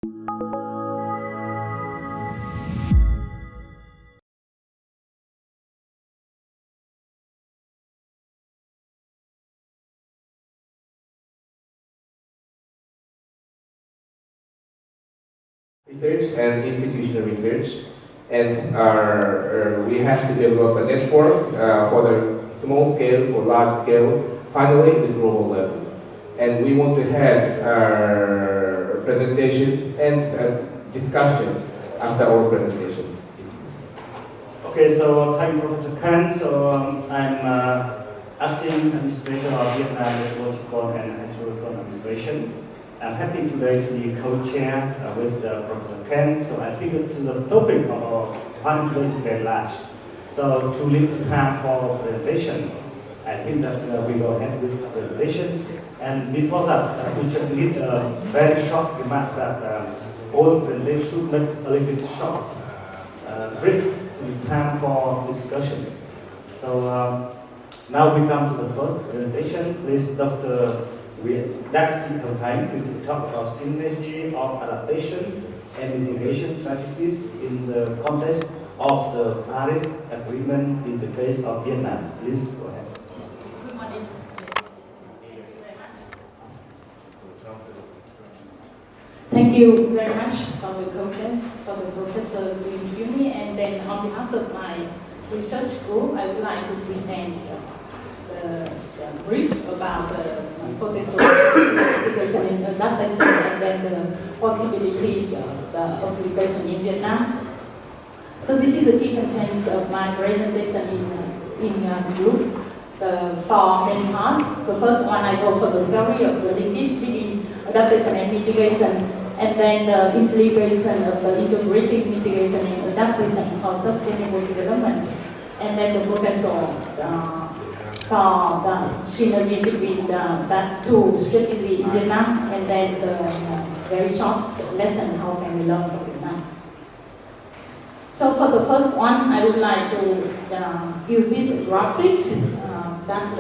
Research and institutional research, and we have to develop a network for the small scale, for large scale, finally the global level. And we want to have a presentation and discussion after our presentation. Okay, so thank you, Professor Khan. So I'm acting administrator of Vietnam Meteorological and Hydrological Administration. I'm happy today to be co-chair with Professor Khan. So I think the topic of our panel is very large. So to leave the time for presentation, I think that we go ahead with the presentation. And before that, we just need a very short remark that all presentations should make a little bit short, brief, to leave time for discussion. So now we come to the first presentation. Please, Dr. Dr. will talk about synergy of adaptation and mitigation strategies in the context of the Paris Agreement in the case of Vietnam. Please go ahead. Good morning. Thank you very much for the coaches, for the professor to interview me, and then on behalf of my research group, I would like to present the brief about the potential application in adaptation and then the possibility of the application in Vietnam. So this is the key contents of my presentation in group. The four main parts. The first one, I go for the theory of the linkage between adaptation and mitigation, and then the implication of the integrating mitigation and adaptation for sustainable development, and then the potential for the synergy between that two strategy in Vietnam, and then the very short lesson how can we learn from Vietnam. So for the first one, I would like to use these graphics that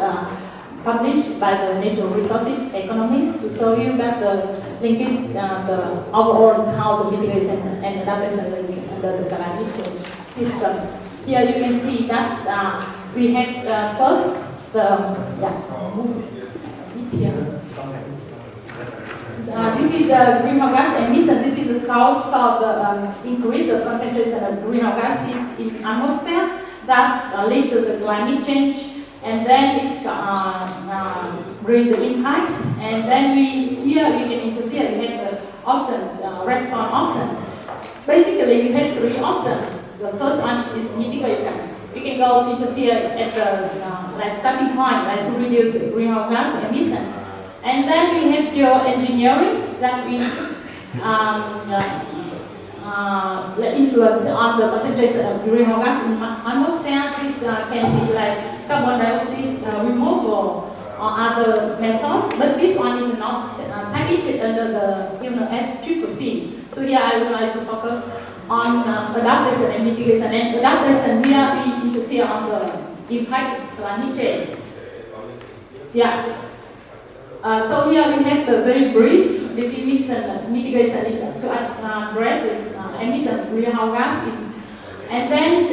published by the Natural Resources Economics to show you that the linkage, the overall how the mitigation and adaptation link under the climate change system. Here you can see that we have first the this is the greenhouse gas emission. This is the cause of the increase of concentration of greenhouse gases in atmosphere that lead to the climate change, and then it's bring the impacts, and then here we can interfere. We have the ocean response ocean. Basically, we have three oceans. The first one is mitigation. We can go to interfere at the like starting point, like to reduce greenhouse gas emission. And then we have geoengineering that we influence on the concentration of greenhouse gas in atmosphere. This can be like carbon dioxide removal or other methods, but this one is not targeted under the HANOI. So here I would like to focus on adaptation and mitigation. And adaptation, here we interfere on the impact of climate change. Yeah. So here we have the very brief definition. Mitigation is to address the emission of greenhouse gas. And then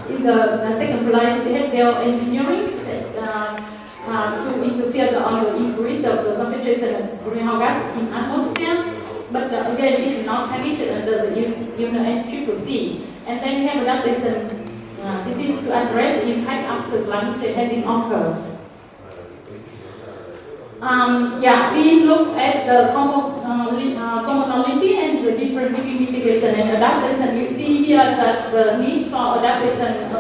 in the second place, we have geoengineering to interfere on the increase of the concentration of greenhouse gas in atmosphere. But again, it's not targeted under the HANOI. And then we have adaptation. This is to address the impact after climate change having occurred. We look at the commonality and the difference between mitigation and adaptation. You see here that the need for adaptation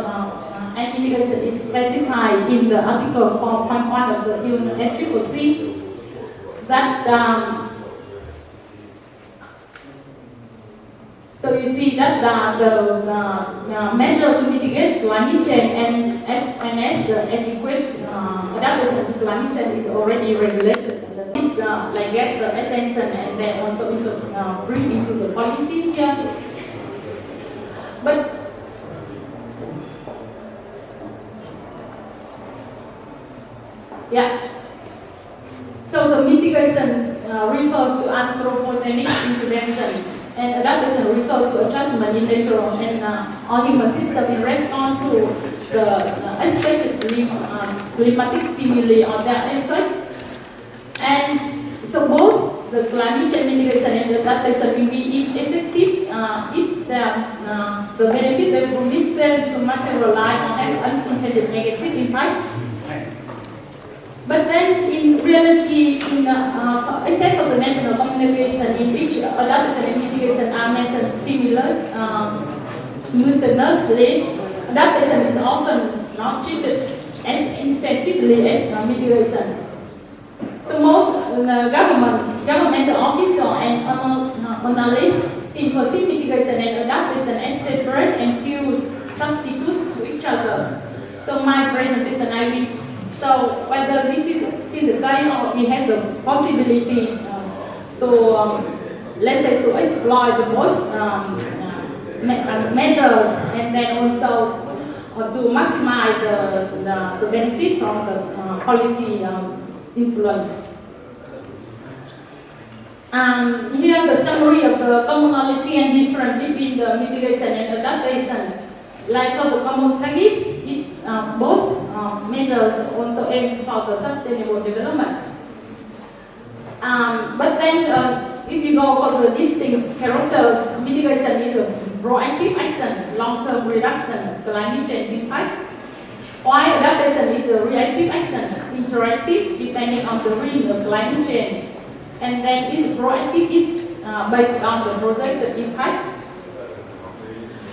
and mitigation is specified in the Article 4.1 of the HANOI. That so you see that the measure to mitigate climate change and as adequate adaptation to climate change is already regulated. This like get the attention and then also bring into the policy here. But so the mitigation refers to anthropogenic mentioned. And adaptation refers to adjustment in natural and or human system in response to the expected climatic stimuli or their effect. And so both the climate change mitigation and adaptation will be effective if the benefit they promise fail to materialize or have unintended negative impacts. But then, in reality, except for the national communication in which adaptation and mitigation are mentioned simultaneously, adaptation is often not treated as intensively as mitigation. So most governmental officials and analysts still perceive mitigation and adaptation as separate and few substitutes to each other. So my presentation, I will show whether this is still the case or we have the possibility to, let's say, to exploit the most measures and then also to maximize the benefit from the policy influence. Here the summary of the commonality and difference between the mitigation and adaptation. Like for the common targets, both measures also aim for the sustainable development. But then if you go for the distinct characters, mitigation is a proactive action, long-term reduction of climate change impact, while adaptation is a reactive action, interactive, depending on the real of climate change, and then is proactive based on the projected impact.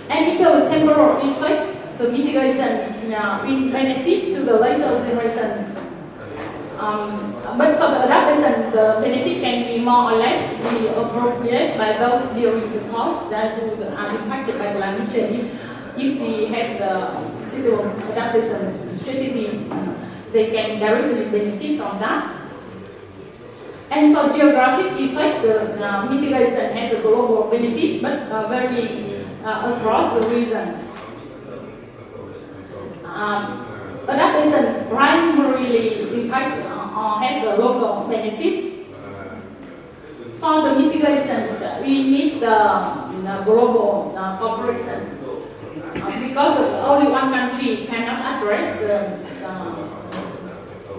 And in the temporal effects, the mitigation will benefit to the later generation. But for the adaptation, the benefit can be more or less be appropriate by those during the course that are impacted by climate change. If we have the suitable adaptation strategy, they can directly benefit from that. And for geographic effect, the mitigation has a global benefit, but vary across the region. Adaptation primarily impact or have the local benefits. For the mitigation, we need the global cooperation. Because only one country cannot address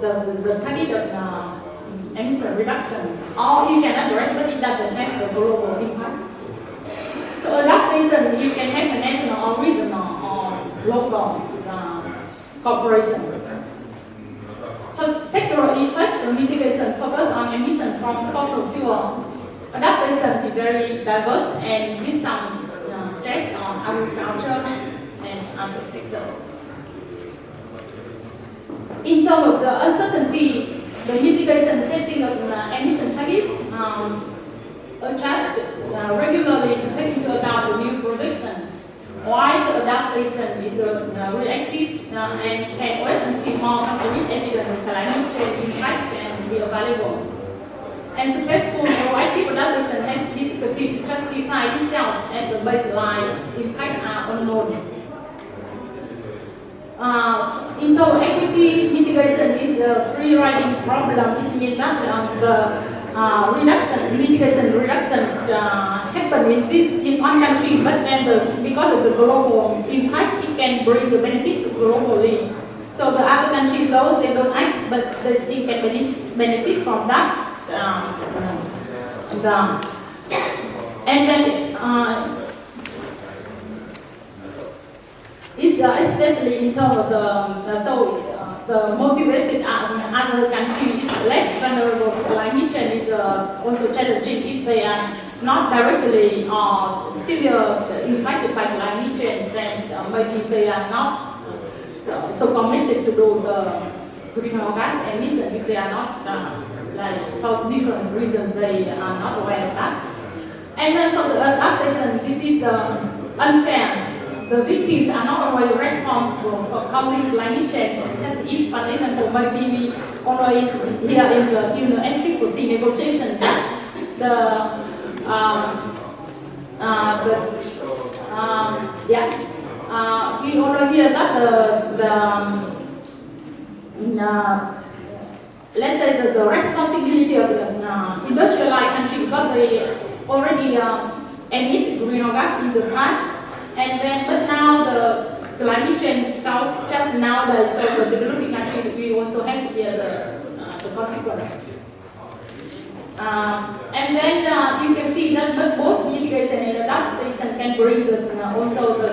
the target of emission reduction, or you can address, but it doesn't have the global impact. So adaptation, you can have a national or regional or local cooperation. For sectoral effect, the mitigation focus on emission from fossil fuel. Adaptation is very diverse and with some stress on agriculture and other sectors. In terms of the uncertainty, the mitigation setting of emission targets adjust regularly to take into account the new projection, while the adaptation is reactive and can wait until more concrete evidence of climate change impact can be available. And successful proactive adaptation has difficulty to justify itself as the baseline impact are unknown. In terms of equity, mitigation is a free riding problem. It means that the mitigation reduction happen in one country, but then because of the global impact, it can bring the benefit globally. So the other countries, though they don't act, but they still can benefit from that. And then it's especially in terms of the motivated other countries less vulnerable to climate change is also challenging if they are not directly or severely impacted by climate change. Then maybe they are not so committed to do the greenhouse gas emission if they are not like for different reasons they are not aware of that. And then for the adaptation, this is unfair. The victims are not only responsible for causing climate change, just if, for example, maybe we only here in the HANOI negotiation that we already hear that let's say the responsibility of the industrialized country, because already emit greenhouse gas in the past, and then but now the climate change comes just nowadays. So the developing country we also have to bear the consequence. And then you can see that but both mitigation and adaptation can bring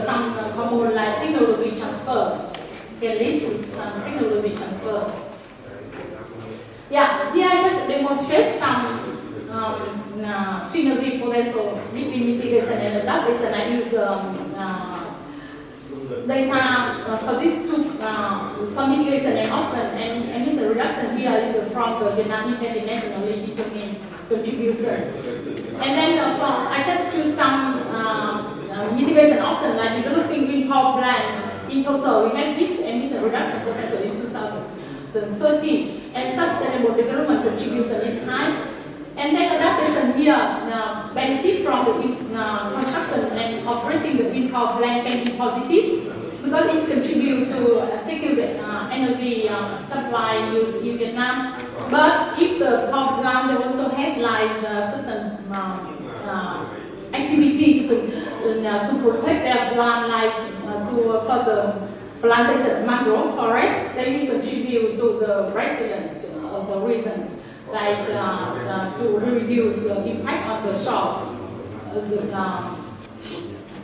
some common like technology transfer, can lead to technology transfer. Yeah, here I just demonstrate some synergy potential between mitigation and adaptation. I use data for these two, for mitigation and ocean and this reduction here is from the Vietnam internationally determined contribution. And then I just choose some mitigation option like developing wind power plants. In total, we have this and this reduction potential in 2013, and sustainable development contribution is high. And then adaptation here benefit from the construction and operating the wind power plant can be positive because it contributes to secure energy supply use in Vietnam. But if the power plant they also have like certain activity to protect their plant, like to further plantation mangrove forest, they will contribute to the resilience of the regions. Like to reduce the impact on the shores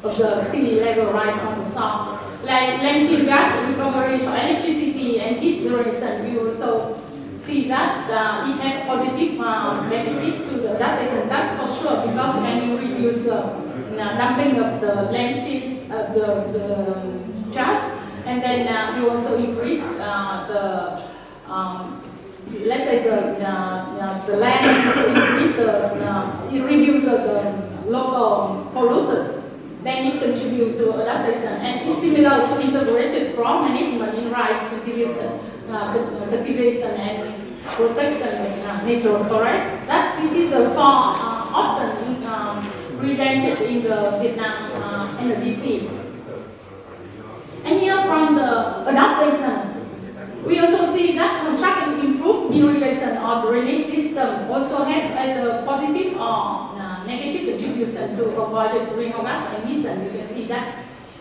of the sea level rise on the shore. Like landfill gas recovery for electricity and heat generation, we also see that it has positive benefit to the adaptation. That's for sure because when you reduce dumping of the landfill, the trash, and then you also increase let's say the land, you reduce the local pollutant, then it contributes to adaptation. And it's similar to integrated crop management in rice cultivation and protection of natural forests. This is the four options presented in the Vietnam NDC. And here from the adaptation, we also see that construct and improve irrigation or drainage system also have a positive or negative contribution to avoid greenhouse gas emission. You can see that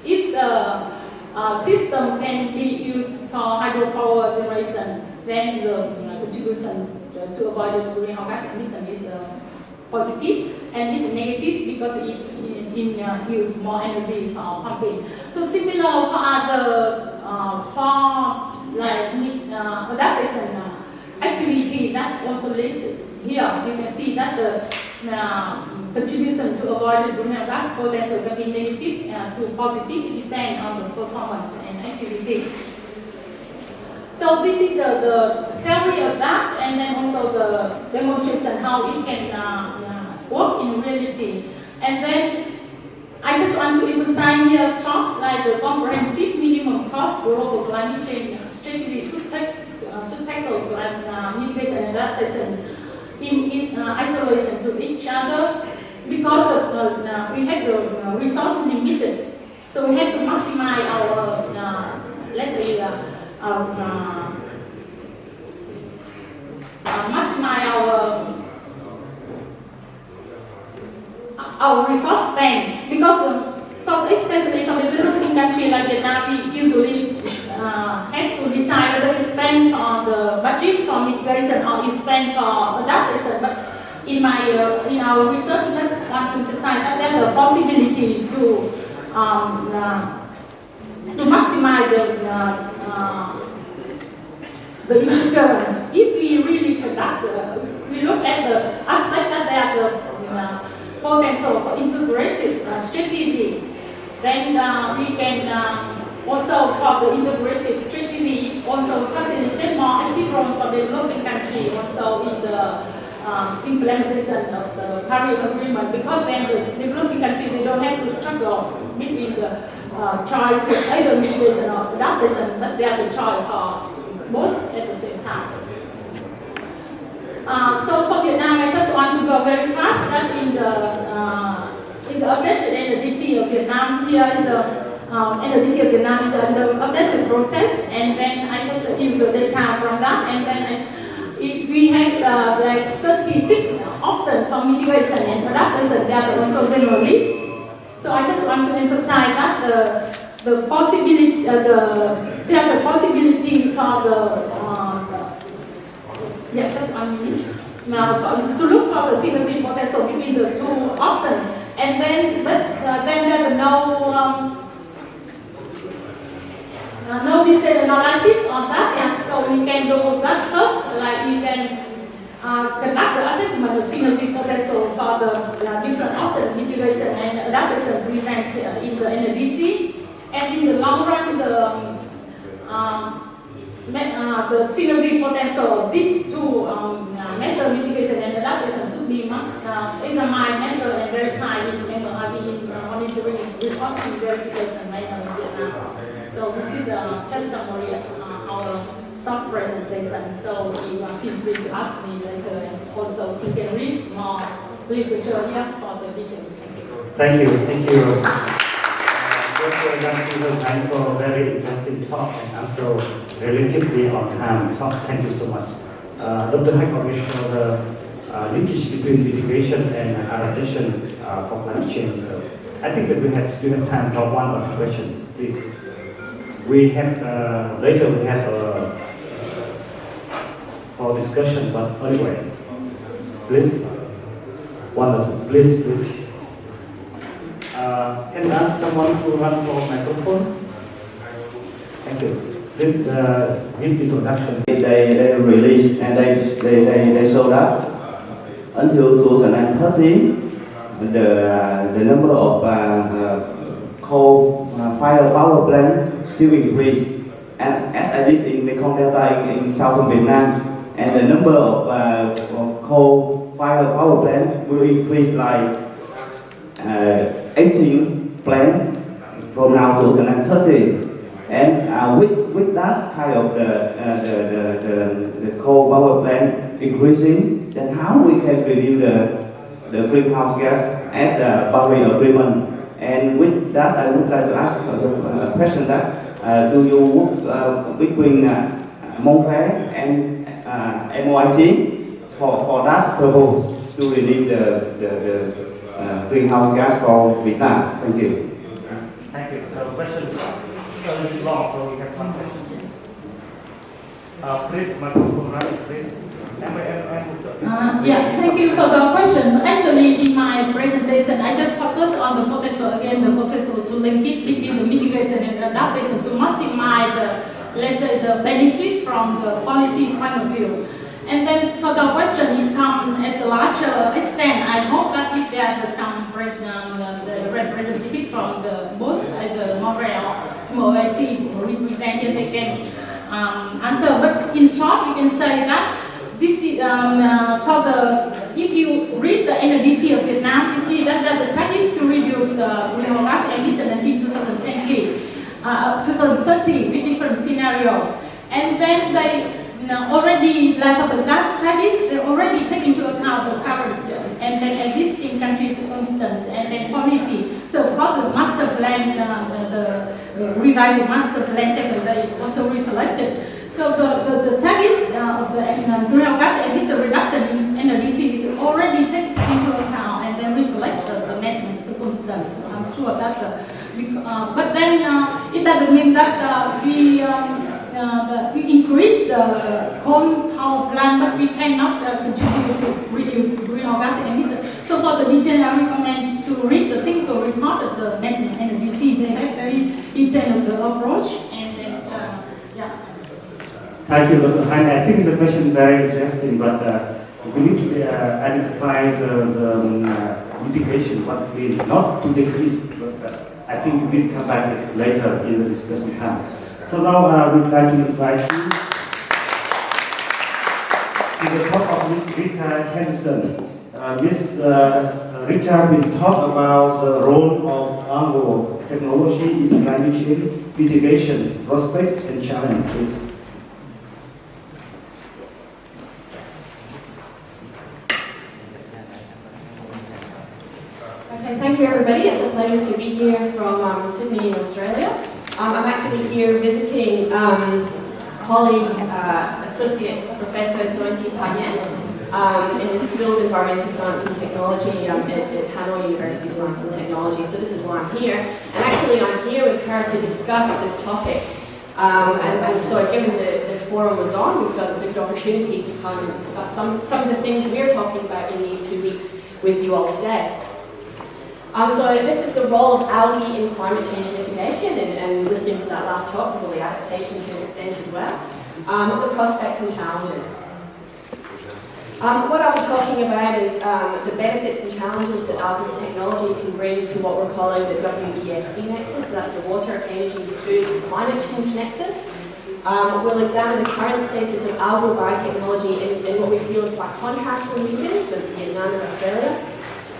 if the system can be used for hydropower generation, then the contribution to avoid greenhouse gas emission is positive, and is negative because it use more energy for pumping. So similar for other for like adaptation activity that also lead here. You can see that the contribution to avoid greenhouse gas potential can be negative to positive. It depends on the performance and activity. So this is the theory of that, and then also the demonstration how it can work in reality. And then I just want to emphasize here short, like the comprehensive minimum cost global climate change strategy should tackle mitigation and adaptation in isolation to each other because we have the resource limited. So we have to maximize our, let's say, maximize our resource spend because especially for the developing country like Vietnam, we usually have to decide whether we spend on the budget for mitigation or we spend for adaptation. But in our research, we just want to emphasize that there's a possibility to maximize the interference. If we really conduct, we look at the aspect that they are the potential for integrated strategy, then we can also for the integrated strategy also facilitate more active role for developing country also in the implementation of the Paris Agreement, because then the developing country they don't have to struggle between the choice either mitigation or adaptation, but they have the choice for both at the same time. So for Vietnam, I just want to go very fast. That in the updated NDC of Vietnam, here is the NDC of Vietnam is under updated process, and then I just use the data from that, and then we have like 36 options for mitigation and adaptation, they are also generalists. So I just want to emphasize that the possibility, there are the possibility for just 1 minute. Now, so to look for the synergy potential between the two options, and then then there is no detailed analysis on that. Yeah, so we can do that first, like we can conduct the assessment of synergy potential for the different options, mitigation and adaptation present in the NDC, and in the long run, the synergy potential, these two measure mitigation and adaptation should be examined, measured, and verified in MRD monitoring, reporting, verification manner in Vietnam. So this is just summary of our short presentation. So you feel free to ask me later, and also you can read more literature here for the detail. Thank you. Thank you. Time for a very interesting talk and also relatively on time talk. Thank you so much. Dr. Hanh already showed the linkage between mitigation and adaptation for climate change. So I think that we still have time for one or two questions, please. We have later we have for discussion, but anyway, please, one or two, please. Can I ask someone to run for microphone? Thank you. Please give introduction. They released and they showed up until 2030 the number of coal-fired power plant still increased, and as I live in Mekong Delta in southern Vietnam, and the number of coal-fired power plant will increase like 18 plants from now to 2030, and with that kind of the coal power plant increasing, then how we can reduce the greenhouse gas as a Paris Agreement? And with that, I would like to ask a question that do you work between Montreal and MOIT for that purpose to reduce the greenhouse gas for Vietnam? Thank you. Thank you. The question is a little bit long, so we have one question. Please, microphone right, please. Thank you for the question. Actually, in my presentation, I just focus on the potential, again, the potential to link it between the mitigation and adaptation to maximize the benefit from the policy point of view. And then for the question, it comes at a larger extent. I hope that if there are some representative from both the Montreal MOIT represented, they can answer. But in short, we can say that this is if you read the NDC of Vietnam, you see that the target is to reduce greenhouse gas emission until 2030 with different scenarios. And then they already, like for the gas targets, they already take into account the current and then existing country circumstance and then policy. So because the master plan, the revised master plan they also reflected. So the targets of the greenhouse gas emission reduction in NDC is already taken into account and then reflect the national circumstance. I'm sure that, but then it doesn't mean that we increase the coal power plant, but we cannot contribute to reduce greenhouse gas emission. So for the detail, I recommend to read the technical report of the national NDC. They have very detailed approach and then, Thank you, Dr. Han. I think the question is very interesting, but we need to identify the mitigation, what we not to decrease, but I think we will come back later in the discussion time. So now we'd like to invite you to the talk of Ms. Rita Henderson. Ms. Rita will talk about the role of Anglo technology in climate change mitigation, prospects and challenges. Okay, thank you everybody. It's a pleasure to be here from Sydney, Australia. I'm actually here visiting colleague, Associate Professor TIයෙන්. in this field, environmental science and technology at Hanoi University of Science and Technology. So this is why I'm here. And actually I'm here with her to discuss this topic. And so given the forum was on, we felt it was a good opportunity to come and discuss some of the things we're talking about in these 2 weeks with you all today. So this is the role of algae in climate change mitigation, and listening to that last talk, probably adaptation to an extent as well. The prospects and challenges. What I'll be talking about is the benefits and challenges that algae technology can bring to what we're calling the WEFC nexus, so that's the water, energy, food, and climate change nexus. We'll examine the current status of algal biotechnology in what we feel is like contrasting regions of Vietnam and Australia,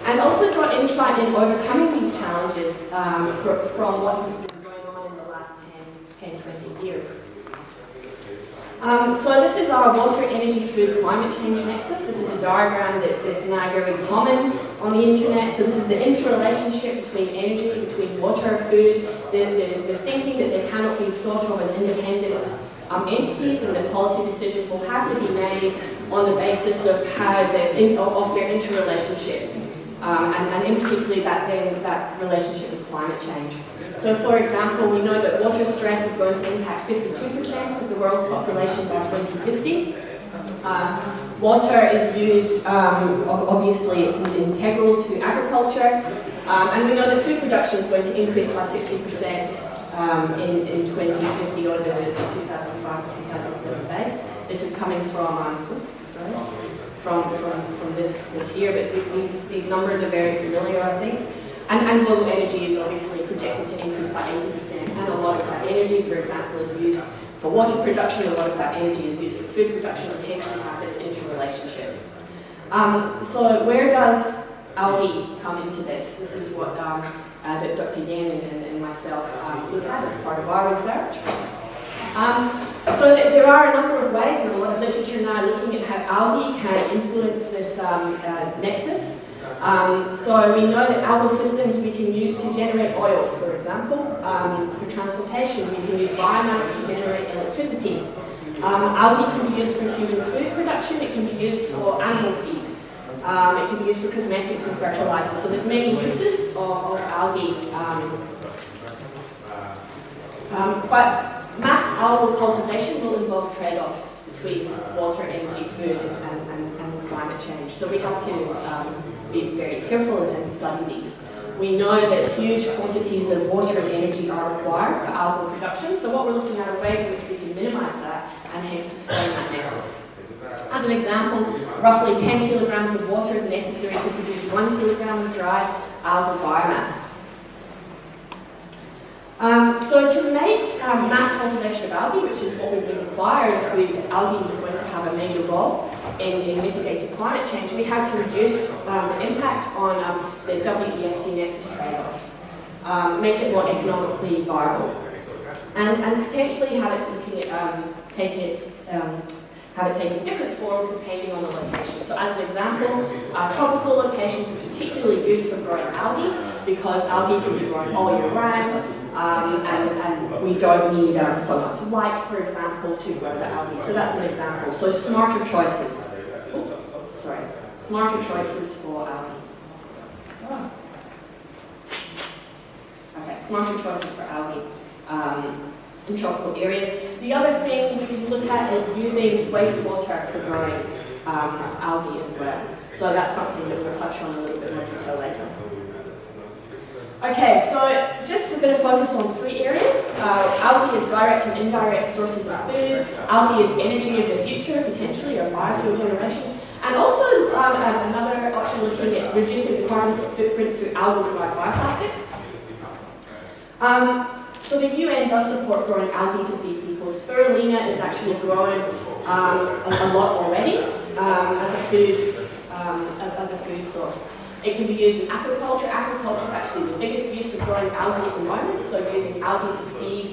and also draw insight in overcoming these challenges from what has been going on in the last 10-20 years. So this is our water, energy, food, climate change nexus. This is a diagram that's now very common on the internet. So this is the interrelationship between energy, between water, food, the thinking that they cannot be thought of as independent entities, and the policy decisions will have to be made on the basis of how their interrelationship, and in particularly that relationship with climate change. So for example, we know that water stress is going to impact 52% of the world's population by 2050. Water is used, obviously it's integral to agriculture, and we know that food production is going to increase by 60% in 2050 over the 2005 to 2007 base. This is coming from this year, but these numbers are very familiar, I think. And global energy is obviously projected to increase by 80%, and a lot of that energy, for example, is used for water production, a lot of that energy is used for food production, and hence we have this interrelationship. So where does algae come into this? This is what Dr. Yen and myself look at as part of our research. So there are a number of ways, and a lot of literature now looking at how algae can influence this nexus. So we know that algal systems we can use to generate oil, for example. For transportation, we can use biomass to generate electricity. Algae can be used for human food production, it can be used for animal feed. It can be used for cosmetics and fertilizers. So there's many uses of algae. But mass algal cultivation will involve trade-offs between water, energy, food, and climate change. So we have to be very careful and study these. We know that huge quantities of water and energy are required for algal production, so what we're looking at are ways in which we can minimize that and hence sustain that nexus. As an example, roughly 10 kilograms of water is necessary to produce 1 kilogram of dry algal biomass. So to make mass cultivation of algae, which is what would be required if algae was going to have a major role in mitigating climate change, we had to reduce the impact on the WEFC nexus trade-offs, make it more economically viable, and potentially have it looking at have it taking different forms depending on the location. So as an example, tropical locations are particularly good for growing algae because algae can be grown all year round, and we don't need so much light, for example, to grow the algae. So that's an example. So smarter choices. Smarter choices for algae. Okay, smarter choices for algae in tropical areas. The other thing we can look at is using wastewater for growing algae as well. So that's something that we'll touch on in a little bit more detail later. Okay, so we're going to focus on 3 areas. Algae is direct and indirect sources of food. Algae is energy of the future, potentially, or biofuel generation. And also another option looking at reducing the carbon footprint through algal-derived bioplastics. So the UN does support growing algae to feed people. Spirulina is actually grown a lot already as a food source. It can be used in aquaculture. Aquaculture is actually the biggest use of growing algae at the moment, so using algae to feed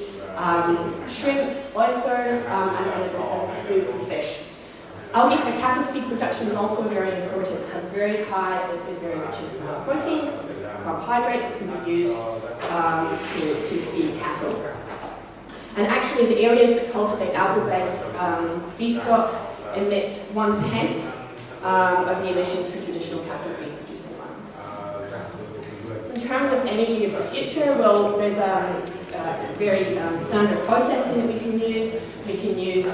shrimps, oysters, and as a food for fish. Algae for cattle feed production is also very important. It has very high, is very rich in proteins, carbohydrates. It can be used to feed cattle. And actually the areas that cultivate algal-based feedstocks emit 1/10 of the emissions for traditional cattle feed producing lands. So in terms of energy of the future, well, there's a very standard processing that we can use. We can use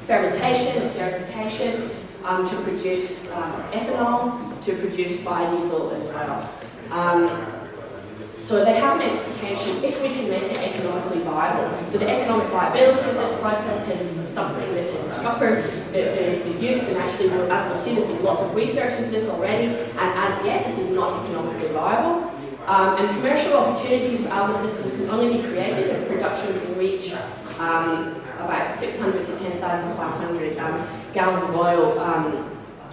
fermentation, esterification, to produce ethanol, to produce biodiesel as well. So they have immense potential if we can make it economically viable. So the economic viability of this process is something that has scuppered the use, and actually, as we'll see, there's been lots of research into this already, and as yet, this is not economically viable. And commercial opportunities for algal systems can only be created if production can reach about 600 to 10,500 gallons of oil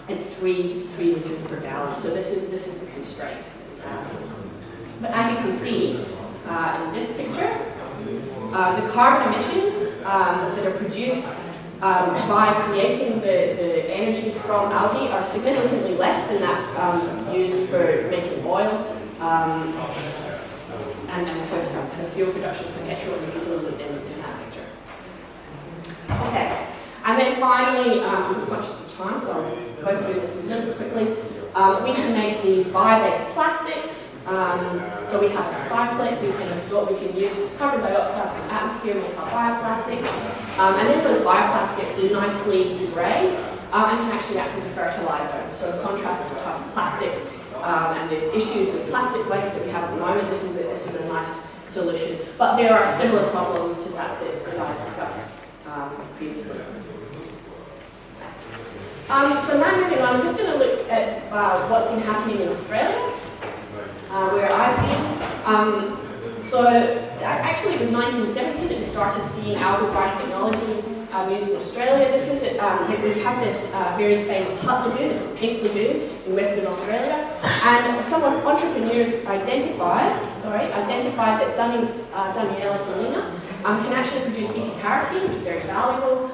at 3 litres per gallon. So this is the constraint. But as you can see in this picture, the carbon emissions that are produced by creating the energy from algae are significantly less than that used for making oil and for fuel production for petrol and diesel in that picture. Okay, and then finally, I'm just conscious of the time, so I'll go through this a little bit quickly. We can make these bio-based plastics. So we have cyclic, we can absorb, we can use carbon dioxide from the atmosphere, make our bioplastics, and then those bioplastics nicely degrade and can actually act as a fertilizer. So in contrast to the type of plastic and the issues with plastic waste that we have at the moment, this is a nice solution. But there are similar problems to that I discussed previously. So now moving on, I'm just going to look at what's been happening in Australia. Where I've been. So actually it was 1970 that we started seeing algal biotechnology used in Australia. This was we've had this very famous hut lagoon, it's a pink lagoon in Western Australia, and some entrepreneurs identified that Daniela salina can actually produce beta-carotene, which is very valuable,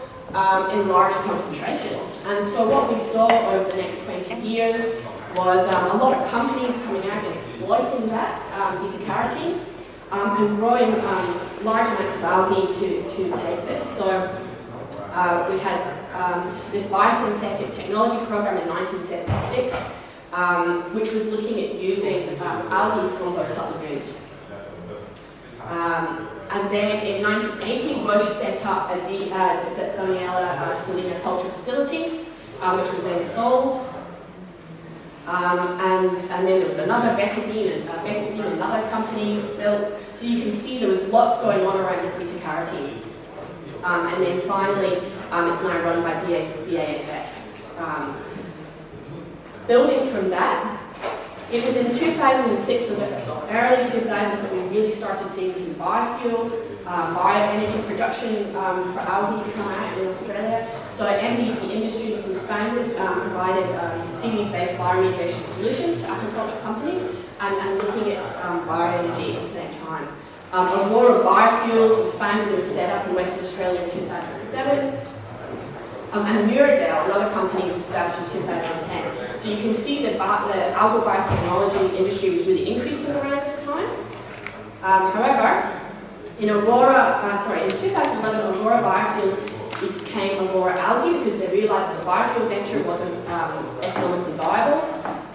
in large concentrations. And so what we saw over the next 20 years was a lot of companies coming out and exploiting that beta-carotene and growing large amounts of algae to take this. So we had this biosynthetic technology program in 1976, which was looking at using algae from those hot lagoons. And then in 1980, Roche set up a Daniela salina culture facility, which was then sold. And then there was another betadine, another company built. So you can see there was lots going on around this beta-carotene. And then finally, it's now run by BASF. Building from that, it was in 2006, so early 2000s, that we really started seeing some biofuel, bioenergy production for algae come out in Australia. So MBT Industries was founded, provided seaweed-based bioremediation solutions to aquaculture companies and looking at bioenergy at the same time. Aurora Biofuels was founded and set up in Western Australia in 2007. And Muradale, another company, was established in 2010. So you can see that the algal biotechnology industry was really increasing around this time. However, in 2011, Aurora Biofuels became Aurora Algae because they realised that the biofuel venture wasn't economically viable.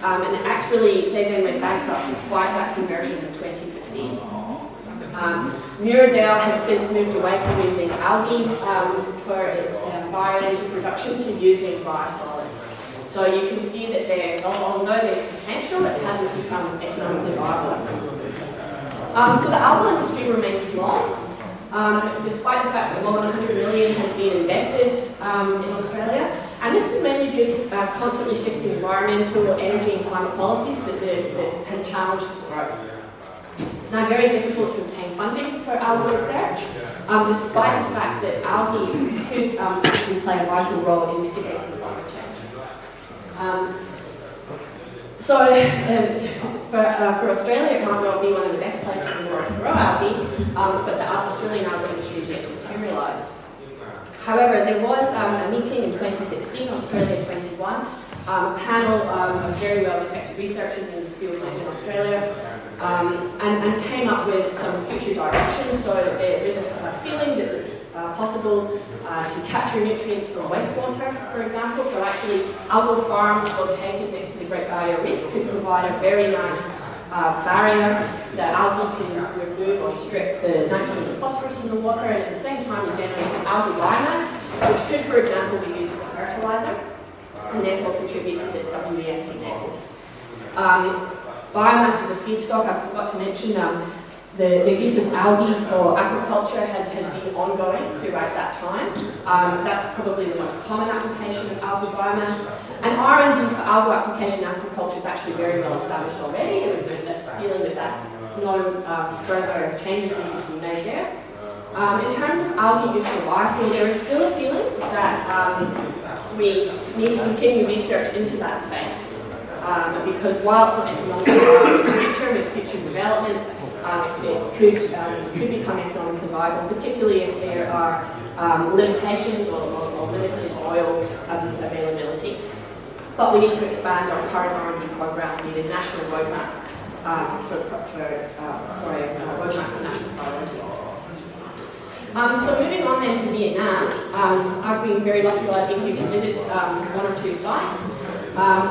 And actually, they then went bankrupt despite that conversion in 2015. Muradale has since moved away from using algae for its bioenergy production to using biosolids. So you can see that although there's potential, it hasn't become economically viable. So the algal industry remains small, despite the fact that more than 100 million has been invested in Australia. And this is mainly due to constantly shifting environmental, energy and climate policies that has challenged its growth. It's now very difficult to obtain funding for algal research, despite the fact that algae could actually play a vital role in mitigating climate change. For Australia, it might not be one of the best places in the world to grow algae, but the Australian algal industry is yet to materialise. However, there was a meeting in 2016, Australia 21, a panel of very well-respected researchers in this field in Australia, and came up with some future directions. So there is a feeling that possible to capture nutrients from wastewater, for example. So actually, algal farms located next to the Great Barrier Reef could provide a very nice barrier that algae can remove or strip the nitrogen and phosphorus from the water, and at the same time you generate algal biomass, which could, for example, be used as a fertilizer, and therefore contribute to this WEFC nexus. Biomass as a feedstock, I forgot to mention, the use of algae for aquaculture has been ongoing throughout that time. That's probably the most common application of algal biomass. And R&D for algal application in aquaculture is actually very well established already. There was a feeling that no further changes needed to be made there. In terms of algae use for biofuel, there is still a feeling that we need to continue research into that space. Because while it's not economically viable in the future, with future developments, it could become economically viable, particularly if there are limitations or limited oil availability. But we need to expand our current R&D program. We need a national roadmap roadmap for national priorities. So moving on then to Vietnam, I've been very lucky that I've been here to visit one or two sites.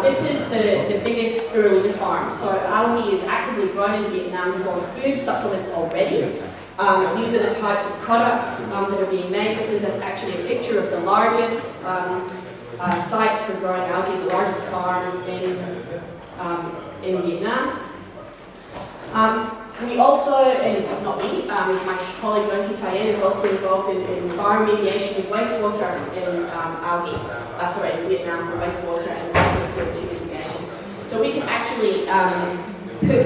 This is the biggest spirulina farm. So algae is actively grown in Vietnam for food supplements already. These are the types of products that are being made. This is actually a picture of the largest site for growing algae, the largest farm in Vietnam. We also, and not me, my colleague TIයෙන් is also involved in bioremediation of wastewater in in Vietnam for wastewater and also CO2 mitigation. So we can actually put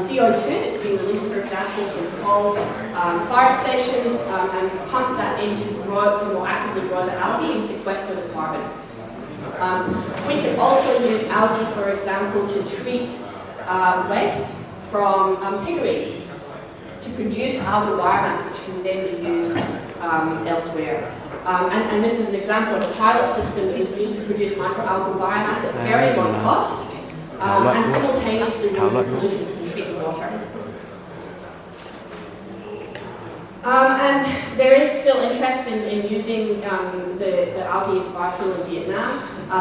CO2 that's being released, for example, from coal fire stations and pump that in to more actively grow the algae and sequester the carbon. We can also use algae, for example, to treat waste from piggeries to produce algal biomass, which can then be used elsewhere. And this is an example of a pilot system that was used to produce microalgal biomass at very low cost and simultaneously remove pollutants and treat the water. And there is still interest in using the algae as biofuel in Vietnam.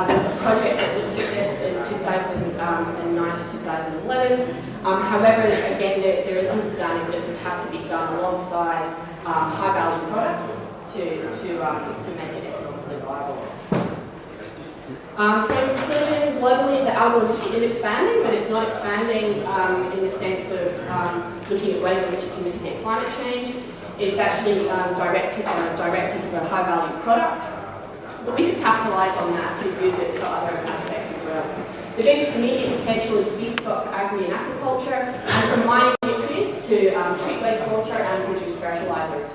There was a project that looked at this in 2009 to 2011. However, again, there is understanding this would have to be done alongside high-value products to make it economically viable. So in conclusion, globally the algal industry is expanding, but it's not expanding in the sense of looking at ways in which it can mitigate climate change. It's actually directed for a high-value product, but we could capitalise on that to use it for other aspects as well. The biggest immediate potential is feedstock for agri and aquaculture, and for mining nutrients to treat wastewater and produce fertilisers.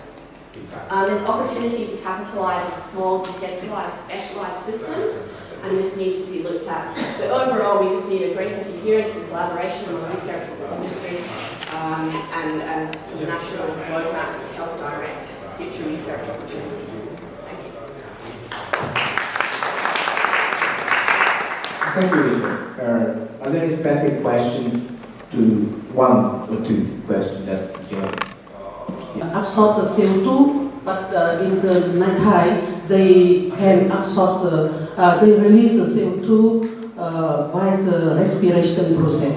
There's opportunity to capitalise on small, decentralised, specialised systems, and this needs to be looked at. But overall, we just need a greater coherence and collaboration among research with the industry and some national roadmaps to help direct future research opportunities. Thank you. Thank you, Lisa. Are there any specific questions to one or two questions that you know? Absorb the CO2, but in the nighttime they can absorb they release the CO2 via the respiration process.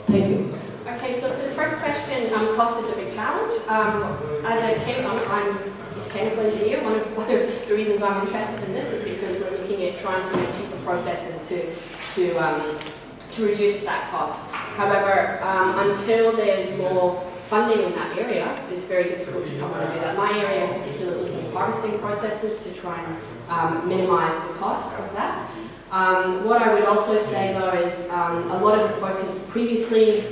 Thank you. Okay, so for the first question, cost is a big challenge. As I'm a chemical engineer, one of the reasons I'm interested in this is because we're looking at trying to make cheaper processes to reduce that cost. However, until there's more funding in that area, it's very difficult to come and do that. My area in particular is looking at harvesting processes to try and minimise the cost of that. What I would also say though is a lot of the focus previously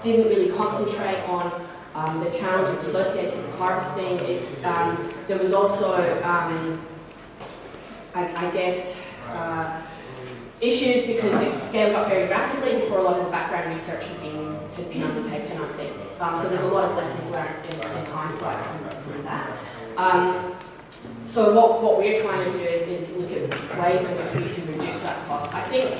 didn't really concentrate on the challenges associated with harvesting. There was also, I guess, issues because it scaled up very rapidly before a lot of the background research had been undertaken, I think. So there's a lot of lessons learned in hindsight from that. So what we're trying to do is look at ways in which we can reduce that cost. I think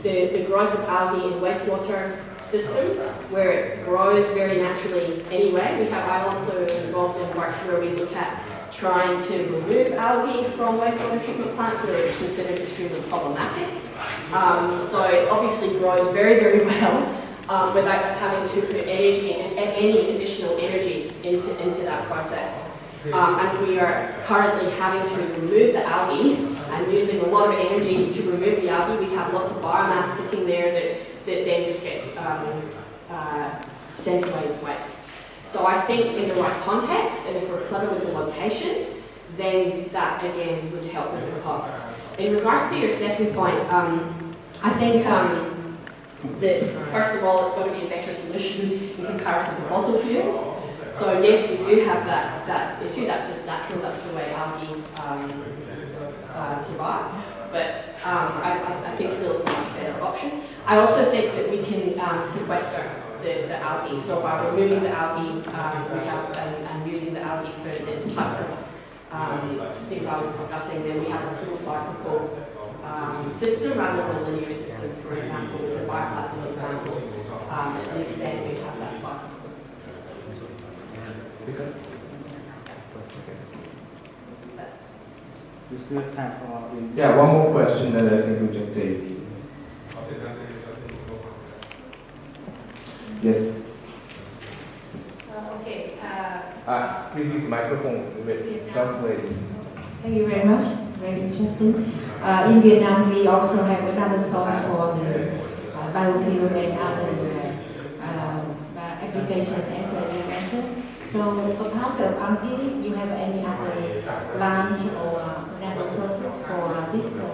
the growth of algae in wastewater systems where it grows very naturally anyway. I'm also involved in work where we look at trying to remove algae from wastewater treatment plants where it's considered extremely problematic. So it obviously grows very, very well without us having to put any additional energy into that process. And we are currently having to remove the algae and using a lot of energy to remove the algae. We have lots of biomass sitting there that then just gets sent away as waste. So I think in the right context, and if we're clever with the location, then that again would help with the cost. In regards to your second point, I think that first of all, it's got to be a better solution in comparison to fossil fuels. So yes, we do have that issue. That's just natural. That's the way algae survive. But I think still it's a much better option. I also think that we can sequester the algae. So by removing the algae, we have and using the algae for the types of things I was discussing, then we have a full cyclical system rather than a linear system. For example, with the bioplastic example, at least then we have that cyclical system. We still have time for Yeah, one more question that I think we can take. Yes. Okay. Please use microphone with translating. Thank you very much. Very interesting. In Vietnam, we also have another source for the biofuel and other application as you mentioned. So apart of algae, you have any other plant or other sources for this for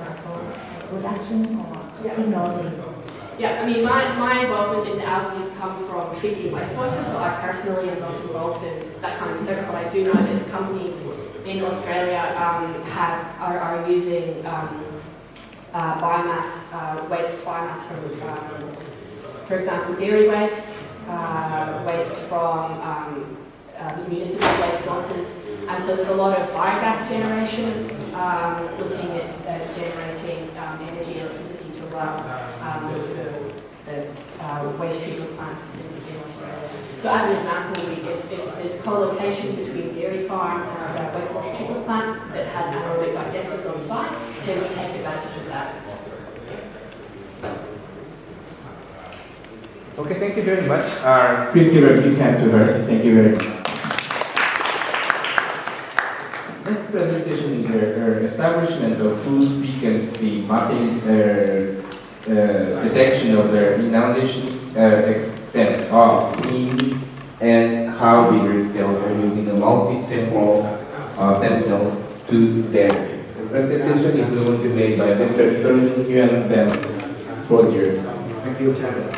production or technology? Yeah, I mean, my involvement in the algae has come from treating wastewater, so I personally am not involved in that kind of research, but I do know that the companies in Australia are using biomass, waste biomass from, for example, dairy waste, waste from municipal waste sources, and so there's a lot of biogas generation, looking at generating energy, electricity to run the waste treatment plants in Australia. So as an example, if there's co-location between dairy farm and a wastewater treatment plant that has anaerobic digesters on site, then we take advantage of that. Okay, thank you very much. Please give a big hand to her. Thank you very much. Next presentation is her establishment of food frequency mapping, detection of the inundation extent of mean and how bigger scale are using a multi-temporal sentinel to data. The presentation is going to be made by Mr. TIයෙන් U BAN, 4 years. Thank you, Chairman.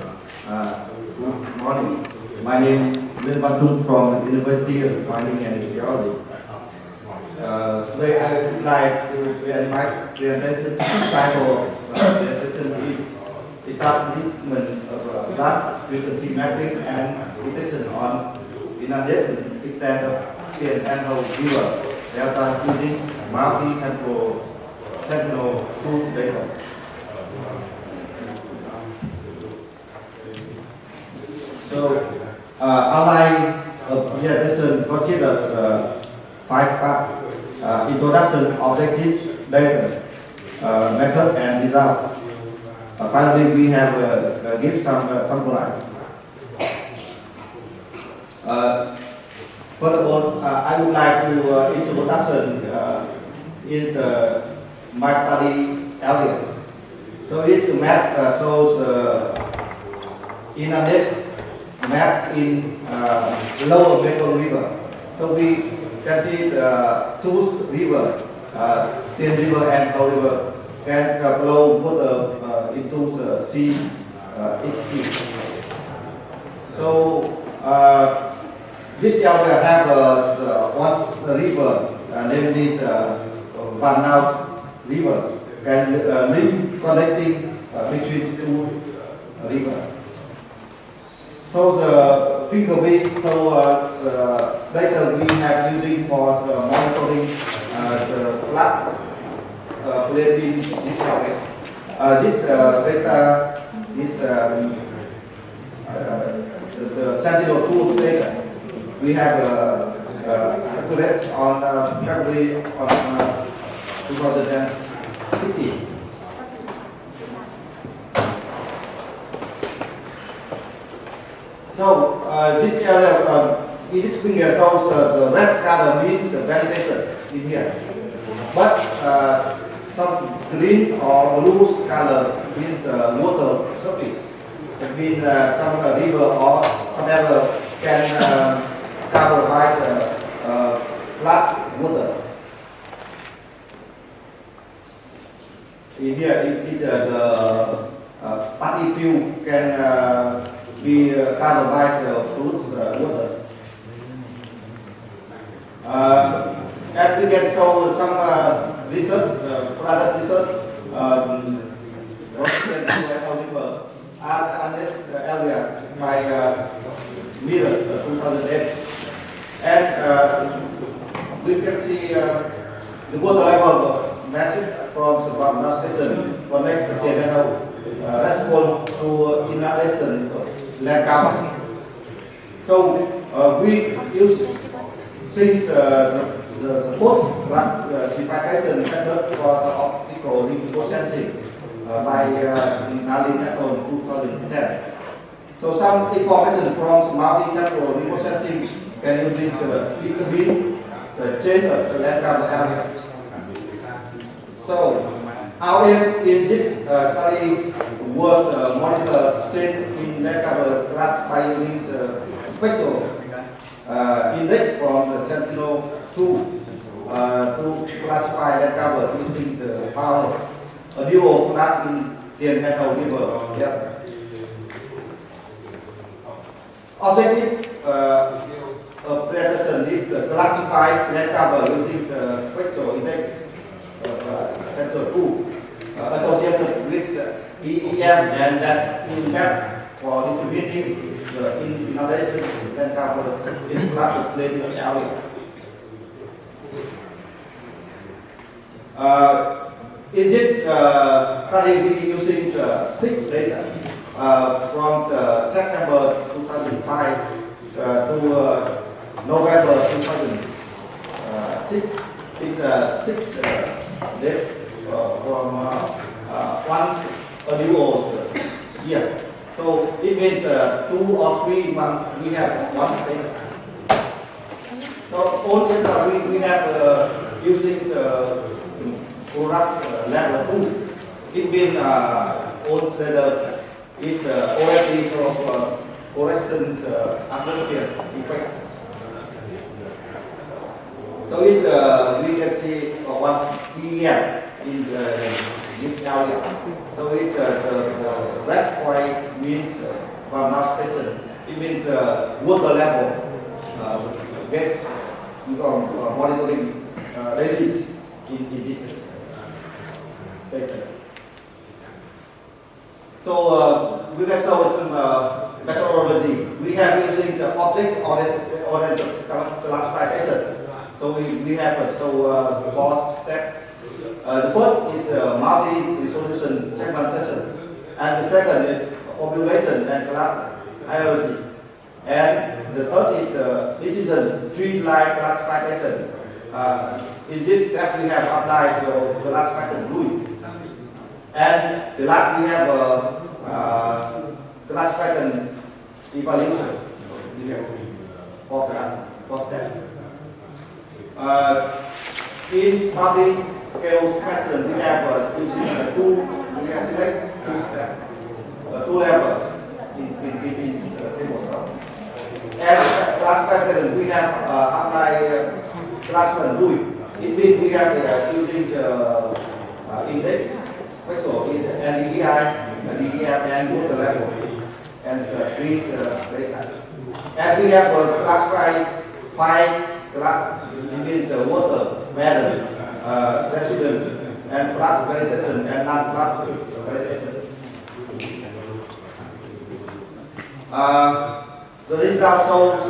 Good morning. My name is Nguyên from University of Mining and Geology. Today I would like to present my presentation title establishment of large frequency mapping and detection on inundation extent of triển and river delta using multi-temporal sentinel food data. So, outline of presentation considers 5 parts: introduction, objectives, data, method, and result. Finally, we have give some summary. First of all, I would like to introduction is my study area. So this map shows inundation map in lower Mekong River. So we can see two rivers, Tien River and Khâu River, can flow water into the sea, each sea. So this area have one river, namely Van River, and link connecting between two rivers. So the figure we data we have using for monitoring the flood in this area. This data is the Sentinel-2 data. We have accurate on February on 2016. So this area, this finger shows the red color means validation in here, but some green or blue color means water surface. It means some river or whatever can cover by flat water. In here, it is the party field can be covered by the fruits water. And we can show some research, product research, as area by mirrors 2008. And we can see the water level massive from the Bằng station connects the respond to inhalation land cover. So we use since the post classification method for the optical remote sensing by Nalin et al. 2010. So some information from multi-temporal remote sensing can use determine the change of the land cover area. So our aim in this study was monitor change in land cover class by using the spectral index from the Sentinel-2 to classify land cover using the power a dual class in TIයෙන් U BAN. Objective of presentation is classifies land cover using the spectral index Sentinel-2 associated with EEM and that impact for determining the inhalation land cover in flat plating area. In this study, we using 6 data from September 2005 to November 2006. It's 6 data from once a new year. So it means 2 or 3 months we have one data. So all data we have using product level 2. It means all whether it's OFD of fluorescence atmosphere effect. So it's we can see what's PM in this area. So it's the rest point means Bằng station. It means water level gets monitoring daily in this station. So we can show some methodology. We have using the object-oriented classification. So we have 4 steps. The first is multi-resolution segmentation, and the second is population and class hierarchy. And the third is decision tree-like classification. In this step we have applied the classification rule. And the last we have classification evaluation. We have 4 steps. In multi-scale specimen, we have using we have select 2 steps, 2 levels in this table stuff. And classification, we have applied classification rule. It means we have using index, special NDI, DDF, and water level, and trees data. And we have classified 5 classes. It means water, weather, resident, and flat vegetation, and non-flat vegetation. The result shows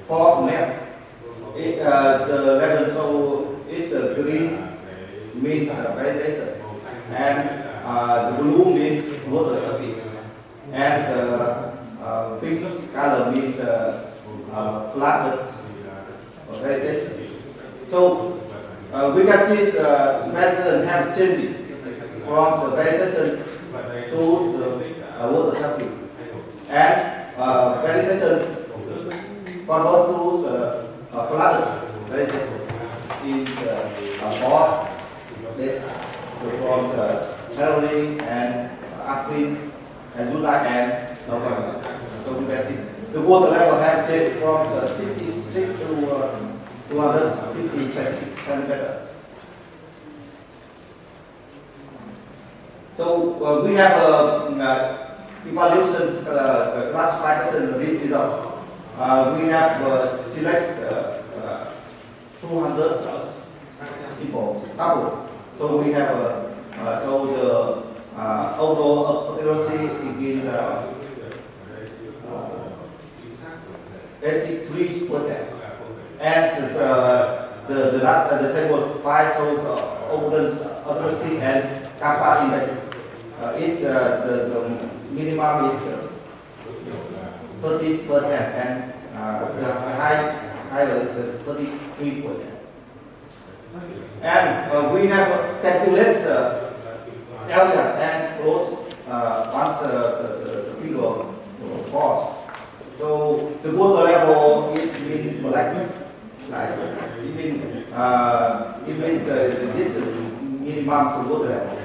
false map. The level show is green means vegetation, and the blue means water surface, and pink color means flattened vegetation. So we can see the vegetation have changed from the vegetation to the water surface, and vegetation convert to the flattened vegetation in the port. This from the January and April and July and November. So we can see the water level has changed from 66 to 250 centimeters. So we have evaluations classification results. We have select 200 sample. So we have so the overall accuracy is 83%, and the table 5 shows overall accuracy and kappa index is the minimum is 30%, and the higher is 33%. And we have calculated area and close once the figure falls. So the water level is in black, like it means this minimum water level.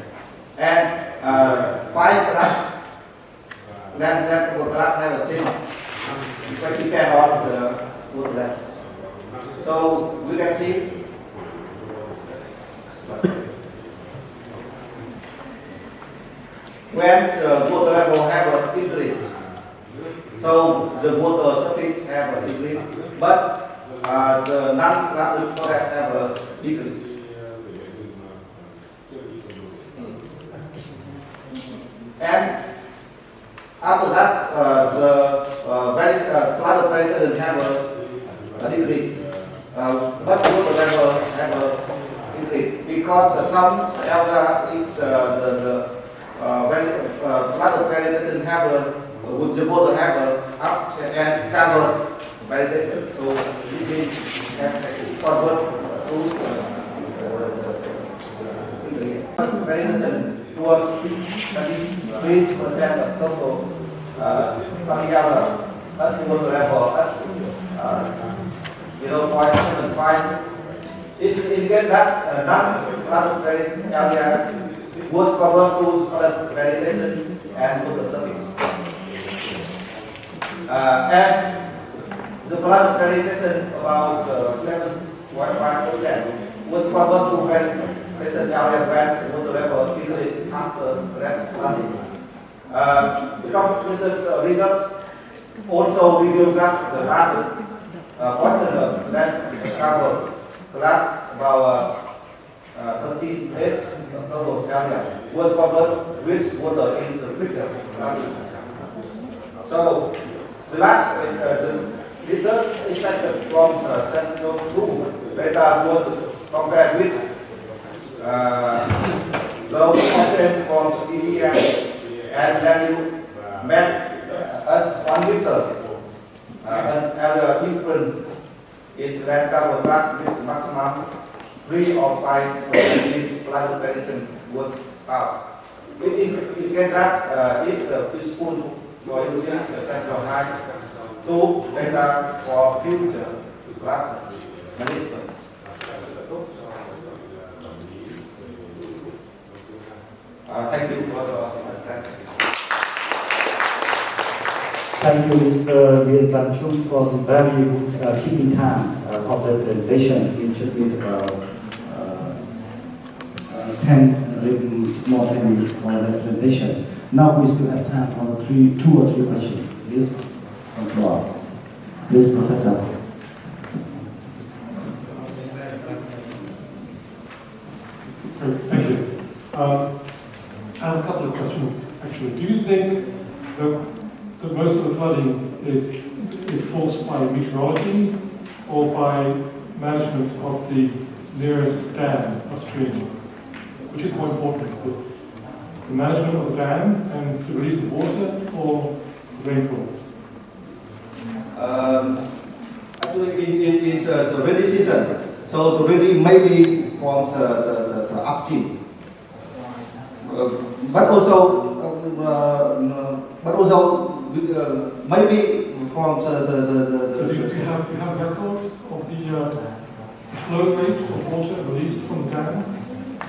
And 5 class land level class have a change. It depends on the water level. So we can see when the water level have an increase, so the water surface have an increase, but the non-flattened forest have a decrease. And after that, the flattened vegetation have a decrease, but water level have a increase, because some area is flattened vegetation have the water have up and cover vegetation, so it means convert to vegetation was 33% of total coming out at water level at 0.75. This indicates that non-flattened area was covered to flattened vegetation and water surface. And the flattened vegetation about 7.5% was covered to vegetation area where water level increased after rest flooding. The computed results also reveal that the larger portion of land cover class about 13 days total area was covered with water in the quicker flooding. So the last research expected from Sentinel-2 data was compared with low content from EDM and value meant as 1 meter and different is land cover class with maximum 3 or 5% flood prediction was out. It indicates that is useful for using the central high to data for future flood management. Thank you for the discussion. Thank you, Mr. Bien for the very good keeping time of the presentation. It should be about more 10 minutes for the presentation. Now we still have time for 2 or 3 questions. Please, on floor. Please, Professor. Thank you. I have a couple of questions, actually. Do you think that most of the flooding is forced by meteorology or by management of the nearest dam upstream? Which is more important, the management of the dam and the release of water or rainfall? Actually, it is the rainy season, so the rainy maybe from the upstream, but also maybe from the. So do you have records of the flow rate of water released from the dam?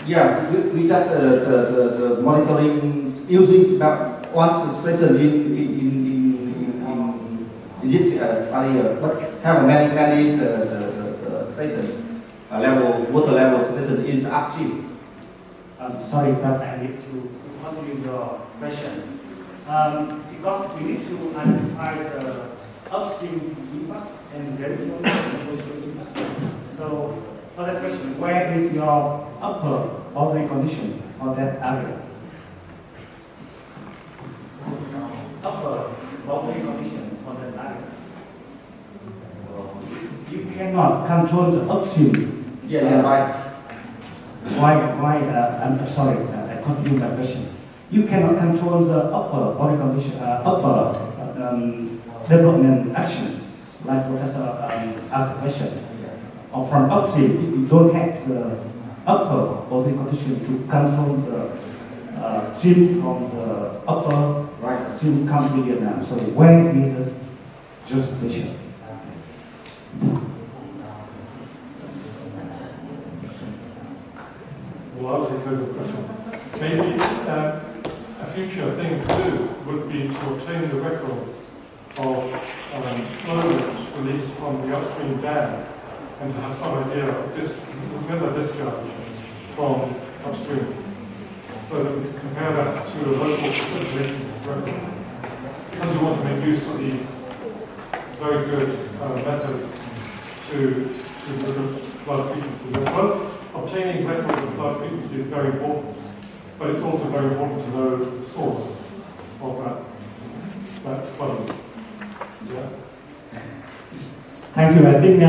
Yeah, we just the monitoring using one station in this study, but have many station level water level station is upstream. I'm sorry that I need to continue your question. Because we need to identify the upstream impacts and downstream impacts. So for that question, where is your upper boundary condition for that area? Upper boundary condition for that area. You cannot control the upstream. Yeah, right. Why? I'm sorry. I continue my question. You cannot control the upper boundary condition, upper development action, like Professor asked the question. Or from upstream, you don't have the upper boundary condition to control the stream from the upper stream country Vietnam. So where is this justification? Well, I'll take over the question. Maybe a future thing to do would be to obtain the records of flow rates released from the upstream dam and to have some idea of river discharge from upstream so that we can compare that to a local precipitation record. Because we want to make use of these very good methods to look at flood frequencies as well. Obtaining records of flood frequency is very important, but it's also very important to know the source of that flooding. Yeah. Thank you. I think we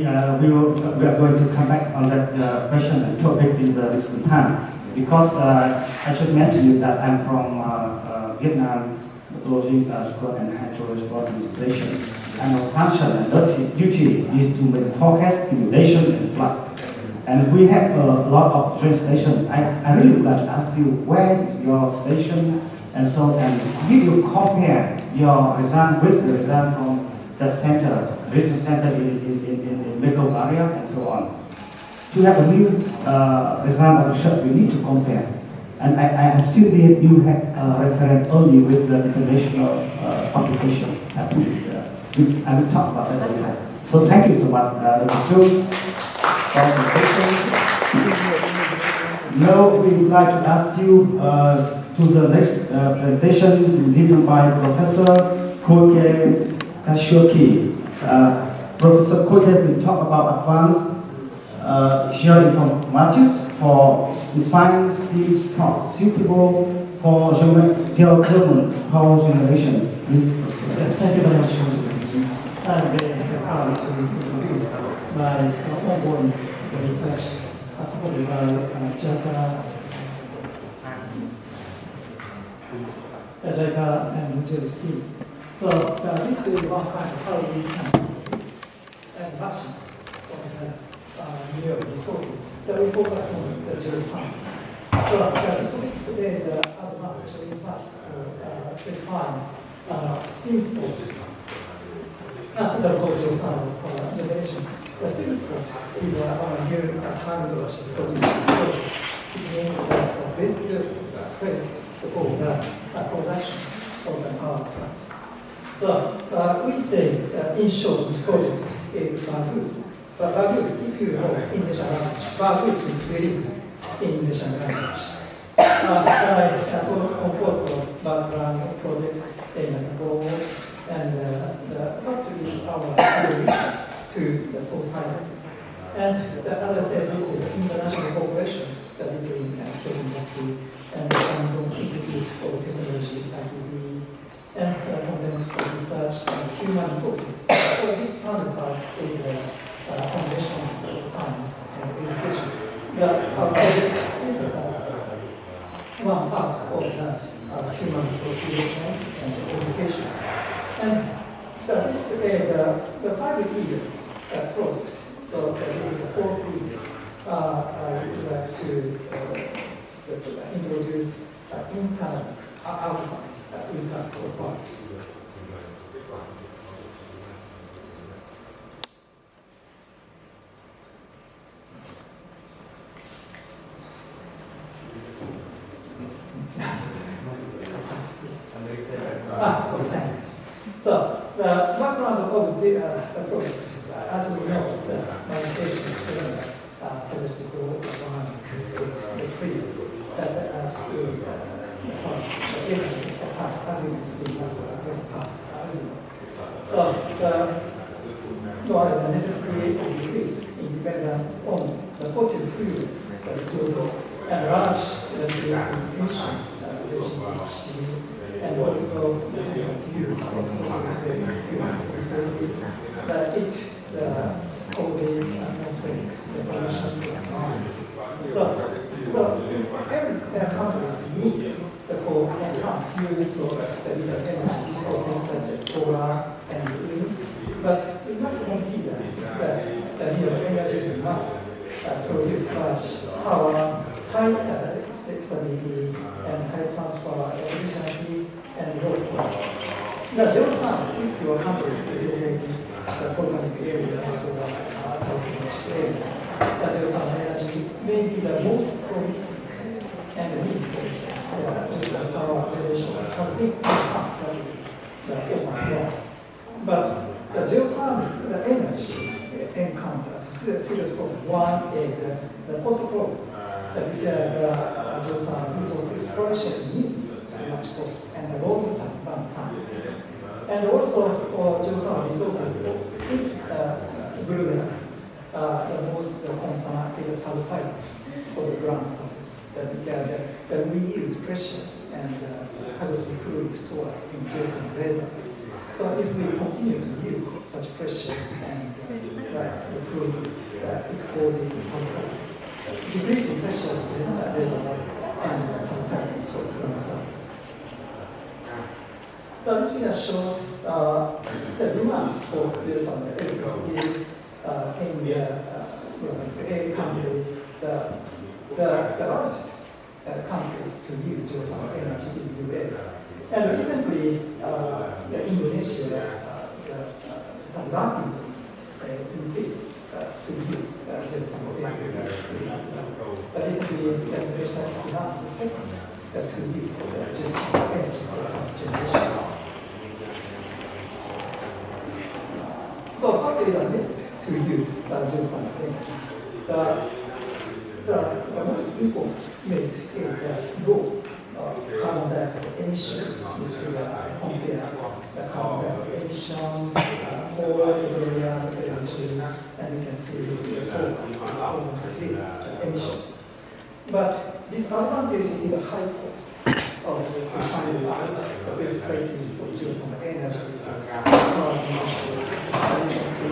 are going to come back on that question and topic in this time, because I should mention you that I'm from Vietnam Meteorology and Hydrological Administration. And our function and duty is to make forecast, inundation, and flood. And we have a lot of train stations. I really would like to ask you where is your station, and so and if you compare your result with the result from the center, regional center in metro area, and so on. To have a new result of research, we need to compare. And I have seen that you have referred only with the international publication. I will talk about that later. So thank you so much, Dr. Chu. Now we would like to ask you to the next presentation given by Professor KHCN. Professor Koike will talk about advanced sharing informatics for defining steam spots suitable for geothermal power generation. Please. Thank you very much for the invitation. I'm very proud to introduce my ongoing research supported by JICA and JICA team. So this is one kind of how we can increase and reduction of the mineral resources that we focus on the geoscience. So this topics today, the advanced informatics specifying steam spot suitable for geoscience generation. The steam spot is a new terminology for this approach, which means that this place for the productions of the power plant. So we say, in short, this project is Bagus. But Bagus, if you know English language, Bagus is believed in English language. I composed a background project as a goal, and what is our contributions to the society. And as I said, this is international cooperations between the industry and the Institute of Technology, ITB, and content for research and human resources. So this funded by the foundations of science and education. The project is one part the 5 years project. So this is the fourth year. I would like to introduce internal outcomes we've got so far. So the background of the project, as we know, my station is statistical decree that as the past argument we must pass argument. So the necessity of increase independence on the fossil fuel resources and large emissions and also the use of fossil resources that it causes atmospheric pollution. So every countries need for enhanced use of the energy resources such as solar and wind, but we must consider that the energy must produce large power, high stability, and high transfer efficiency and low cost. The zero-sum, if your country is isolated volcanic areas or seismic areas, the zero-sum energy may be the most promising and useful to power generation has been enhanced overall. But the zero-sum energy encountered serious problem. One is the cost problem. The zero-sum resource exploration needs much cost and a long time. And also, zero-sum resources is global. The most concern is the subsidence for the ground surface. That we use precious and hydrogen fluid stored in zero-sum reservoirs. So if we continue to use such precious and the fluid, it causes subsidence. Decreasing precious reservoirs and subsidence for ground surface. This figure shows the demand for zero-sum electricity is in countries, the largest countries to use zero-sum energy is the US. And recently, Indonesia has rapidly increased to use zero-sum energy. Recently, Indonesia is now the second to use zero-sum energy generation. So what is the limit to use zero-sum energy? The most important limit is the low carbon dioxide emissions. This will compare the carbon dioxide emissions for the energy, and you can see the solar is almost zero emissions. But this advantage is a high cost of finding the best places of zero-sum energy. And you can see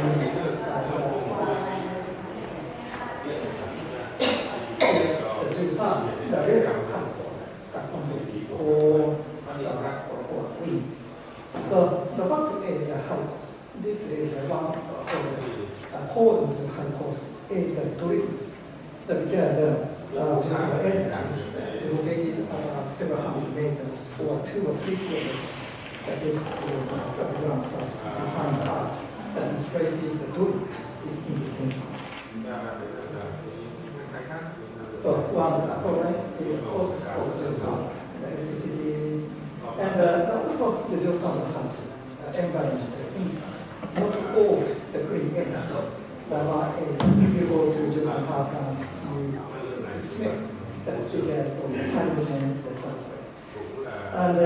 the very high cost as compared to coal or wind. So the what is the high cost? This is the one of the causes of the high cost is the drills. Because zero-sum energy is located several hundred meters or 2 or 3 kilometers. That is the ground surface behind the earth. That displaces the drilling is indispensable. So one approach is the cost of zero-sum electricity, and also the zero-sum has environmental impact. Not all the clean energy. If you go to zero-sum power plant, you smell that because of hydrogen and sulfur. And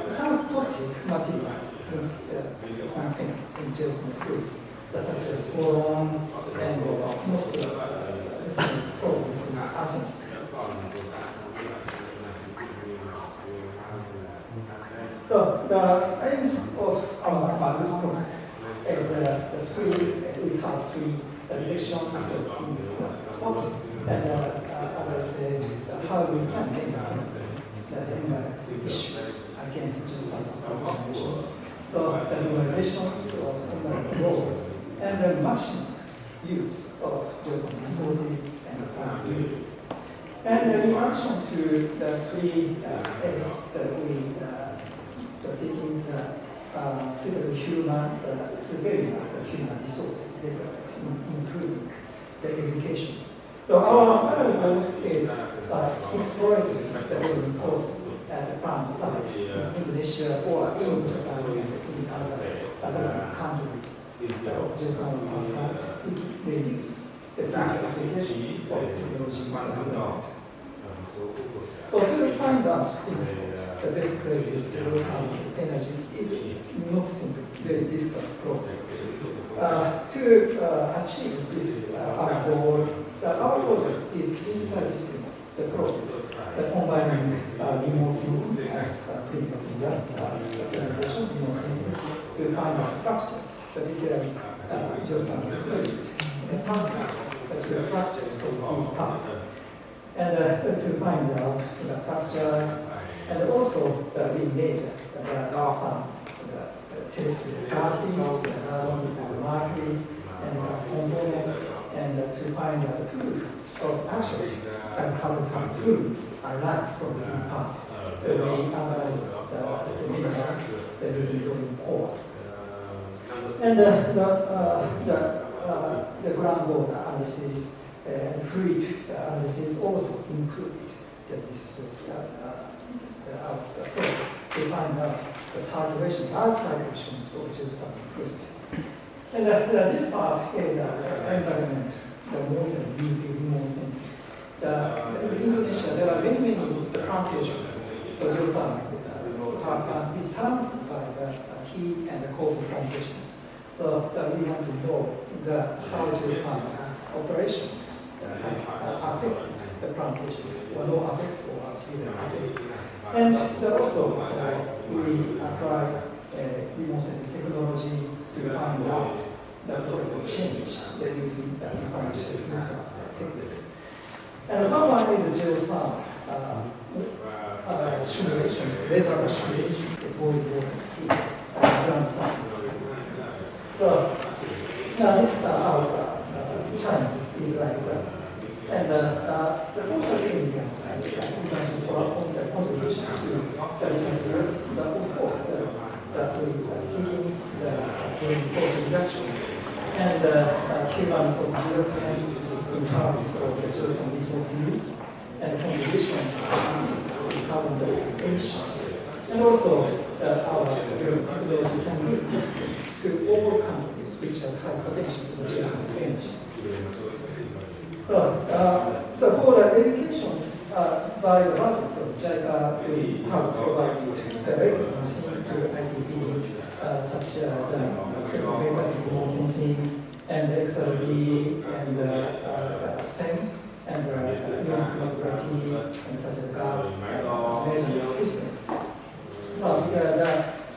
some toxic materials contained in zero-sum fluids, such as boron and most of this is arsenic. So the aims of our this project and we have 3 directions of smoking. And as I said, how we can implement the environmental issues against zero-sum emissions. So the organizations of the world, and the maximum use of geothermal resources and uses. And in addition to the three A's that we are seeking, suitable human, surveillance of human resources development, improving the educations. So our goal is exploring the living cost at the plant site in Indonesia or in Japan and in other countries. Geothermal plant is reduced the future applications of technology development. So to find out things, the best places to use energy is not simply very difficult process. To achieve this our goal, our project is interdisciplinary. The project combining remote sensing as previously presentation, remote sensing to find out fractures, the details geothermal fluid, and passing the fractures from deep part. And to find out the fractures, and also we measure there are some terrestrial gases, mercuries, and gas component, and to find out the proof of actually carbon fluids arise from the deep part. We analyze the minerals that is including pores. And the groundwater analysis and fluid analysis also included this to find out the circulation, large circulations of geothermal fluid. And this part is the environment, the monitoring using remote sensing. In Indonesia, there are many plantations. So geothermal is surrounded by the key and the coal plantations. So we want to know how geothermal operations has affected the plantations, or no effect for us either. And also we apply remote sensing technology to find out the political change using the differential insight techniques. And someone in the geothermal simulation, laser simulation, the boiling water steam, ground science. So now this our challenge is like that. And the social significance, for the contributions to the researchers, but of course that we are seeking the cost reductions and human resource development in terms of the geothermal resource use and contributions to carbon dioxide emissions. And also our technology can be used to all countries which has high potential for geothermal energy. The broader educations by the budget from JICA, we have provided the latest machine to ITB, such as the spectral papers in remote sensing, and XRD, and SEM, and chromatography, and such as gas measurement systems. So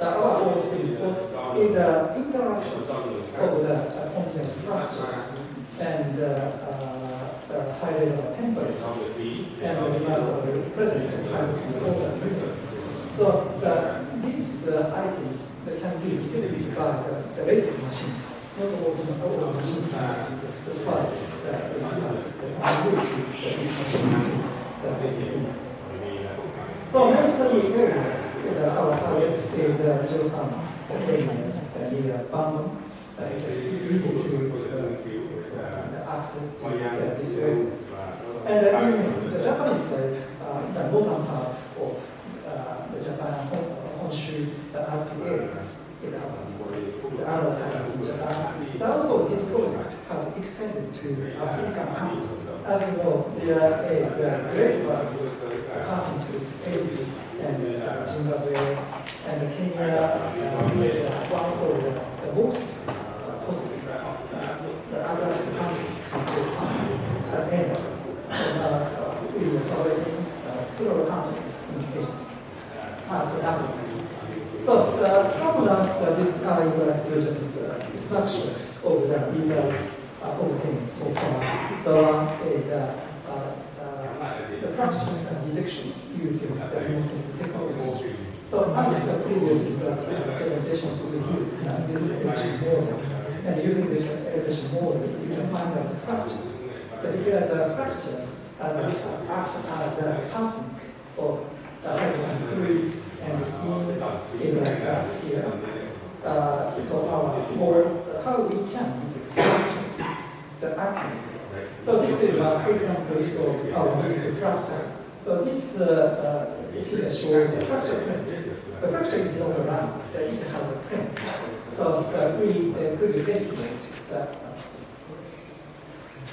our goal is in the interactions of the continuous structures and high level of temperatures and the remarkable presence of high order meters. So these items that can be detected by the latest machines, not all the machines can be detected. That's why we have these machines. So many study areas, our target is the geothermal areas near Bằng. It is easy to access to these areas. And in the Japanese side, the northern part of the Japan, Honshu, the Alpine areas, the other part in Japan. But also this project has extended to African countries. As you know, there are great values passing through Asia and Zimbabwe and Kenya, one of the most possible the other countries to take some areas. We are providing several countries in Asia as Africa. So from this just a snapshot of the result obtained so far. The practical detections using the remote sensing technology. So as the previous presentations we used this elevation model, and using this elevation model, you can find out the fractures. But if the fractures act as the passing of hydrogen fluids and spins in like that here. How we can fractures the acting. So this is examples of our negative fractures. So this figure shows the fracture print. The fracture is not around, it has a print. So we could estimate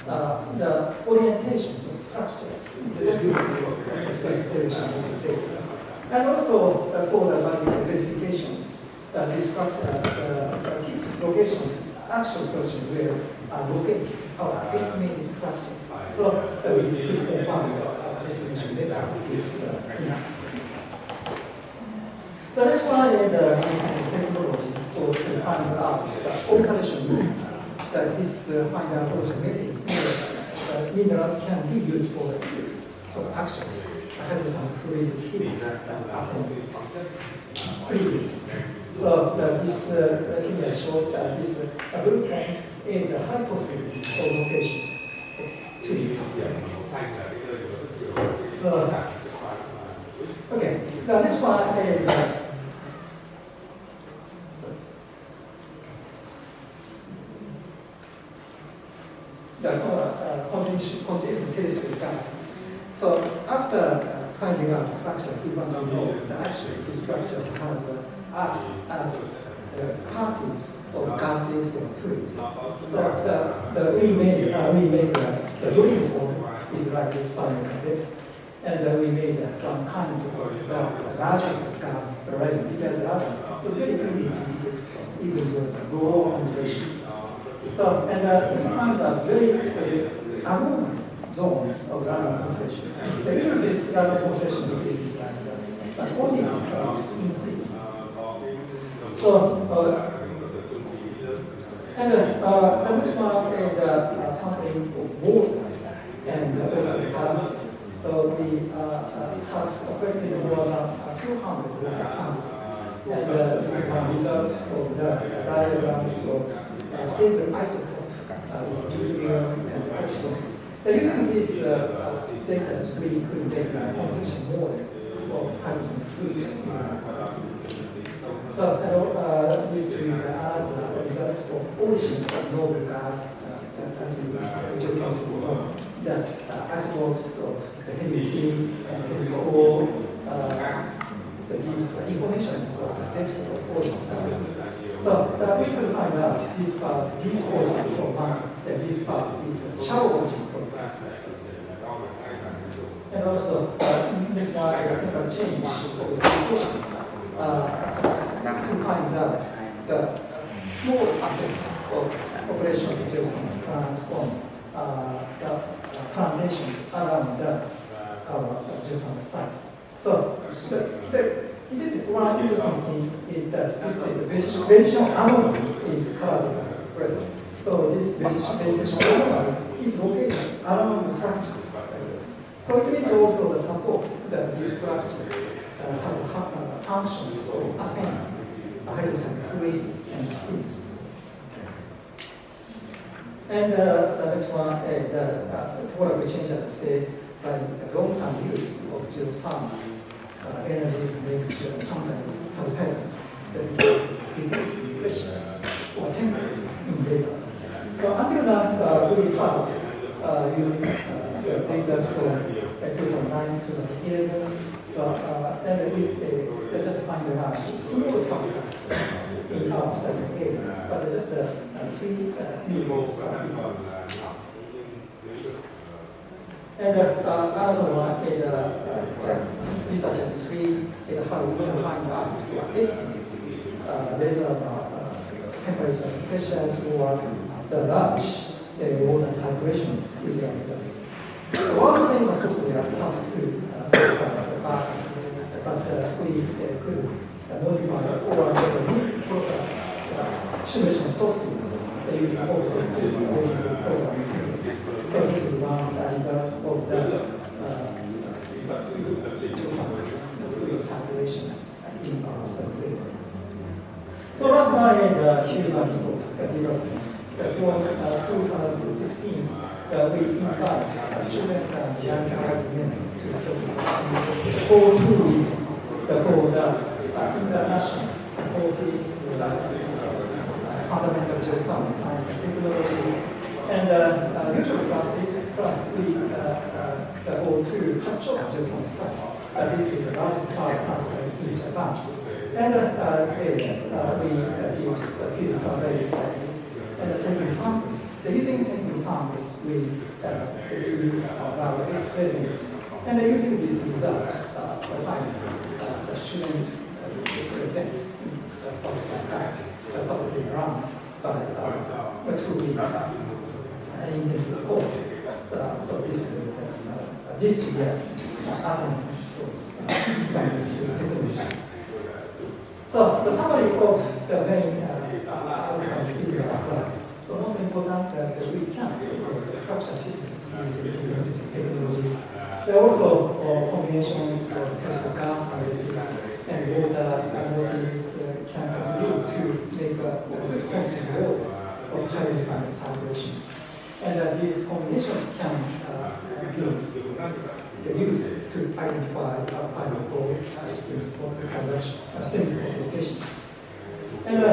the orientations of fractures in the distribution of data. And also for the value verifications, these locations, actual locations where locate our estimated fractures. So we could confirm the estimation based on this enough. The next one is the technology to find out the operation rules. That this find out also maybe minerals can be used for actually I have some fluids here assembly previously. So this figure shows that this blueprint is the high possibility of locations to be. So okay, the next one is the continuous telescope gases. So after finding out fractures, we want to know that actually these fractures has act as passes of gases or fluid. So we make the drawing form is like this, following like this, and we made one kind of larger gas already because so very easy to detect even though it's raw observations. So and we found out very abnormal zones of random constellations. The usual is random constellation increases like that, but only increase. So, and the next one is sampling of waters and also gases. So we have collected more than 200 water samples. And this is one result of the diagrams of stable isotope with deuterium and oxygen. Using this data, we could make a composition model of hydrogen fluid. So this is as a result of origin of noble gas, as we know, that isotopes of the heavy C and heavy O gives information about the depth of origin gas. So we could find out this part deep origin for one, and this part is shallow origin for gas. And also, this one change of the applications to find out the small effect of operation of the geothermal plant on the plantations around the geothermal site. So this is one interesting thing is that the vegetation anomaly is colored red. So this vegetation anomaly is located around the fractures. So it means also the support that these fractures has functions of ascending hydrogen fluids and spins. And the next one is the topographic change, as I said, by long-term use of geothermal energies makes sometimes subsidence that decrease pressures or temperatures in desert. So until now, we have using data from 2009, 2011. So then we just find out small subsides in our study areas, but just 3 millivolts per meter. And another one is research at 3 is how we can find out to estimate laser temperature and pressures or the large water circulations using our result. So one famous software comes through but we could modify or simulation software using also programming techniques. So this is one result of the circulations in stability. So last night the human resource development for 2016, we invite students and young academics to for 2 weeks for the international courses, fundamental geoscience, science and technology, and usual classes, plus we go to HANOI geoscience site. This is a large power plant site in Japan. And we did field survey like this, and taking samples. Using taking samples, we do our experiment. And using this result, finally, the student present probably run by 2 weeks in this course. So this year's attendance for technology. So the summary of the main outcomes is as so most important that we can fracture systems using technologies. There are also combinations of toxic gas analysis and water analysis can contribute to make a good consistent water of highly cyclations. And these combinations can be used to identify final goal streams for streams of locations. And I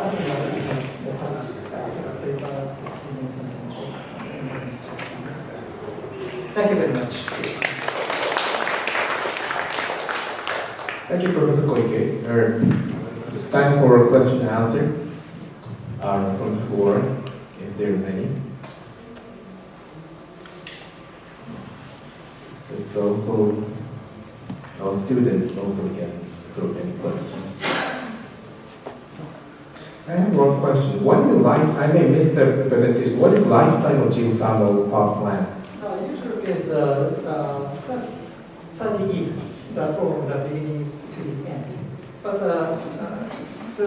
think that we have the papers, several papers, Thank you very much. Thank you, Professor Koike. It's time for question and answer from the floor, if there is any. It's also our students also can throw any question. I have one question. What is the lifetime? I may miss the presentation. What is the lifetime of geothermal power plant? Usually it's 30 years, from the beginning to the end. But it's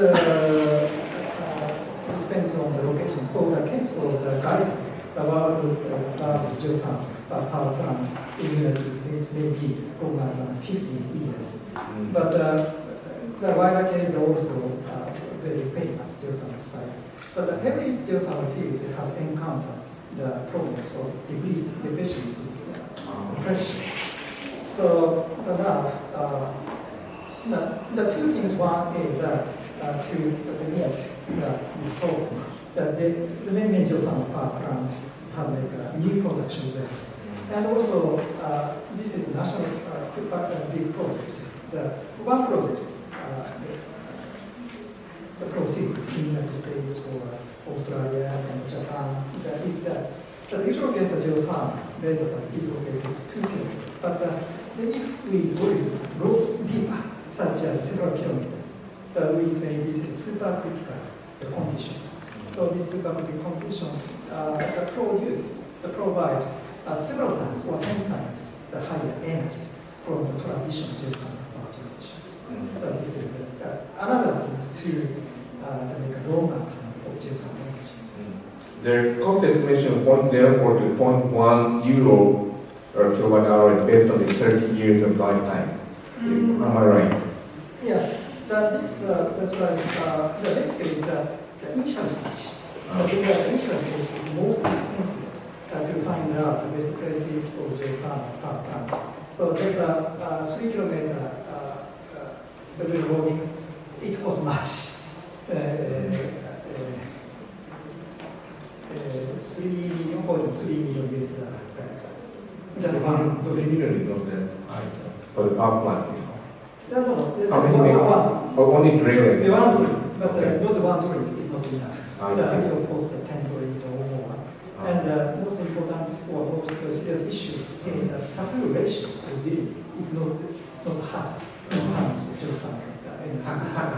depends on the locations. For the case of the Geyser, the world largest geothermal power plant in the United States may be longer than 50 years. But the wider case also very famous geothermal site. But every geothermal field has encountered the problems of deficiency pressure. So now, the two things, one is that to meet these problems, that the many geothermal power plant have like new production wells. And also, this is a national big project. The one project, the proceed in the United States or Australia and Japan, that is that the usual case of geothermal reservoirs is located 2 kilometers. But if we go deeper, such as several kilometers, we say this is supercritical conditions. So these supercritical conditions provide several times or 10 times the higher energies from the traditional geothermal power generations. This is another thing to make a longer time of geothermal energy. The cost estimation of 0.04 to 0.1 euro per kilowatt hour is based on the 30 years of lifetime. Am I right? Yeah, that's right. Basically, the initial stage, the initial phase is most expensive to find out the best places for geothermal power plant. So just 3 kilometer roading, it costs much. 3 million US dollars. Just one. 3 million is not that high for the power plant. No, How many one. Only drilling. One drilling, but not one drilling is not enough. I see. The ideal cost 10 drillings or more. And most important or most serious issues in the success ratios for drilling is not high in terms of geothermal energy.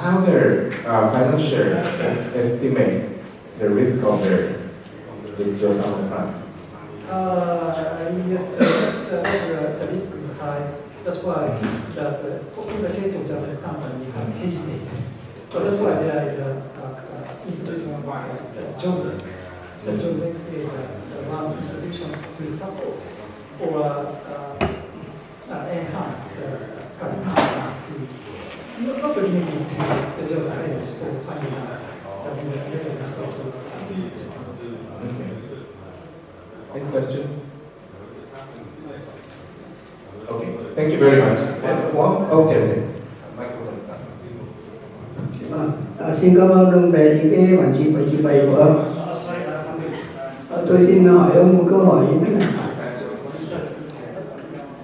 How their financial estimate the risk of their geothermal plant? Yes, the risk is high. That's why that in the case of Japanese company has hesitated. So that's why there is an institution like John Lake. The John Lake is one institution to support or enhance the current to not limited to the geothermal energy for finding out the mineral resources in Japan. Okay. Any question? Okay, thank you very much. And one, okay. Xin cảm ơn ông về những cái bản trình bày của ông. Tôi xin hỏi ông một câu hỏi như thế này.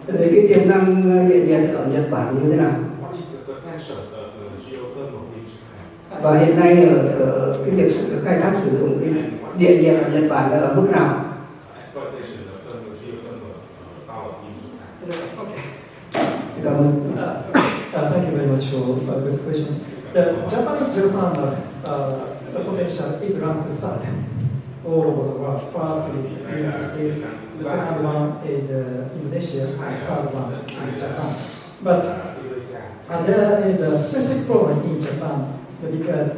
Về cái tiềm năng địa nhiệt ở Nhật Bản như thế nào? Và hiện nay ở cái việc khai thác sử dụng cái địa nhiệt ở Nhật Bản là ở mức nào? Cảm ơn. Thank you very much for good questions. The Japanese geothermal the potential is ranked third all over the world. First is the United States, the second one is Indonesia, and the third one is Japan. But there is a specific problem in Japan because,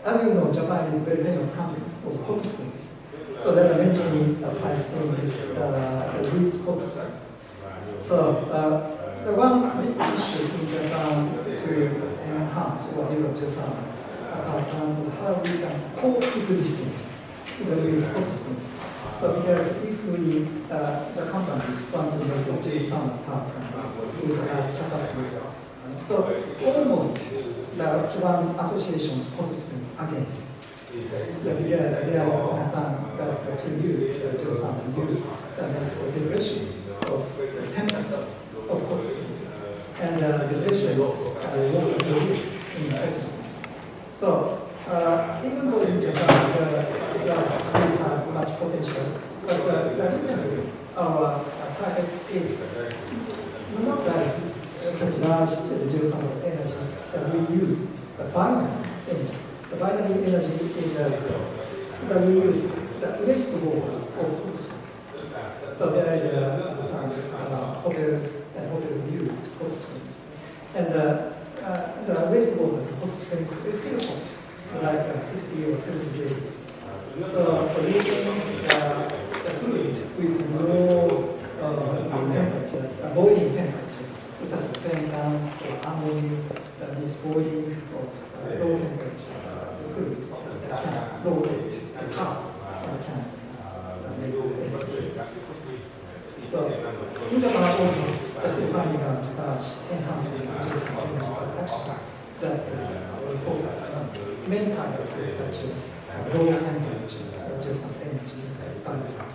as you know, Japan is a very famous country for hot springs. So there are many sightseeings with hot springs. So the one big issue in Japan to enhance or develop geothermal power plant is how we can coexistence with hot springs. So because if we, the companies want to make a geothermal power plant with large capacities, so almost the one association's hot spring against. Because there is a concern that to use geothermal use the next depressions of temperatures of hot springs. And depressions are water in hot springs. So even though in Japan we have much potential, but recently our target is not like this such large geothermal energy that we use the binary energy. The binary energy is that we use the wastewater of hot springs. So there are some hotels and hotels use hot springs. And the wastewater of hot springs is still hot, like 60 or 70 degrees. So producing the fluid with low temperatures, boiling temperatures, such as pentagon or ammonia, this boiling of low temperature fluid that can rotate the car and can make electricity. So in Japan also, still finding out enhancing geothermal energy production that we focus on main target is such a low temperature geothermal energy pipeline.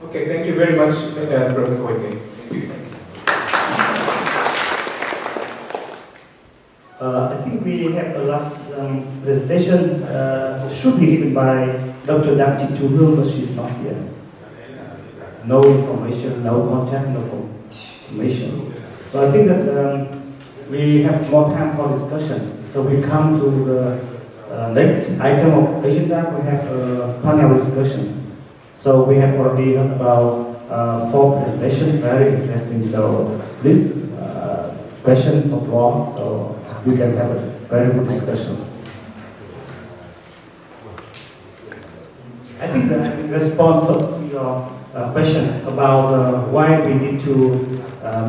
Okay, thank you very much, Professor Koike. Thank you. I think we have a last presentation should be given by Dr. Dang Hướng, but she's not here. No information, no contact, no information. So I think that we have more time for discussion. So we come to the next item of agenda. We have a panel discussion. So we have already heard about 4 presentations, very interesting. So this question for floor. So we can have a very good discussion. I think that I will respond first to your question about why we need to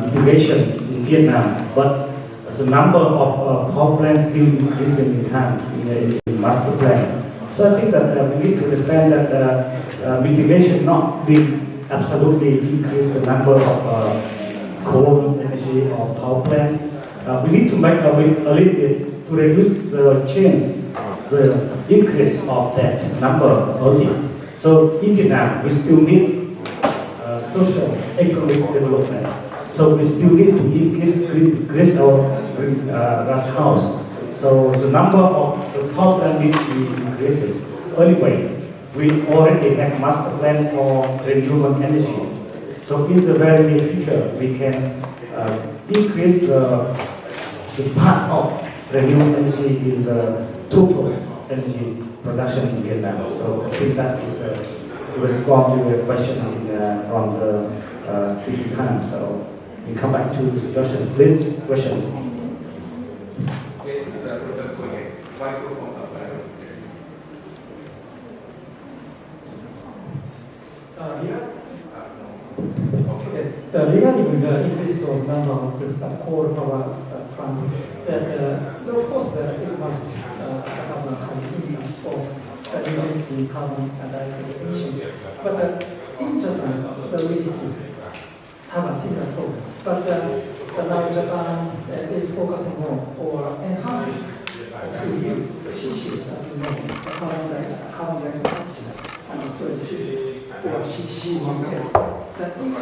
mitigation in Vietnam, but the number of power plants still increasing in time in the master plan. So I think that we need to understand that mitigation not being absolutely increase the number of coal energy or power plant. We need to make a little bit to reduce the chance, the increase of that number only. So in Vietnam, we still need social economic development. So we still need to increase our greenhouse. So the number of the power plant needs to be increasing. Anyway, we already have master plan for renewable energy. So in the very near future, we can increase the part of renewable energy in the total energy production in Vietnam. So I think that is to respond to your question from the speaking time. So we come back to discussion. Please, question. regarding the increase of number of the coal power plants, of course it must have a high impact of the increase in carbon dioxide emissions. But in Japan, we still have a similar progress. But now Japan is focusing more or enhancing to use CCS, as you know, carbon dioxide capture and storage systems, or CCS. That if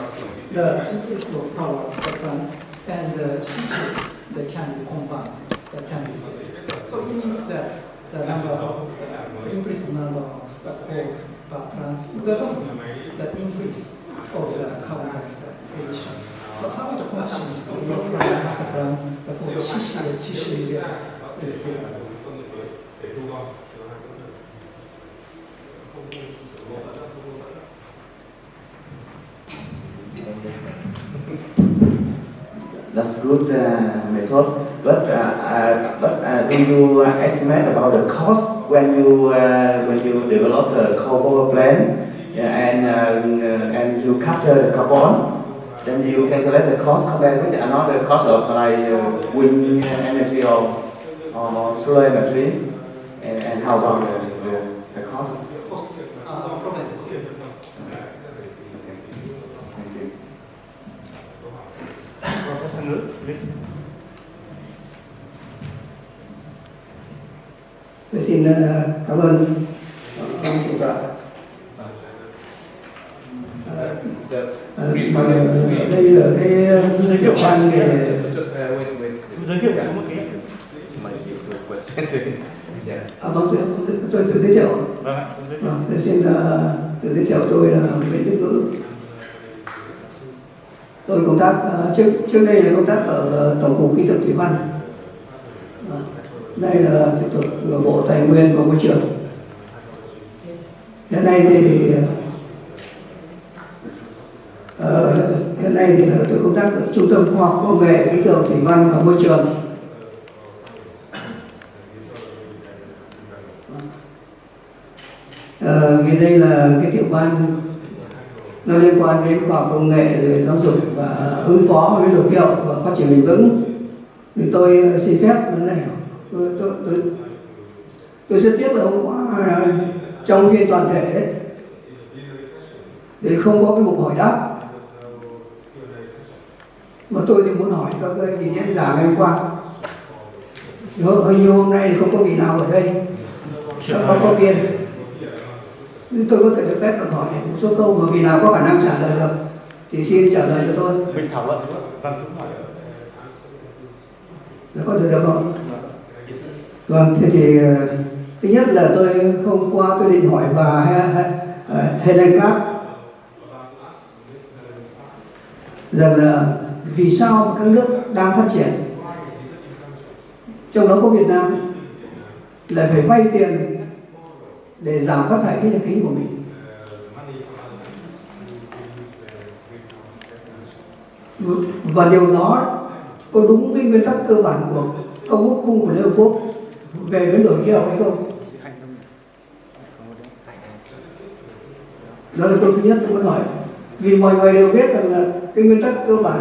the increase of power plant and CCS, they can be combined, they can be saved. So it means that the number of increase in number of coal power plant doesn't mean the increase of the carbon dioxide emissions. But how the connections of your master plan for the CCS That's good method. But do you estimate about the cost when you develop the coal power plant and you capture the carbon? Then you calculate the cost compared with another cost of like wind energy or solar energy, and how about the cost? Progress. Professor Lu, please. Tôi xin cảm ơn ông chủ tọa. Đây là cái giới thiệu ban về giới thiệu một cái. Vâng, tôi tự giới thiệu. Tôi xin tự giới thiệu, tôi là Nguyễn Đức Ngữ. Tôi công tác trước đây là công tác ở Tổng cục Kỹ thuật Thủy văn. Đây là trực thuộc Bộ Tài nguyên và Môi trường. Hiện nay thì tôi công tác ở Trung tâm Khoa học Công nghệ Kỹ thuật Thủy văn và Môi trường. Vì đây là cái tiểu ban nó liên quan đến khoa học công nghệ, rồi giáo dục và ứng phó với biến đổi khí hậu và phát triển bền vững. Thì tôi xin phép này, tôi rất tiếc là hôm qua trong phiên toàn thể đấy thì không có cái mục hỏi đáp, mà tôi thì muốn hỏi các vị diễn giả ngày hôm qua. Hình như hôm nay thì không có vị nào ở đây, các báo cáo viên. Tôi có thể được phép được hỏi một số câu mà vì nào có khả năng trả lời được thì xin trả lời cho tôi. Mình thảo luận nữa. Vâng, hỏi. Có thể được không? Vâng, thế thì thứ nhất là tôi hôm qua tôi định hỏi bà Helen rằng là vì sao các nước đang phát triển, trong đó có Việt Nam, lại phải vay tiền để giảm phát thải khí nhà kính của mình. Và điều đó có đúng với nguyên tắc cơ bản của Công ước khung của Liên Hợp Quốc về biến đổi khí hậu hay không? Đó là câu thứ nhất tôi muốn hỏi. Vì mọi người đều biết rằng là cái nguyên tắc cơ bản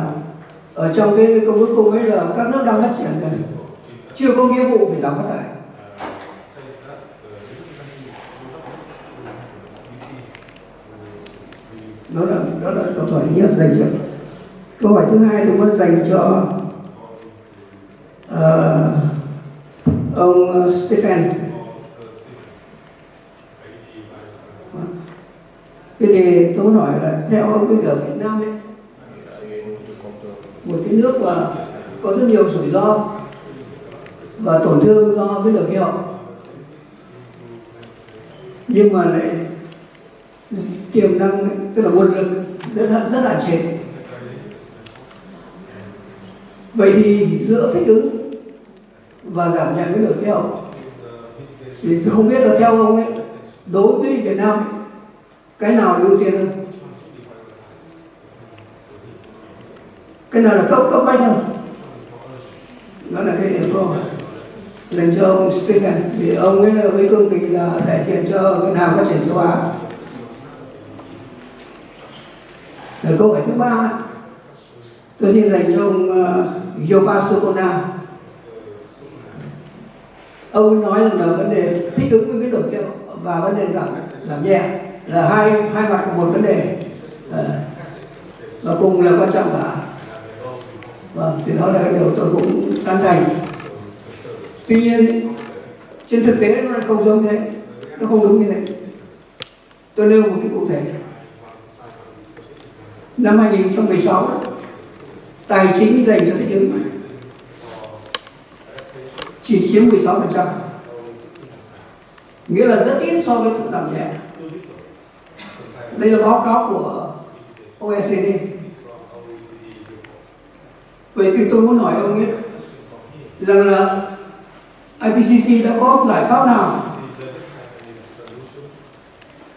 ở trong cái công ước khung ấy là các nước đang phát triển chưa có nghĩa vụ phải giảm phát thải. Đó là câu hỏi thứ nhất dành cho. Câu hỏi thứ hai tôi muốn dành cho ông Stephen. Thế thì tôi muốn hỏi là theo ông bây giờ Việt Nam ấy, một cái nước mà có rất nhiều rủi ro và tổn thương do biến đổi khí hậu, nhưng mà lại tiềm năng, tức là nguồn lực rất hạn chế. Vậy thì giữa thích ứng và giảm nhẹ biến đổi khí hậu thì tôi không biết là theo ông ấy, đối với Việt Nam cái nào là ưu tiên hơn, cái nào là cấp bách hơn? Đó là cái câu hỏi dành cho ông Stephen, vì ông ấy là với cương vị là đại diện cho Ngân hàng Phát triển Châu Á. Câu hỏi thứ ba Tôi xin dành cho ông Yopasukona. Ông nói rằng là vấn đề thích ứng với biến đổi khí hậu và vấn đề giảm nhẹ là hai mặt của một vấn đề, và cùng là quan trọng cả. Vâng, thì đó là điều tôi cũng tán thành. Tuy nhiên trên thực tế nó lại không giống thế, nó không đúng như thế. Tôi nêu một cái cụ thể. Năm 2016, tài chính dành cho thích ứng chỉ chiếm 16%, nghĩa là rất ít so với thực giảm nhẹ. Đây là báo cáo của OECD. Vậy thì tôi muốn hỏi ông ấy rằng là IPCC đã có giải pháp nào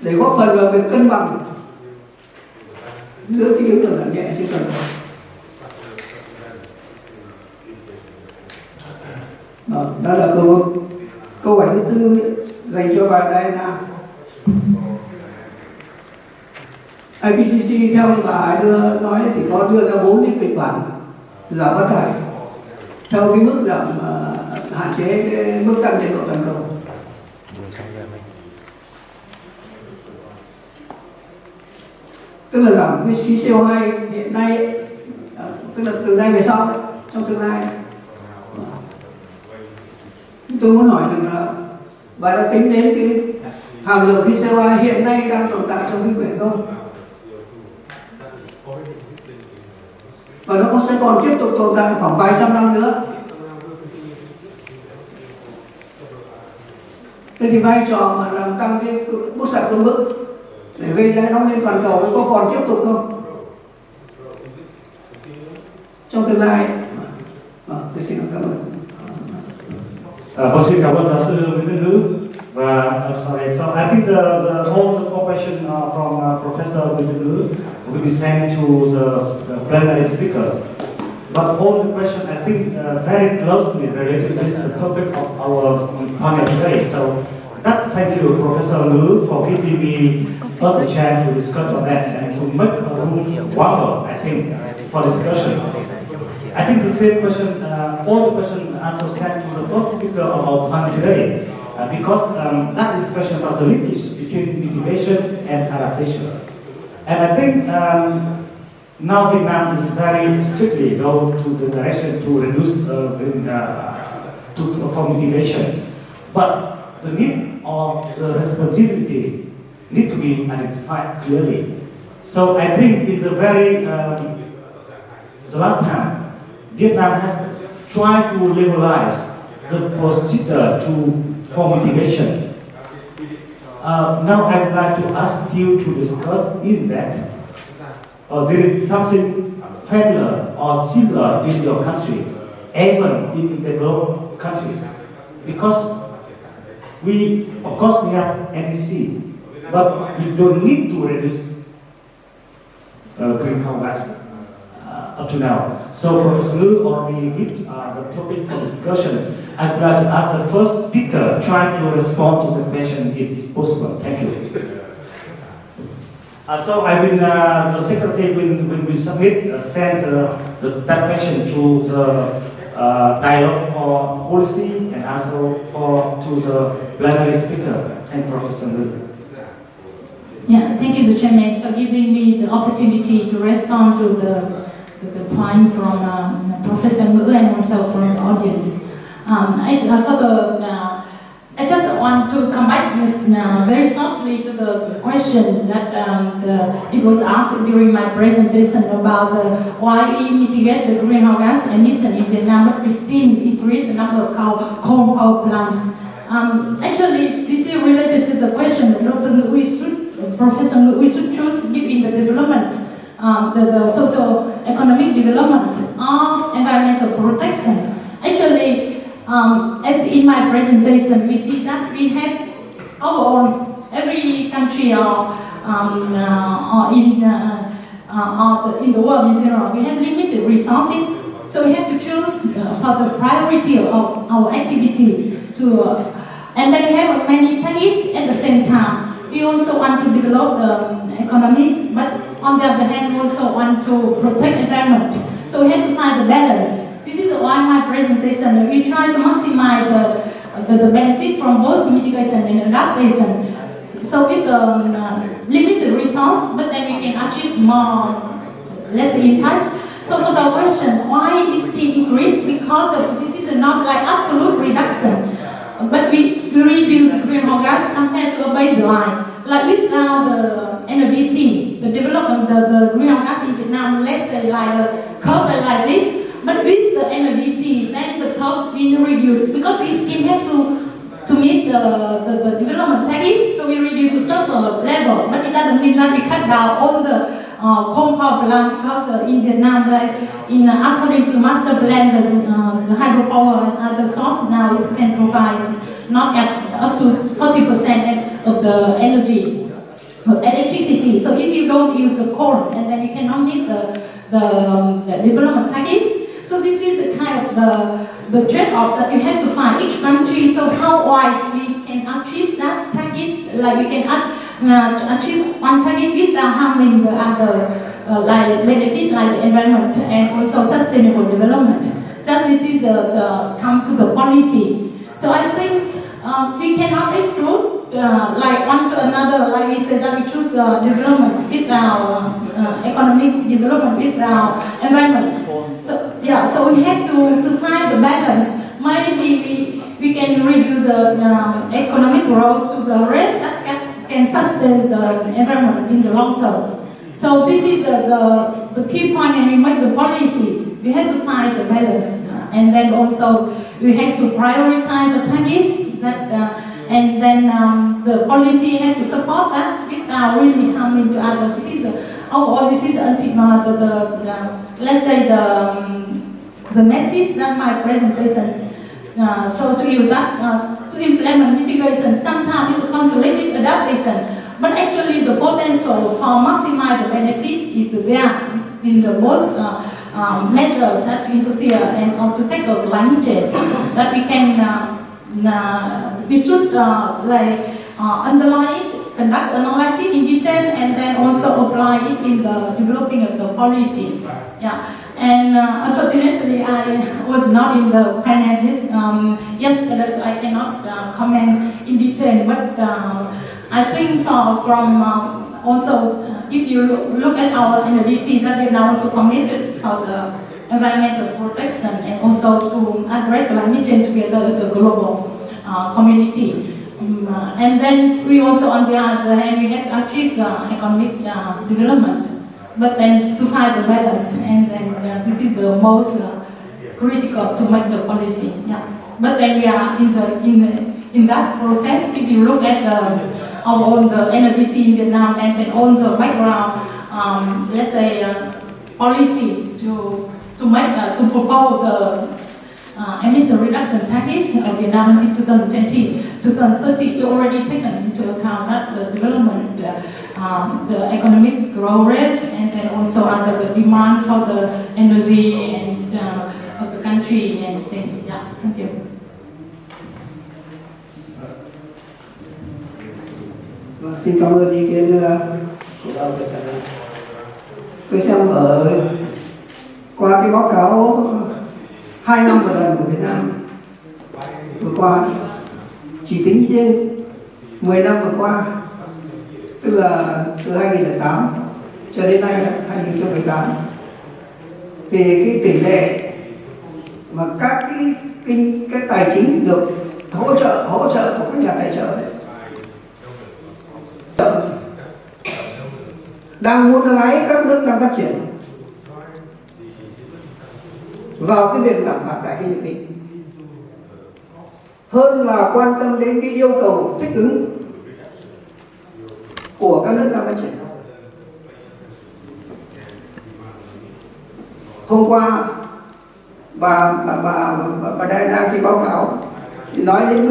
để góp phần vào việc cân bằng giữa thích ứng và giảm nhẹ trên toàn cầu? Đó là câu hỏi thứ tư dành cho bà Diana. IPCC theo bà ấy nói thì có đưa ra 4 cái kịch bản giảm phát thải theo cái mức giảm hạn chế cái mức tăng nhiệt độ toàn cầu. Tức là giảm cái khí CO2 hiện nay, tức là từ nay về sau đấy, trong tương lai. Tôi muốn hỏi rằng là bà đã tính đến cái hàm lượng khí CO2 hiện nay đang tồn tại trong khí quyển không? Và nó sẽ còn tiếp tục tồn tại khoảng vài trăm năm nữa. Thế thì vai trò mà làm tăng cái bức xạ tương bức để gây ra nóng lên toàn cầu nó có còn tiếp tục không trong tương lai? Tôi xin cảm ơn. Vâng, xin cảm ơn giáo sư Nguyễn Ngữ. Và sorry, so I think all the four questions from Professor Nguyễn Ngữ will be sent to the plenary speakers. But all the questions I think very closely related with the topic of our panel today. So thank you, Professor Ngữ, for giving me first a chance to discuss on that and to make a room warmer, I think, for discussion. I think the same question, all the questions also sent to the first speaker of our panel today, because that discussion was the linkage between mitigation and adaptation. And I think now Vietnam is very strictly go to the direction to reduce for mitigation. But the need of the responsibility need to be identified clearly. So I think it's a very, the last time, Vietnam has tried to liberalize the procedure for mitigation. Now I would like to ask you to discuss is that there is something familiar or similar in your country, even in developed countries, because of course we have NDC, but we don't need to reduce greenhouse gas up to now. So Professor Ngữ already gave the topic for discussion. I would like to ask the first speaker try to respond to the question if possible. Thank you. So I will, the secretary when we submit, send that question to the dialogue for policy and also to the plenary speaker. Thank you, Professor Ngữ. Yeah, thank you, the Chairman, for giving me the opportunity to respond to the point from Professor Ngữ and also from the audience. I just want to come back very shortly to the question that it was asked during my presentation about why we mitigate the greenhouse gas emission in Vietnam, but we still increase the number of coal power plants. Actually, this is related to the question that Professor Ngữ should choose between the development, the socio-economic development or environmental protection. Actually, as in my presentation, we see that we have overall every country or in the world in general, we have limited resources, so we have to choose for the priority of our activity and then we have many tasks at the same time. We also want to develop the economy, but on the other hand, also want to protect environment. So we have to find the balance. This is why my presentation, we try to maximize the benefit from both mitigation and adaptation. So with limited resource, but then we can achieve less impacts. So for the question, why is still increase? Because this is not like absolute reduction, but we reduce greenhouse gas compared to a baseline. Like without the NBC, the development, the greenhouse gas in Vietnam, let's say like a curve like this. But with the NBC, then the curve will reduce because we still have to meet the development targets. So we reduce to certain level, but it doesn't mean that we cut down all the coal power plant because in Vietnam, according to master plan, the hydropower and other sources now can provide not up to 40% of the energy, electricity. So if you don't use the coal, and then you cannot meet the development targets. So this is the kind of the trade-off that you have to find each country. So how wise we can achieve that targets, like we can achieve one target without harming the other like benefit like the environment and also sustainable development. So this is the come to the policy. So I think we cannot exclude like one to another, like we said that we choose development with our economic development with our environment. So yeah, so we have to find the balance. Maybe we can reduce the economic growth to the rate that can sustain the environment in the long term. So this is the key point, and we make the policies. We have to find the balance, and then also we have to prioritize the targets that. And then the policy has to support that without really harming to others. This is overall, this is let's say the message that my presentation show to you that to implement mitigation sometimes is a conflict with adaptation, but actually the potential for maximize the benefit is there in the both measures that to interfere and to tackle climate change that we can. We should underline, conduct analysis in detail, and then also apply it in the developing of the policy. Yeah, and unfortunately, I was not in the panel yesterday, so I cannot comment in detail. But I think from also, if you look at our NDC, that we are now also committed for the environmental protection and also to address climate change together with the global community. And then we also, on the other hand, we have to achieve economic development, but then to find the balance, and then this is the most critical to make the policy. Yeah. But then we are in that process. If you look at on the NBC in Vietnam and then on the background, let's say policy to propose the emission reduction targets of Vietnam until 2020, 2030, you already taken into account that the development, the economic growth rate, and then also under the demand for the energy and of the country and things. Yeah, thank you. Xin cảm ơn ý kiến của ông đã trả lời. Tôi xem qua cái báo cáo 2 năm một lần của Việt Nam vừa qua, chỉ tính riêng 10 năm vừa qua, tức là từ 2008 cho đến nay 2018, thì cái tỷ lệ mà các cái tài chính được hỗ trợ của các nhà tài trợ đấy đang muốn lái các nước đang phát triển vào cái việc giảm phát thải khí nhà kính hơn là quan tâm đến cái yêu cầu thích ứng của các nước đang phát triển. Hôm qua bà đang khi báo cáo thì nói đến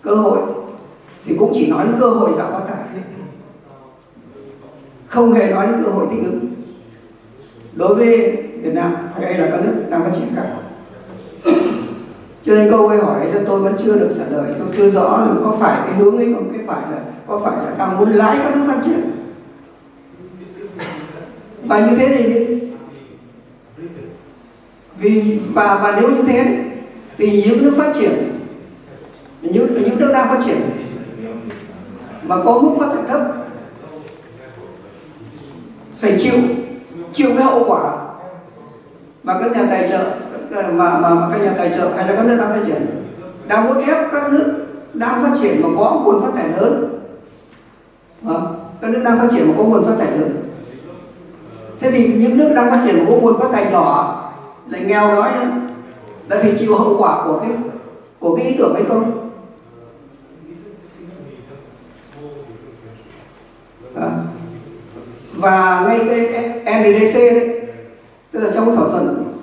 cơ hội thì cũng chỉ nói đến cơ hội giảm phát thải, không hề nói đến cơ hội thích ứng đối với Việt Nam hay là các nước đang phát triển khác. Cho nên câu hỏi tôi vẫn chưa được trả lời, tôi chưa rõ là có phải cái hướng ấy, còn có phải là đang muốn lái các nước phát triển Và như thế thì và nếu như thế thì những nước phát triển, những nước đang phát triển mà có mức phát thải thấp phải chịu cái hậu quả mà các nhà tài trợ mà các nhà tài trợ hay là các nước đang phát triển đang muốn ép các nước đang phát triển mà có nguồn phát thải lớn. Các nước đang phát triển mà có nguồn phát thải lớn. Thế thì những nước đang phát triển mà có nguồn phát thải nhỏ lại nghèo đói nữa, lại phải chịu hậu quả của cái ý tưởng ấy không? Và ngay cái NDC đấy, tức là trong cái thỏa thuận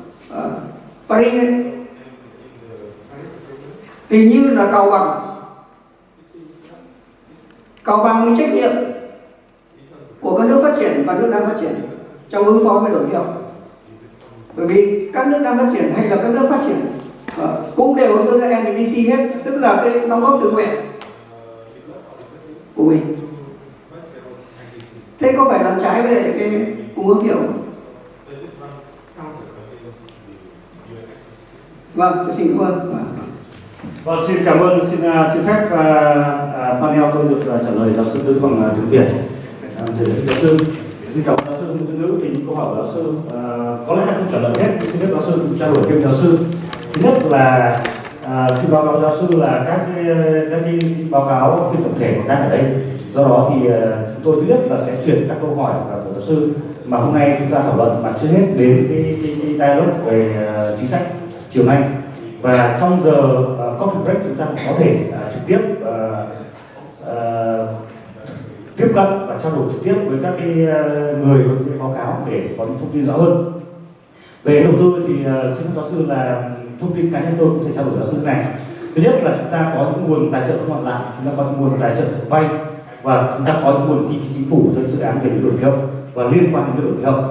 Paris ấy, hình như là cào bằng cái trách nhiệm của các nước phát triển và nước đang phát triển trong ứng phó với đổi khí hậu. Bởi vì các nước đang phát triển hay là các nước phát triển cũng đều đưa ra NDC hết, tức là cái đóng góp tự nguyện của mình. Thế có phải là trái với cái cung ứng kiểu? Vâng, tôi xin cảm ơn. Vâng, xin cảm ơn, xin phép panel tôi được trả lời giáo sư Tư bằng tiếng Việt. Giáo sư, xin cảm ơn giáo sư ngôn ngữ vì những câu hỏi của giáo sư có lẽ không trả lời hết. Xin phép giáo sư trao đổi thêm giáo sư. Thứ nhất là xin báo cáo giáo sư là các cái báo cáo phiên tổng thể còn đang ở đây. Do đó thì chúng tôi thứ nhất là sẽ chuyển các câu hỏi của giáo sư mà hôm nay chúng ta thảo luận mà chưa hết đến cái dialogue về chính sách chiều nay. Và trong giờ coffee break chúng ta có thể trực tiếp tiếp cận và trao đổi trực tiếp với các cái người có những báo cáo để có những thông tin rõ hơn. Về đầu tư thì xin giáo sư là thông tin cá nhân tôi cũng thể trao đổi giáo sư này. Thứ nhất là chúng ta có những nguồn tài trợ không hoàn lại, chúng ta có những nguồn tài trợ vay và chúng ta có những nguồn kinh phí chính phủ cho những dự án về biến đổi khí hậu và liên quan đến biến đổi khí hậu.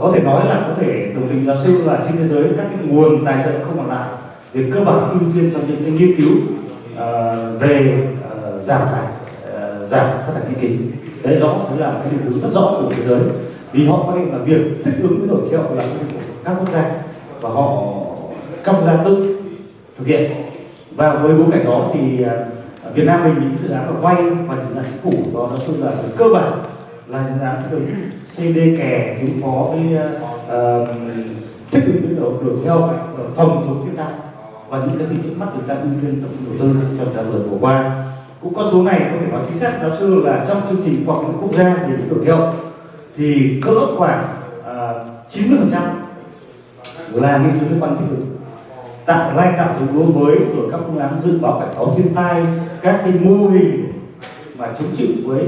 Có thể nói là có thể đồng tình giáo sư là trên thế giới các cái nguồn tài trợ không hoàn lại về cơ bản ưu tiên cho những cái nghiên cứu về giảm phát thải khí kính. Đấy rõ, đấy là cái định hướng rất rõ của thế giới. Vì họ quan niệm là việc thích ứng biến đổi khí hậu là việc của các quốc gia và các quốc gia tự thực hiện. Và với bối cảnh đó thì Việt Nam mình những dự án mà vay và những dự án chính phủ đó giáo sư là cơ bản là những dự án thích ứng CD kè ứng phó với thích ứng biến đổi khí hậu, phòng chống thiên tai và những cái gì trước mắt chúng ta ưu tiên tập trung đầu tư trong thời gian vừa qua. Cũng con số này có thể nói chính xác giáo sư là trong chương trình khoa học quốc gia về biến đổi khí hậu thì cỡ khoảng 90% là nghiên cứu liên quan thích ứng, tạo giống lúa mới rồi các phương án dự báo cảnh báo thiên tai, các cái mô hình mà chống chịu với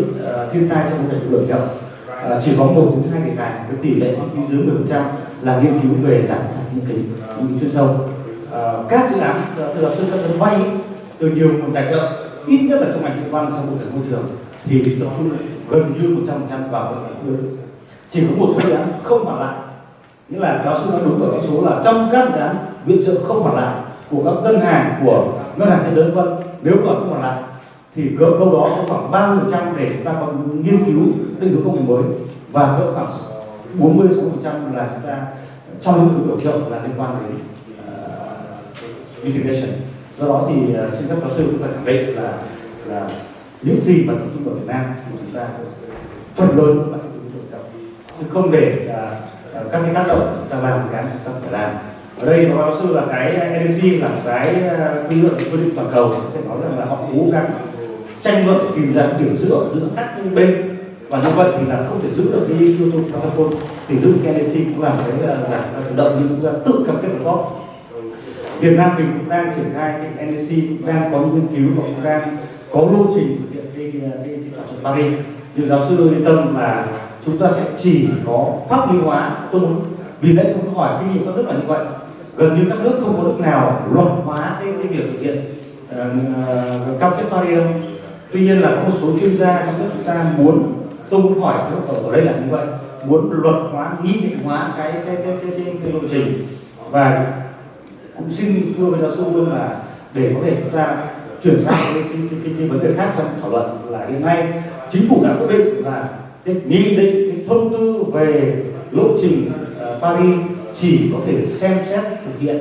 thiên tai trong vấn đề biến đổi khí hậu. Chỉ có 1 đến 2 đề tài với tỷ lệ dưới 10% là nghiên cứu về giảm phát thải khí kính, nghiên cứu chuyên sâu. Các dự án thưa giáo sư các dân vay từ nhiều nguồn tài trợ, ít nhất là trong ngành khí quan, trong bộ tài môi trường thì tập trung gần như 100% vào các dự án. Chỉ có một số dự án không hoàn lại, nghĩa là giáo sư đã đúng ở cái số là trong các dự án viện trợ không hoàn lại của các ngân hàng, của ngân hàng thế giới vân, nếu mà không hoàn lại thì cỡ đâu đó có khoảng 30% để chúng ta có nghiên cứu định hướng công nghệ mới và cỡ khoảng 40-60% là chúng ta trong lĩnh vực khí hậu là liên quan đến integration. Do đó thì xin phép giáo sư cũng phải khẳng định là những gì mà tập trung ở Việt Nam thì chúng ta phần lớn là tập trung ở động, chứ không để các cái tác động chúng ta làm cái chúng ta phải làm. Ở đây nói giáo sư là cái NDC là một cái quy định toàn cầu, có thể nói rằng là họ cố gắng tranh luận tìm ra cái điểm giữa các bên, và như vậy thì là không thể giữ được cái yếu tố carbon thì giữ cái NDC cũng là một cái giảm tự động, nhưng cũng là tự cam kết đóng góp. Việt Nam mình cũng đang triển khai cái NDC, cũng đang có những nghiên cứu và cũng đang có lộ trình thực hiện cái thỏa thuận Paris. Nhưng giáo sư yên tâm là chúng ta sẽ chỉ có pháp lý hóa. Tôi muốn vì nãy tôi muốn hỏi kinh nghiệm các nước là như vậy, gần như các nước không có nước nào luật hóa cái việc thực hiện cam kết Paris đâu. Tuy nhiên là có một số chuyên gia trong nước chúng ta muốn, tôi muốn hỏi ở đây là như vậy, muốn luật hóa, nghị định hóa cái lộ trình. Và cũng xin thưa với giáo sư luôn là để có thể chúng ta chuyển sang cái vấn đề khác trong thảo luận là hiện nay chính phủ đã quyết định là cái nghị định, cái thông tư về lộ trình Paris chỉ có thể xem xét thực hiện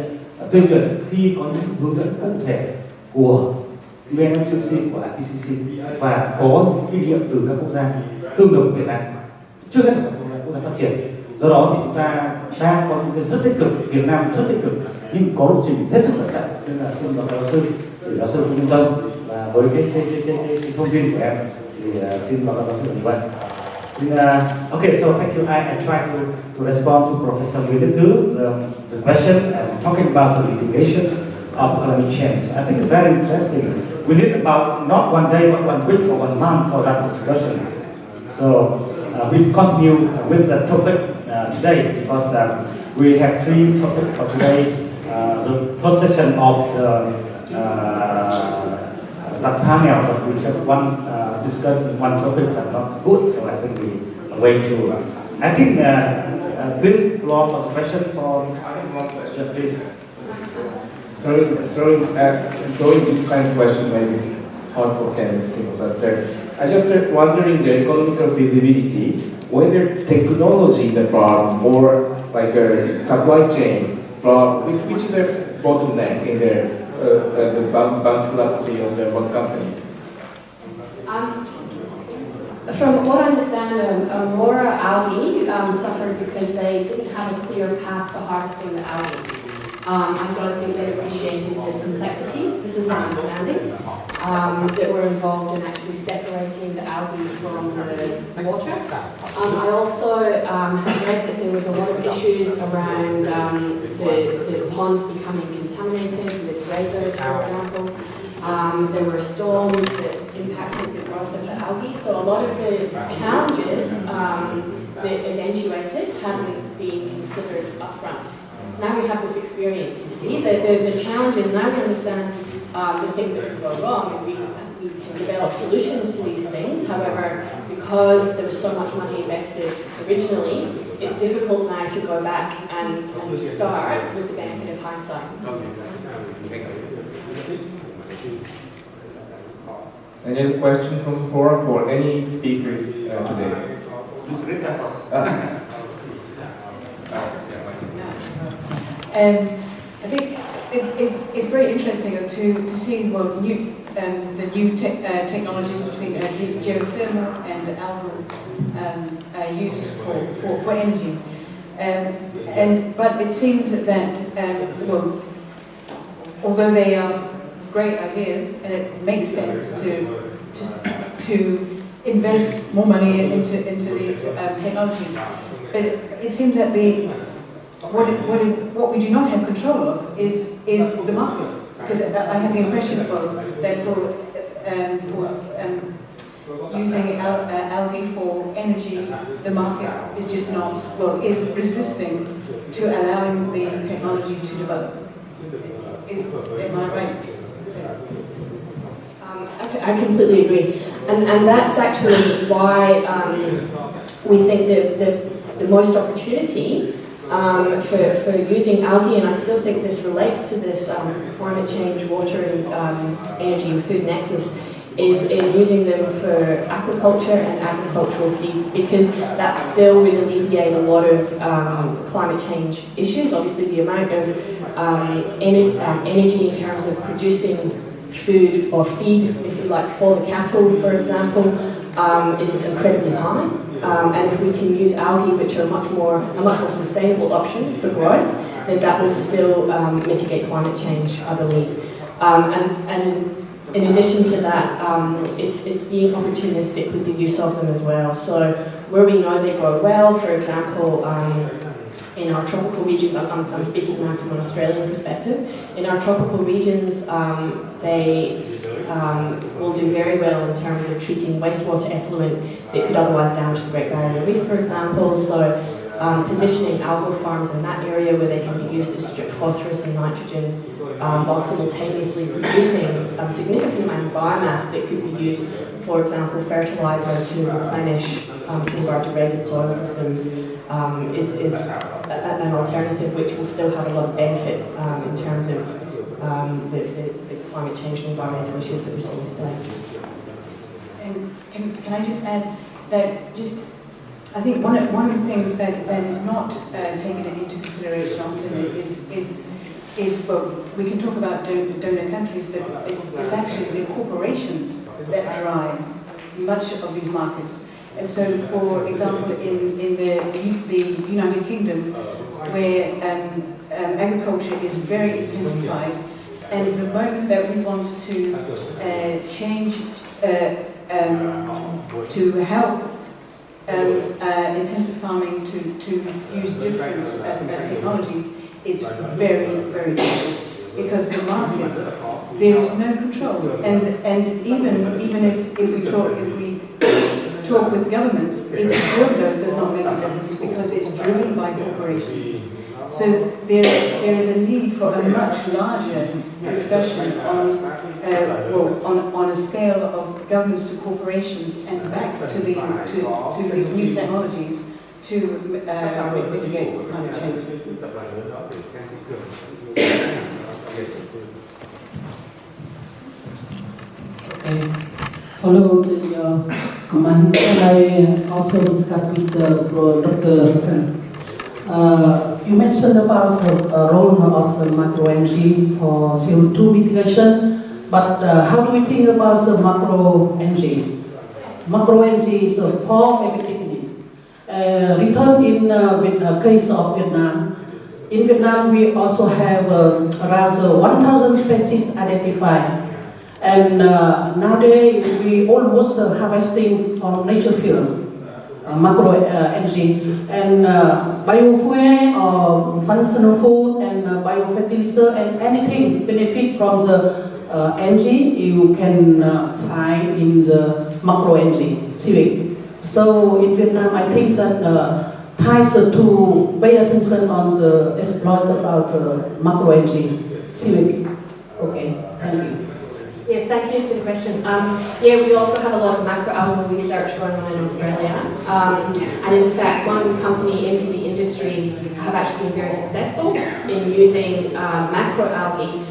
phê duyệt khi có những hướng dẫn cụ thể của UNFCCC, của IPCC và có những kinh nghiệm từ các quốc gia tương đồng Việt Nam, chưa hết là các quốc gia phát triển. Do đó thì chúng ta đang có những cái rất tích cực, Việt Nam rất tích cực nhưng có lộ trình hết sức thận trọng, nên là xin báo cáo giáo sư, để giáo sư yên tâm và với cái thông tin của em thì xin báo cáo giáo sư như vậy. Okay, so thank you. I try to respond to Professor Nguyễn the question and talking about the mitigation of climate change. I think it's very interesting. We need about not one day but 1 week or 1 month for that discussion. So we continue with the topic today because we have 3 topics for today. The first session of the panel, but we just discuss one topic that's not good, so I think we wait to. I think please floor for the question for please. Throwing this kind of question may be hard for chemists, but I just wondering the economical feasibility, whether technology is a problem or like a supply chain problem, which is a bottleneck in the bankruptcy of the one company. From what I understand, Aurora algae suffered because they didn't have a clear path for harvesting the algae. I don't think they appreciated the complexities, this is my understanding, that were involved in actually separating the algae from the water. I also have read that there was a lot of issues around the ponds becoming contaminated with razors, for example. There were storms that impacted the growth of the algae, so a lot of the challenges that eventuated hadn't been considered upfront. Now we have this experience, you see, the challenges, now we understand the things that could go wrong, and we can develop solutions to these things. However, because there was so much money invested originally, it's difficult now to go back and start with the benefit of hindsight. Any other question from the forum for any speakers today? Ms. Rita first. I think it's very interesting to see the new technologies between geothermal and algal use for energy. But it seems that although they are great ideas and it makes sense to invest more money into these technologies, but it seems that what we do not have control of is the markets, because I have the impression that for using algae for energy, the market is just not, is resisting to allowing the technology to develop. Am I right? I completely agree, and that's actually why we think the most opportunity for using algae, and I still think this relates to this climate change, water and energy and food nexus, is in using them for aquaculture and agricultural feeds, because that still would alleviate a lot of climate change issues. Obviously the amount of energy in terms of producing food or feed, if you like, for the cattle, for example, is incredibly high. And if we can use algae, which are a much more sustainable option for growth, then that will still mitigate climate change, I believe. And in addition to that, it's being opportunistic with the use of them as well. So where we know they grow well, for example, in our tropical regions, I'm speaking now from an Australian perspective, in our tropical regions, they will do very well in terms of treating wastewater effluent that could otherwise damage the Great Barrier Reef, for example. So positioning algal farms in that area where they can be used to strip phosphorus and nitrogen, while simultaneously producing a significant amount of biomass that could be used, for example, fertilizer to replenish some of our degraded soil systems, is an alternative which will still have a lot of benefit in terms of the climate change and environmental issues that we're seeing today. And can I just add that just I think one of the things that is not taken into consideration often is well, we can talk about donor countries, but it's actually the corporations that drive much of these markets. And so, for example, in the United Kingdom, where agriculture is very intensified, and the moment that we want to change to help intensive farming to use different technologies, it's very, very difficult because the markets, there is no control, and even if we talk with governments, it still does not make a difference because it's driven by corporations. So there is a need for a much larger discussion on a scale of governments to corporations and back to these new technologies to mitigate climate change. Okay. Follow the comment, and I also discussed with Dr. Khan. You mentioned about the role of the macro energy for CO2 mitigation, but how do we think about the macro energy? Macro energy is for everything needs. Return in the case of Vietnam. In Vietnam, we also have around 1,000 species identified. And nowadays, we almost harvesting from nature field. Macro energy and biofuel or functional food and biofertilizer and anything benefit from the energy you can find in the macro energy civic. So in Vietnam, I think that ties to pay attention on the exploit about macro energy civic. Okay, thank you. Yeah, thank you for the question. Yeah, we also have a lot of macroalgal research going on in Australia. And in fact, one company into the industries have actually been very successful in using macroalgae,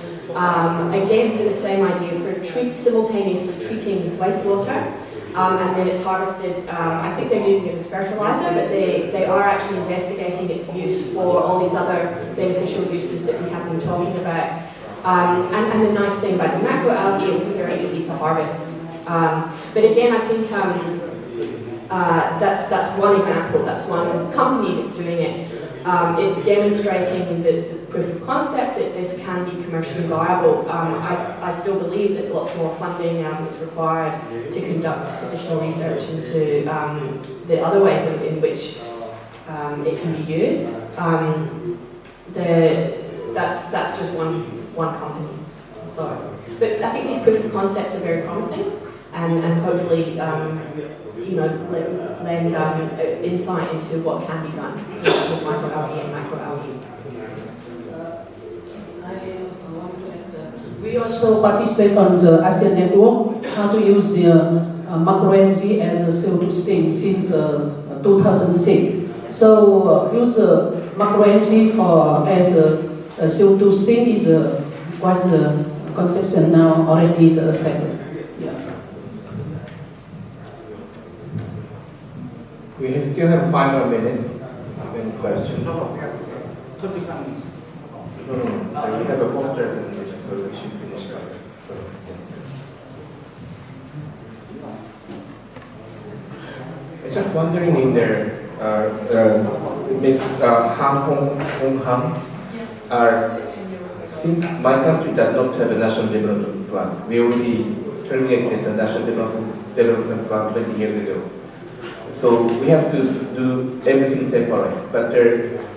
again for the same idea, for simultaneously treating wastewater. And then it's harvested, I think they're using it as fertilizer, but they are actually investigating its use for all these other beneficial uses that we have been talking about. And the nice thing about the macroalgae is it's very easy to harvest. But again, I think that's one example, that's one company that's doing it. It's demonstrating the proof of concept that this can be commercially viable. I still believe that lots more funding is required to conduct additional research into the other ways in which it can be used. That's just one company. So, but I think these proof of concepts are very promising, and hopefully, lend insight into what can be done with microalgae and macroalgae. We also participate on the ASEAN network, how to use the macro energy as a CO2 sink since 2006. So use the macro energy as a CO2 sink is quite a conception now already is accepted. We still have 5 more minutes. Any question? No, we have 35 minutes. No. We have a poster presentation, so we should finish that. I'm just wondering in there, Ms. Han, since my country does not have a national development plan, we already terminated the national development plan 20 years ago. So we have to do everything separate. But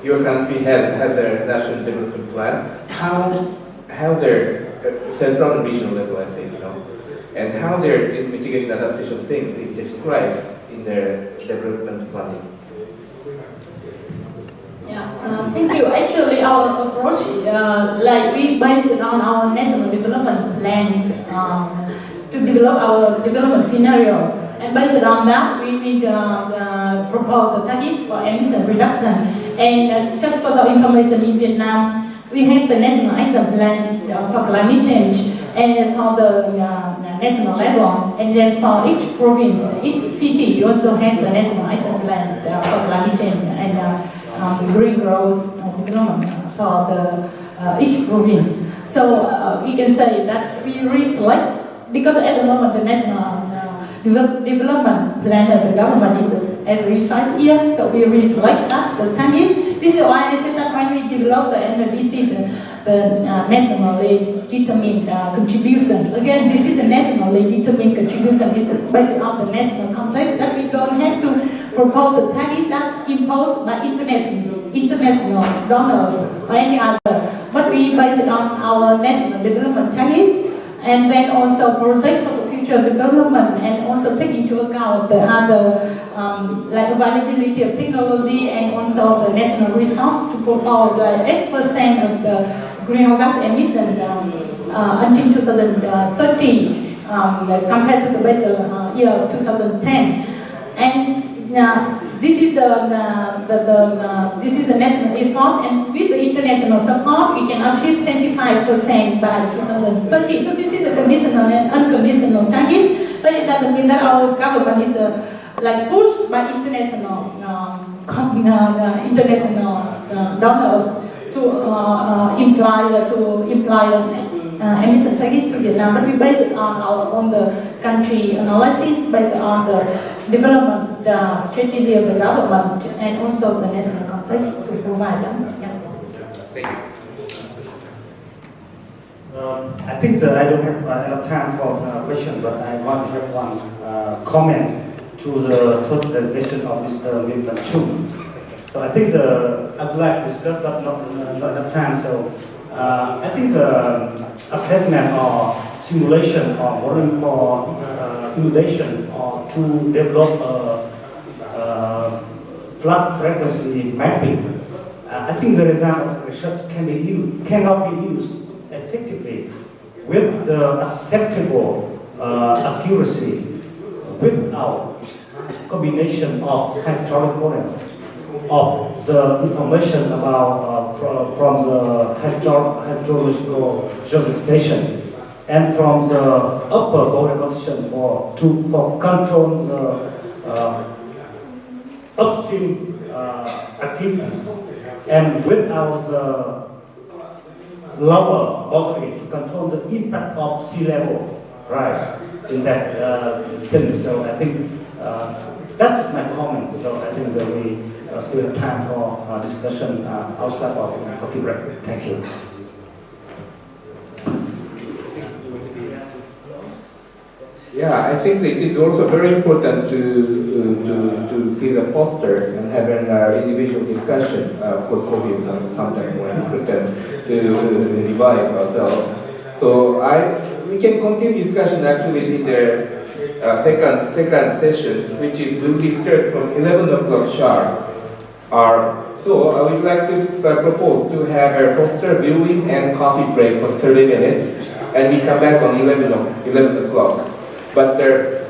your country has their national development plan. How their central and regional level, I think, and how this mitigation adaptation things is described in their development planning. Yeah, thank you. Actually, our approach, like we based on our national development plan to develop our development scenario. And based on that, we propose the targets for emission reduction. And just for the information, in Vietnam, we have the National Action Plan for climate change, and for the national level, and then for each province, each city also have the national action plan for climate change and green growth development for the each province. So we can say that we reflect, because at the moment the national development plan of the government is every 5 years, so we reflect that the targets. This is why I said that when we develop the NDC, the nationally determined contribution. Again, this is the nationally determined contribution. It's based on the national context, that we don't have to propose the targets that imposed by international donors or any other, but we base it on our national development targets, and then also project for the future development, and also take into account the other like availability of technology and also the national resource to propose the 8% of the greenhouse gas emission until 2030 compared to the better year 2010. And this is the national effort, and with the international support, we can achieve 25% by 2030. So this is the conditional and unconditional targets, but it doesn't mean that our government is like pushed by international donors to imply emission targets to Vietnam, but we base it on the country analysis, based on the development strategy of the government and also the national context to provide them. Yeah. Thank you. I think that I don't have enough time for questions, but I want to have one comment to the third presentation of Mr. Nguyên. So I think I would like to discuss, but not enough time. So I think the assessment or simulation or modeling for inundation or to develop flood frequency mapping, I think the result of the research cannot be used effectively with the acceptable accuracy without combination of hydraulic model of the information about from the hydrological geostation and from the upper border condition for control the upstream activities, and without the lower boundary to control the impact of sea level rise in that thing. So I think that's my comment. So I think that we still have time for discussion outside of coffee break. Thank you. Yeah, I think it is also very important to see the poster and have an individual discussion. Of course, COVID sometimes when we pretend to revive ourselves. So we can continue discussion actually in the second session, which will be started from 11 o'clock sharp. So I would like to propose to have a poster viewing and coffee break for 30 minutes, and we come back on 11 o'clock. But the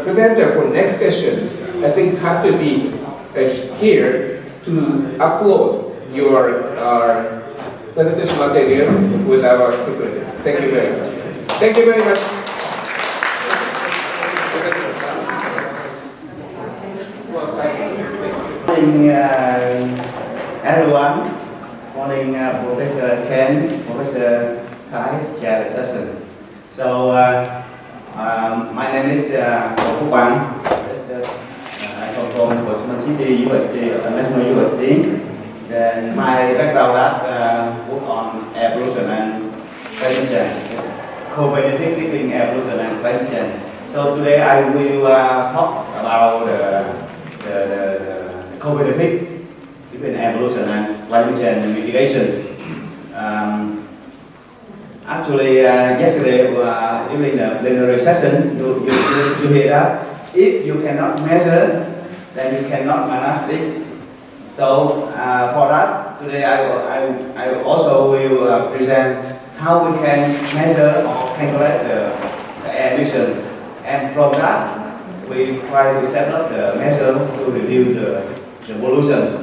presenter for next session, I think, have to be here to upload your presentation material with our secretary. Thank you very much. Thank you very much. Morning, everyone. Morning, Professor Ken, Professor Thái, chair the session. So, my name is U BAN. I come from Washington City University, National University. Then my background that work on air pollution and climate change, co-benefit between air pollution and climate change. So today I will talk about the co-benefit between air pollution and climate change mitigation. Actually, yesterday during the plenary session, you hear that if you cannot measure, then you cannot manage it. So for that, today I also will present how we can measure or calculate the air emission, and from that we try to set up the measure to reduce the pollution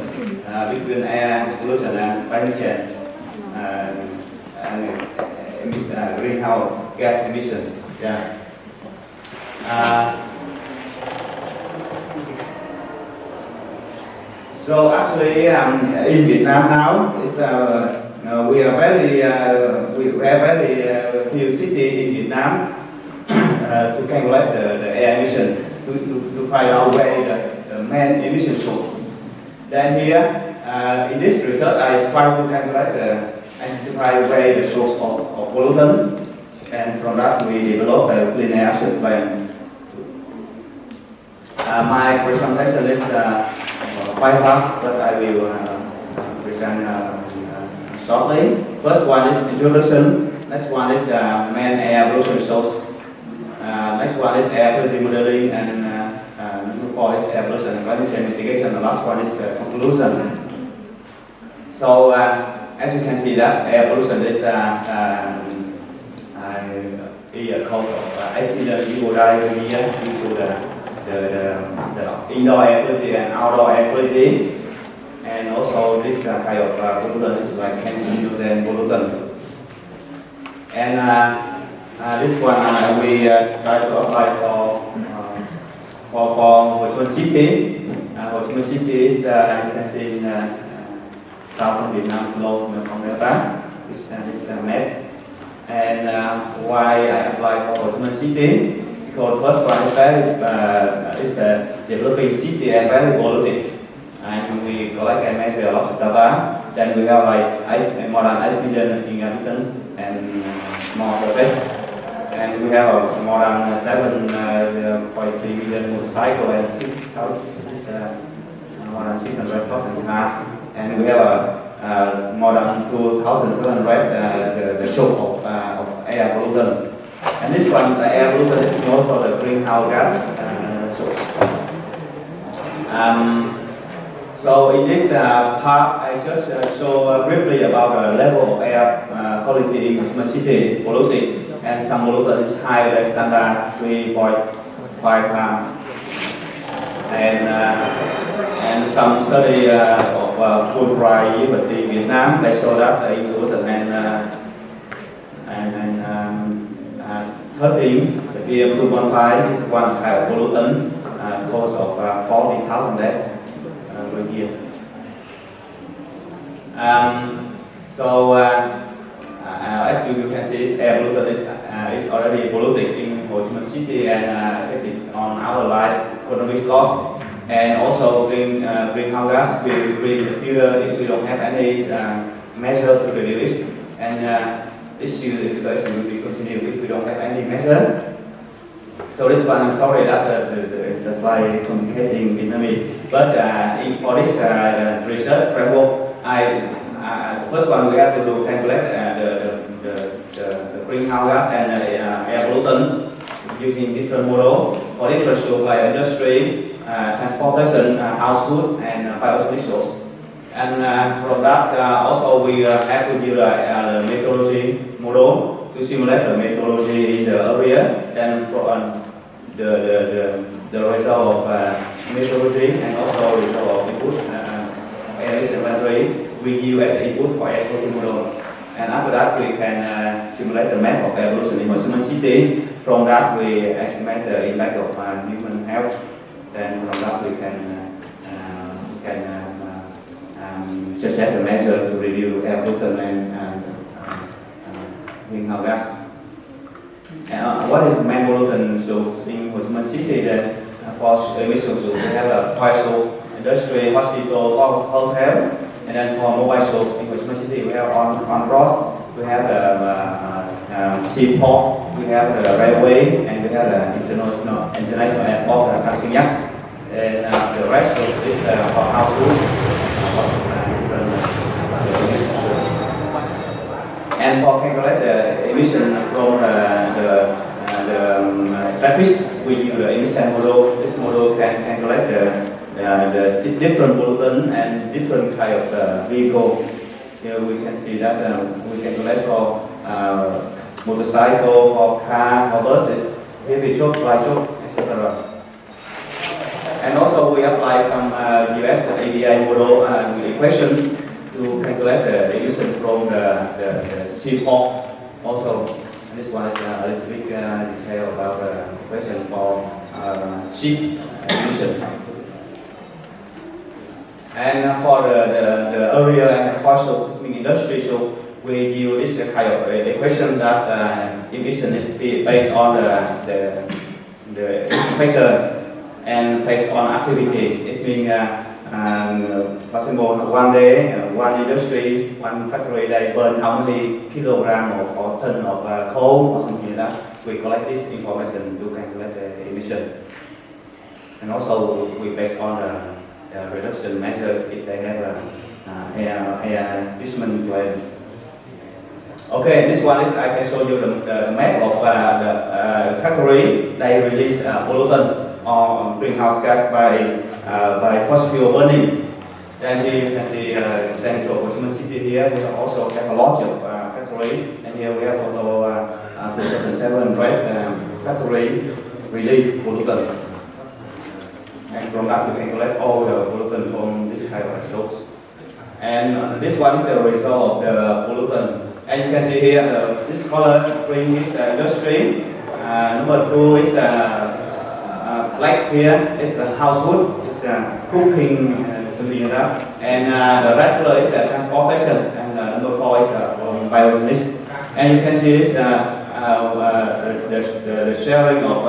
between air pollution and climate change and greenhouse gas emission. Yeah. So actually, in Vietnam now, we are we have very few cities in Vietnam to calculate the air emission to find out where the main emission source. Then here, in this research, I try to calculate identify where the source of pollutant, and from that we develop a linear action plan. My presentation is 5 parts, but I will present shortly. First one is introduction. Next one is main air pollution source. Next one is air quality modeling, and number 4 is air pollution and climate change mitigation. The last one is conclusion. So as you can see, that air pollution is a cause of accident due to the indoor air quality and outdoor air quality, and also this kind of pollutant is like carcinogen pollutant. And this one we try to apply for Ho Chi Minh City. Ho Chi Minh City is you can see in southern Vietnam, below Mekong Delta. This map. And why I apply for Ho Chi Minh City? Because first one is very developing city and very polluted, and we collect and measure a lot of data. Then we have like more than 8 million inhabitants and more surface, and we have more than 7.3 million motorcycles and more than 600,000 cars, and we have more than 2,700 the source of air pollutant. And this one, the air pollutant, is also the greenhouse gas source. So in this part, I just show briefly about the level of air quality in Ho Chi Minh City is polluted, and some pollutant is higher than standard 3.5 times. And some study of Fulbright University in Vietnam, they show that in 2013, the PM2.5 is one kind of pollutant, cause of 40,000 deaths per year. As you can see, air pollutant is already polluted in Ho Chi Minh City and affected on our life, economic loss, and also greenhouse gas will increase in the future if we don't have any measure to reduce it. And this situation will be continued if we don't have any measure. So this one, I'm sorry that the slide communicating Vietnamese, but for this research framework, first one we have to do calculate the greenhouse gas and air pollutant using different models for different sources like industry, transportation, household, and biological source. And from that, also we have to use the meteorology model to simulate the meteorology in the area, and from the result of meteorology and also result of input air inventory we use as input for air quality model. And after that, we can simulate the map of air pollution in Ho Chi Minh City. From that, we estimate the impact of human health. Then from that, we can suggest the measure to reduce air pollutant and greenhouse gas. What is the main pollutant source in Ho Chi Minh City? Then for emission source, we have a fire source, industry, hospital, hotel, and then for mobile source in Ho Chi Minh City, we have on road, we have the seaport, we have the railway, and we have the international airport, KHCN. And the rest is for household, and for calculate the emission from the traffic, we use the emission model. This model can calculate the different pollutant and different kind of vehicle. Here we can see that we calculate for motorcycle, for car, for buses, heavy truck, light truck, etc. And also we apply some US ADI model equation to calculate the emission from the seaport also. And this one is a little bit detail about the question for ship emission. And for the area and the cost of this industry, so we use this kind of equation that emission is based on the indicator and based on activity. It means, for example, one day, one industry, one factory, they burn how many kilogram or ton of coal or something like that. We collect this information to calculate the emission. And also, we based on the reduction measure if they have a air treatment plan. Okay, this one is I can show you the map of the factory. They release pollutant or greenhouse gas by fossil fuel burning. Then here you can see central Washington City here. We also have a lot of factory, and here we have total 2,700 factory release pollutant. And from that we can collect all the pollutant from this kind of source. And this one is the result of the pollutant. And you can see here this color green is the industry. Number 2 is black here is the housewood, it's cooking something like that. And the red color is transportation. And number 4 is biomass. And you can see it's, the sharing of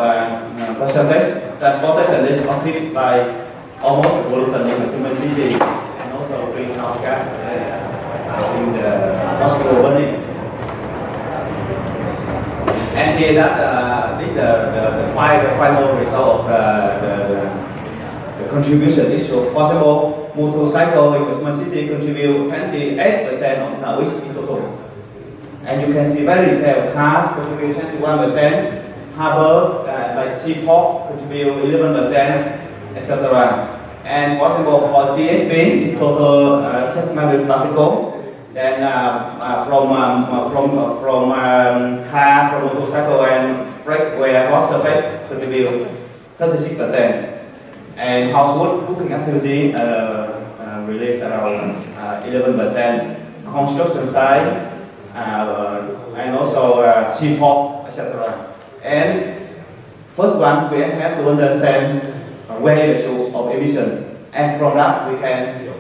percentage. Transportation is occupied by almost the pollutant in the human city, and also greenhouse gas in the fossil burning. And here that this the final result of the contribution is so possible. Motorcycle in the human city contribute 28% of noise in total. And you can see very detailed. Cars contribute 21%. Harbor, like seaport, contribute 11%, etc. And for example, for TSP, is total settlement particle. Then from car, from motorcycle and brake where road surface contribute 36%. And household cooking activity released around 11%. Construction site and also seaport, etc. And first one, we have to understand where the source of emission, and from that we can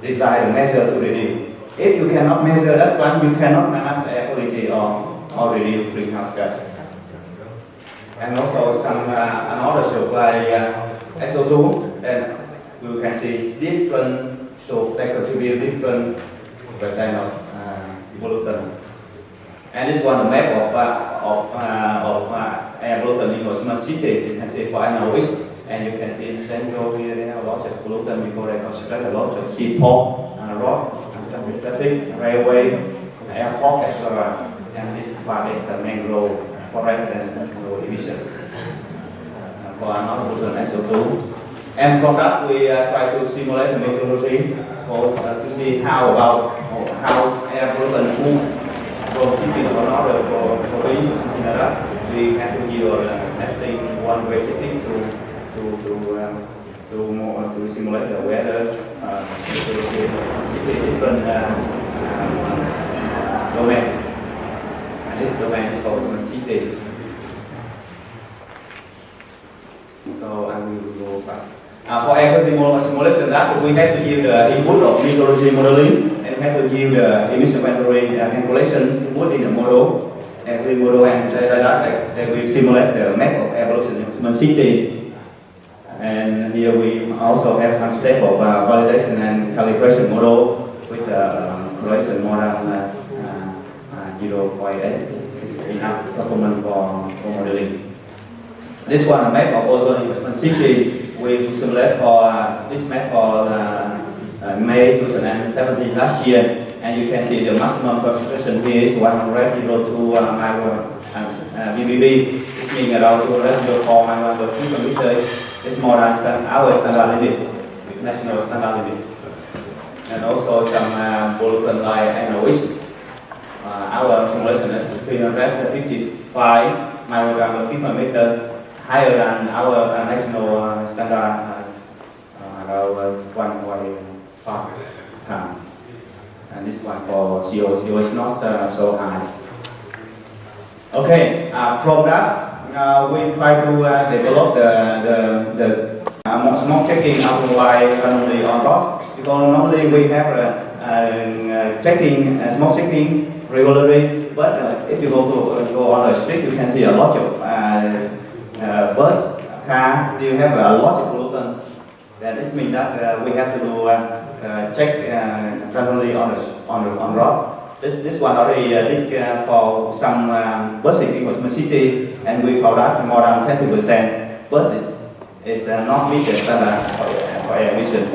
decide a measure to reduce. If you cannot measure that one, you cannot manage the air quality or reduce greenhouse gas. And also some another source like SO2, then you can see different sources that contribute different percent of pollutant. And this one, the map of air pollutant in Washington City. You can see for HANOI, and you can see in central here they have a lot of pollutant because they concentrate a lot of seaport, road, traffic, railway, airport, etc. And this part is the mangrove forest and mangrove emission for another pollutant SO2. And from that we try to simulate the meteorology to see how air pollutant move from city to another for east, we have to use nesting one-way technique to simulate the weather, city different domain. And this domain is called the city. So I will go fast. For every simulation, that we have to give the input of meteorology modeling, and we have to give the emission inventory calculation input in the model. Every model, and that we simulate the map of air pollution in human city. And here we also have some step of validation and calibration model with correlation more than 0.8 is enough performance for modeling. This one, a map of ozone in human city. We simulate for this map for May 2017 last year, and you can see the maximum concentration here is 102 ppb. This means around 204 micrometers. It's more than our standard limit, national standard limit. And also some pollutant like NOx. Our simulation is 355 microgram per meter. Higher than our national standard, around 1.5 times. And this one for CO is not so high. Okay, from that, we try to develop the smoke checking outline randomly on rod, because normally we have checking smoke checking regularly, but if you go on the street, you can see a lot of bus, car, you have a lot of pollutant. Then this means that we have to do check randomly on road. This one already did for some buses in Washington City, and we found out more than 20% buses is not meet the standard for air emission.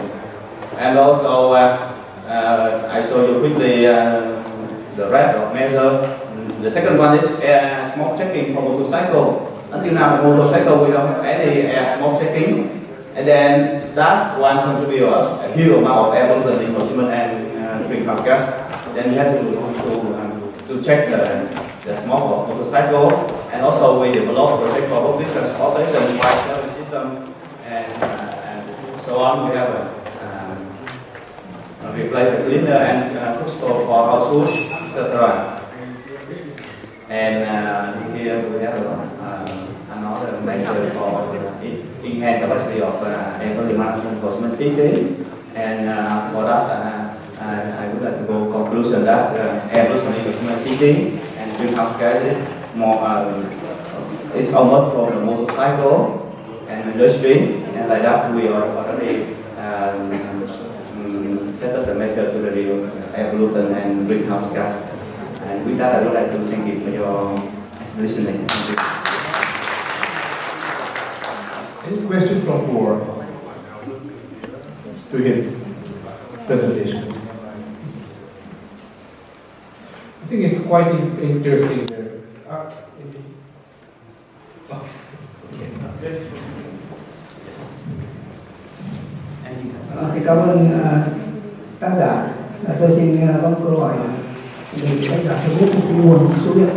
And also, I show you quickly the rest of measure. The second one is air smoke checking for motorcycle. Until now, the motorcycle we don't have any air smoke checking, and then that's one contribute a huge amount of air pollution in Washington and greenhouse gas. Then we have to check the smoke of motorcycle, and also we develop project for public transportation, wide service system, and so on. We have replace the cleaner and cook stove for household, etc. And here we have another measure for enhance capacity of air quality management for smart city. And for that, I would like to go conclusion that air pollution in smart city and greenhouse gas is more it's almost from the motorcycle and industry, and like that we are already set up the measure to reduce air pollution and greenhouse gas. And with that, I would like to thank you for your listening. Thank you. Any question from board to his presentation? I think it's quite interesting. Thì cảm ơn tác giả. Tôi xin có một câu hỏi đề nghị tác giả cho biết một cái nguồn số liệu.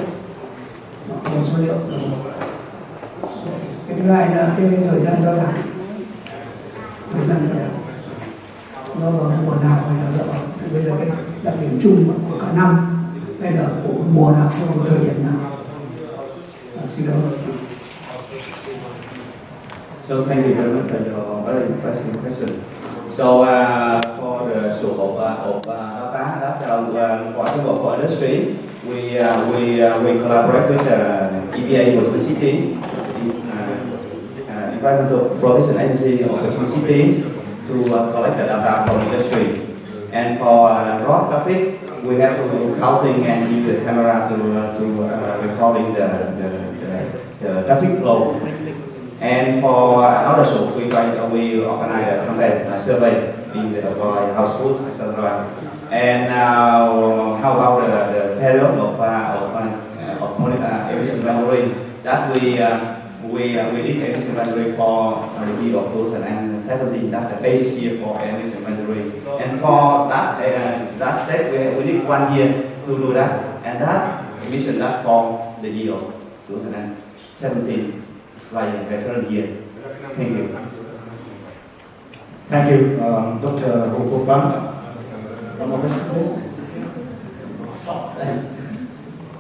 Nguồn số liệu là một. Cái thứ hai là cái thời gian đo đạc. Thời gian đo đạc nó vào mùa nào hay là nó vào đây là cái đặc điểm chung của cả năm hay là của mùa nào trong một thời điểm nào. Xin cảm ơn. So thank you very much for your very interesting question. So for the scope of data, for example, for industry, we collaborate with EPA of the city, Environmental Protection Agency of the city, to collect the data from industry. And for road traffic, we have to do counting and use the camera to recording the traffic flow. And for another scope, we organize a campaign survey in the household, etc. And how about the period of emission inventory? That we did emission inventory for the year of 2017. That's the base year for emission inventory. And for that step, we did 1 year to do that, and that's emission that for the year of 2017. Like a reference year. Thank you. Thank you, Dr. U BAN. One more question, please.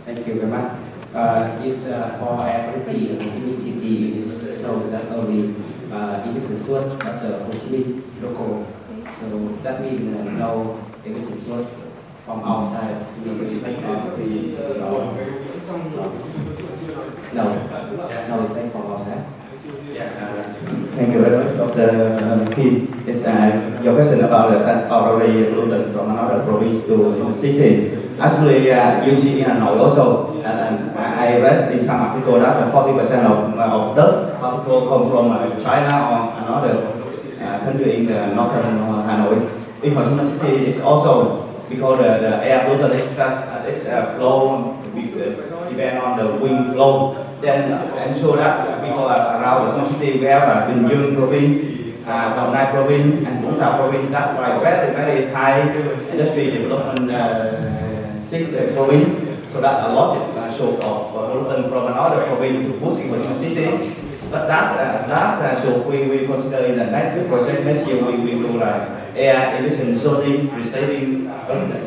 Thank you very much. For air quality in city is shows that only emission source of the Ho Chi Minh local. So that means no emission source from outside to be reflected on no effect from outside. Thank you very much, Dr. Kim. It's your question about the transport pollutant from another province to the city. Actually, you see in Hanoi also, and I read in some article that 40% of dust particle come from China or another country in the northern Hanoi. In Ho Chi Minh City, it's also because the air pollutant is flow depend on the wind flow. Then I'm sure that people around the city we have Bình Dương province, Đồng Nai province, and Vũng Tàu province. That's why very high industry development province. So that a lot of sort of pollutant from another province to push into the city. But that's so we consider in the next project next year we will do like air emission zoning, receiving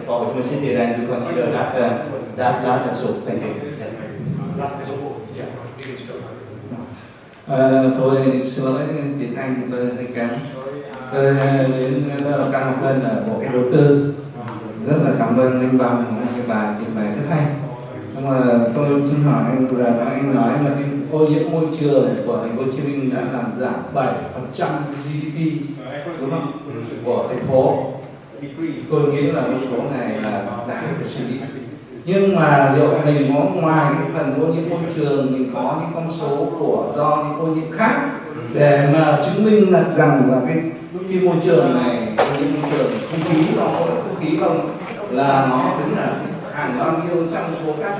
for the city. Then we consider that that's a source. Thank you. Tôi xin lỗi tiếng Anh tôi hơi kém. Tôi đến cảm ơn bộ cái đầu tư, rất là cảm ơn anh Bằng cái bài trình bày rất hay. Nhưng mà tôi xin hỏi anh là anh nói là cái ô nhiễm môi trường của thành phố Hồ Chí Minh đã làm giảm 7% GDP đúng không? Của thành phố. Tôi nghĩ là con số này là đáng phải suy nghĩ. Nhưng mà liệu mình có ngoài cái phần ô nhiễm môi trường mình có những con số của do những ô nhiễm khác để mà chứng minh là rằng là cái môi trường này, ô nhiễm môi trường không khí không là nó đứng là hàng bao nhiêu trong số các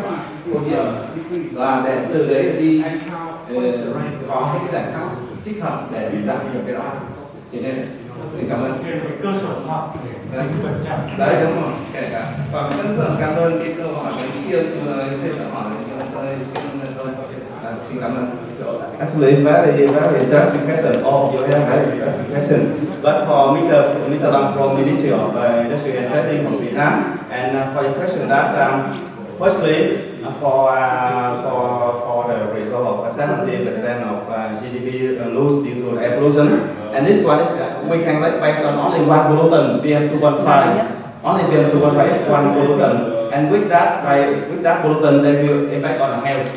ô nhiễm và để từ đấy đi có những giải pháp thích hợp để giảm được cái đó. Cho nên xin cảm ơn. Cơ sở khoa học Đấy đúng rồi, kể cả. Và rất là cảm ơn cái câu hỏi đầu tiên mà anh đã hỏi cho tôi. Xin cảm ơn. Actually, it's very interesting question. Oh, you have very interesting question. But for Mr. Long from Ministry of Industry and Trading of Vietnam, and for your question that, firstly, for the result of 70% of GDP loss due to air pollution, and this one is we can based on only one pollutant, PM2.5. Only PM2.5 is one pollutant, and with that pollutant, they will impact on health,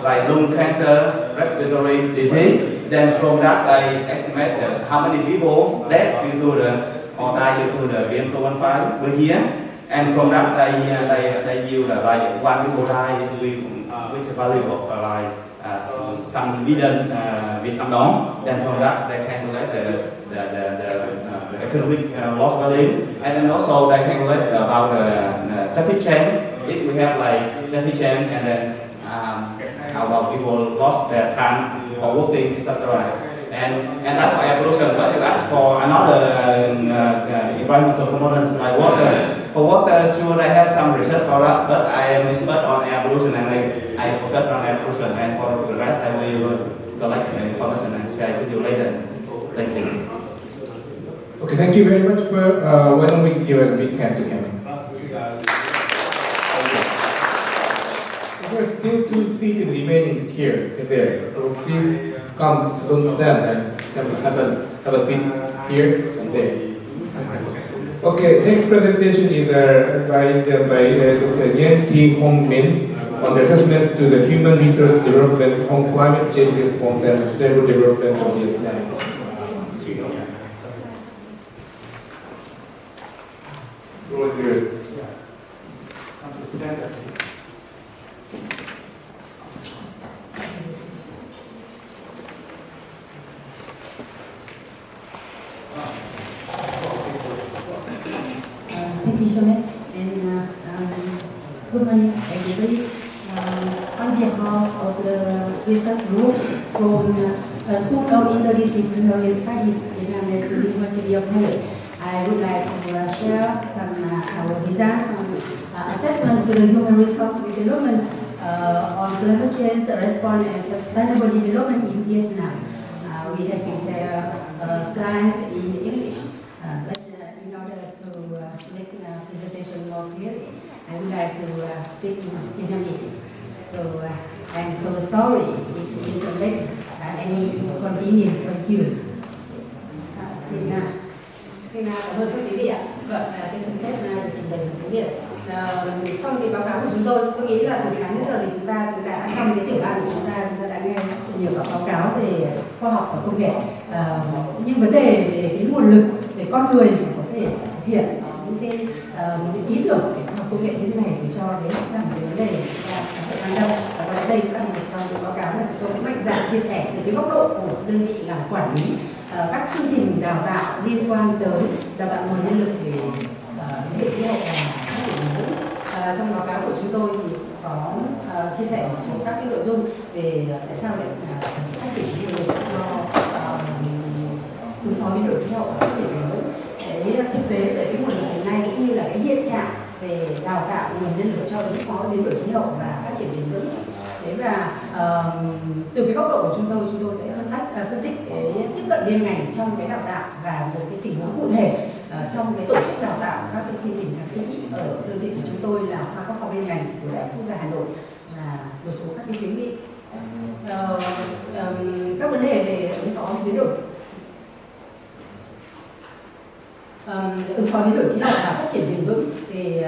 like lung cancer, respiratory disease. Then from that, they estimate how many people dead due to or die due to the PM2.5 per year. And from that, they yield like one people die which is value of like some million Vietnam dong. Then from that, they calculate the economic loss value, and then also they calculate about the traffic jam. If we have like traffic jam, and then how about people lost their time for working, etc. And that's for air pollution. But you ask for another environmental components like water. For water, sure, I have some research for that, but I am expert on air pollution, and I focus on air pollution. And for the rest, I will collect the information and share with you later. Thank you. Okay, thank you very much. Why don't we give a big hand to him? There are still 2 seats remaining here and there. So please come, don't stand, and have a seat here and there. Okay, next presentation is by Dr. Nguyen Thi Hong Min on the assessment to the human resource development on climate change response and sustainable development of Vietnam. Floor is yours. Thank you so much, and good morning everybody. On behalf of the research group from School of Interdisciplinary Studies, Vietnam National University of Hanoi, I would like to share some our design on assessment to the human resource development on climate change, response and sustainable development in Vietnam. We have prepared slides in English, but in order to make the presentation more clearly, I would like to speak in Vietnamese. So I'm so sorry if it makes any inconvenience for you. Xin cảm ơn các quý vị ạ. Vâng, tôi xin phép được trình bày một tiếng Việt. Trong cái báo cáo của chúng tôi nghĩ là từ sáng đến giờ thì chúng ta cũng đã trong cái tiểu ban của chúng ta đã nghe nhiều các báo cáo về khoa học và công nghệ. Nhưng vấn đề về cái nguồn lực, về con người có thể thực hiện những cái ý tưởng về khoa học công nghệ như thế này thì cho đấy là một cái vấn đề chúng ta phải quan tâm. Và có lẽ đây cũng là một trong những báo cáo mà chúng tôi cũng mạnh dạn chia sẻ từ cái góc độ của đơn vị làm quản lý các chương trình đào tạo liên quan tới đào tạo nguồn nhân lực về biến đổi khí hậu và phát triển bền vững. Trong báo cáo của chúng tôi thì có chia sẻ một số các cái nội dung về tại sao lại phát triển nguồn lực cho ứng phó biến đổi khí hậu và phát triển bền vững. Cái thực tế về cái nguồn lực hiện nay cũng như là cái hiện trạng về đào tạo nguồn nhân lực cho ứng phó biến đổi khí hậu và phát triển bền vững. Thế và từ cái góc độ của chúng tôi sẽ phân tích cái tiếp cận liên ngành trong cái đào tạo và một cái tình huống cụ thể trong cái tổ chức đào tạo các cái chương trình thạc sĩ ở đơn vị của chúng tôi là khoa quốc phòng liên ngành của Đại học Quốc gia Hà Nội và một số các cái khuyến nghị Các vấn đề về ứng phó biến đổi khí hậu và phát triển bền vững thì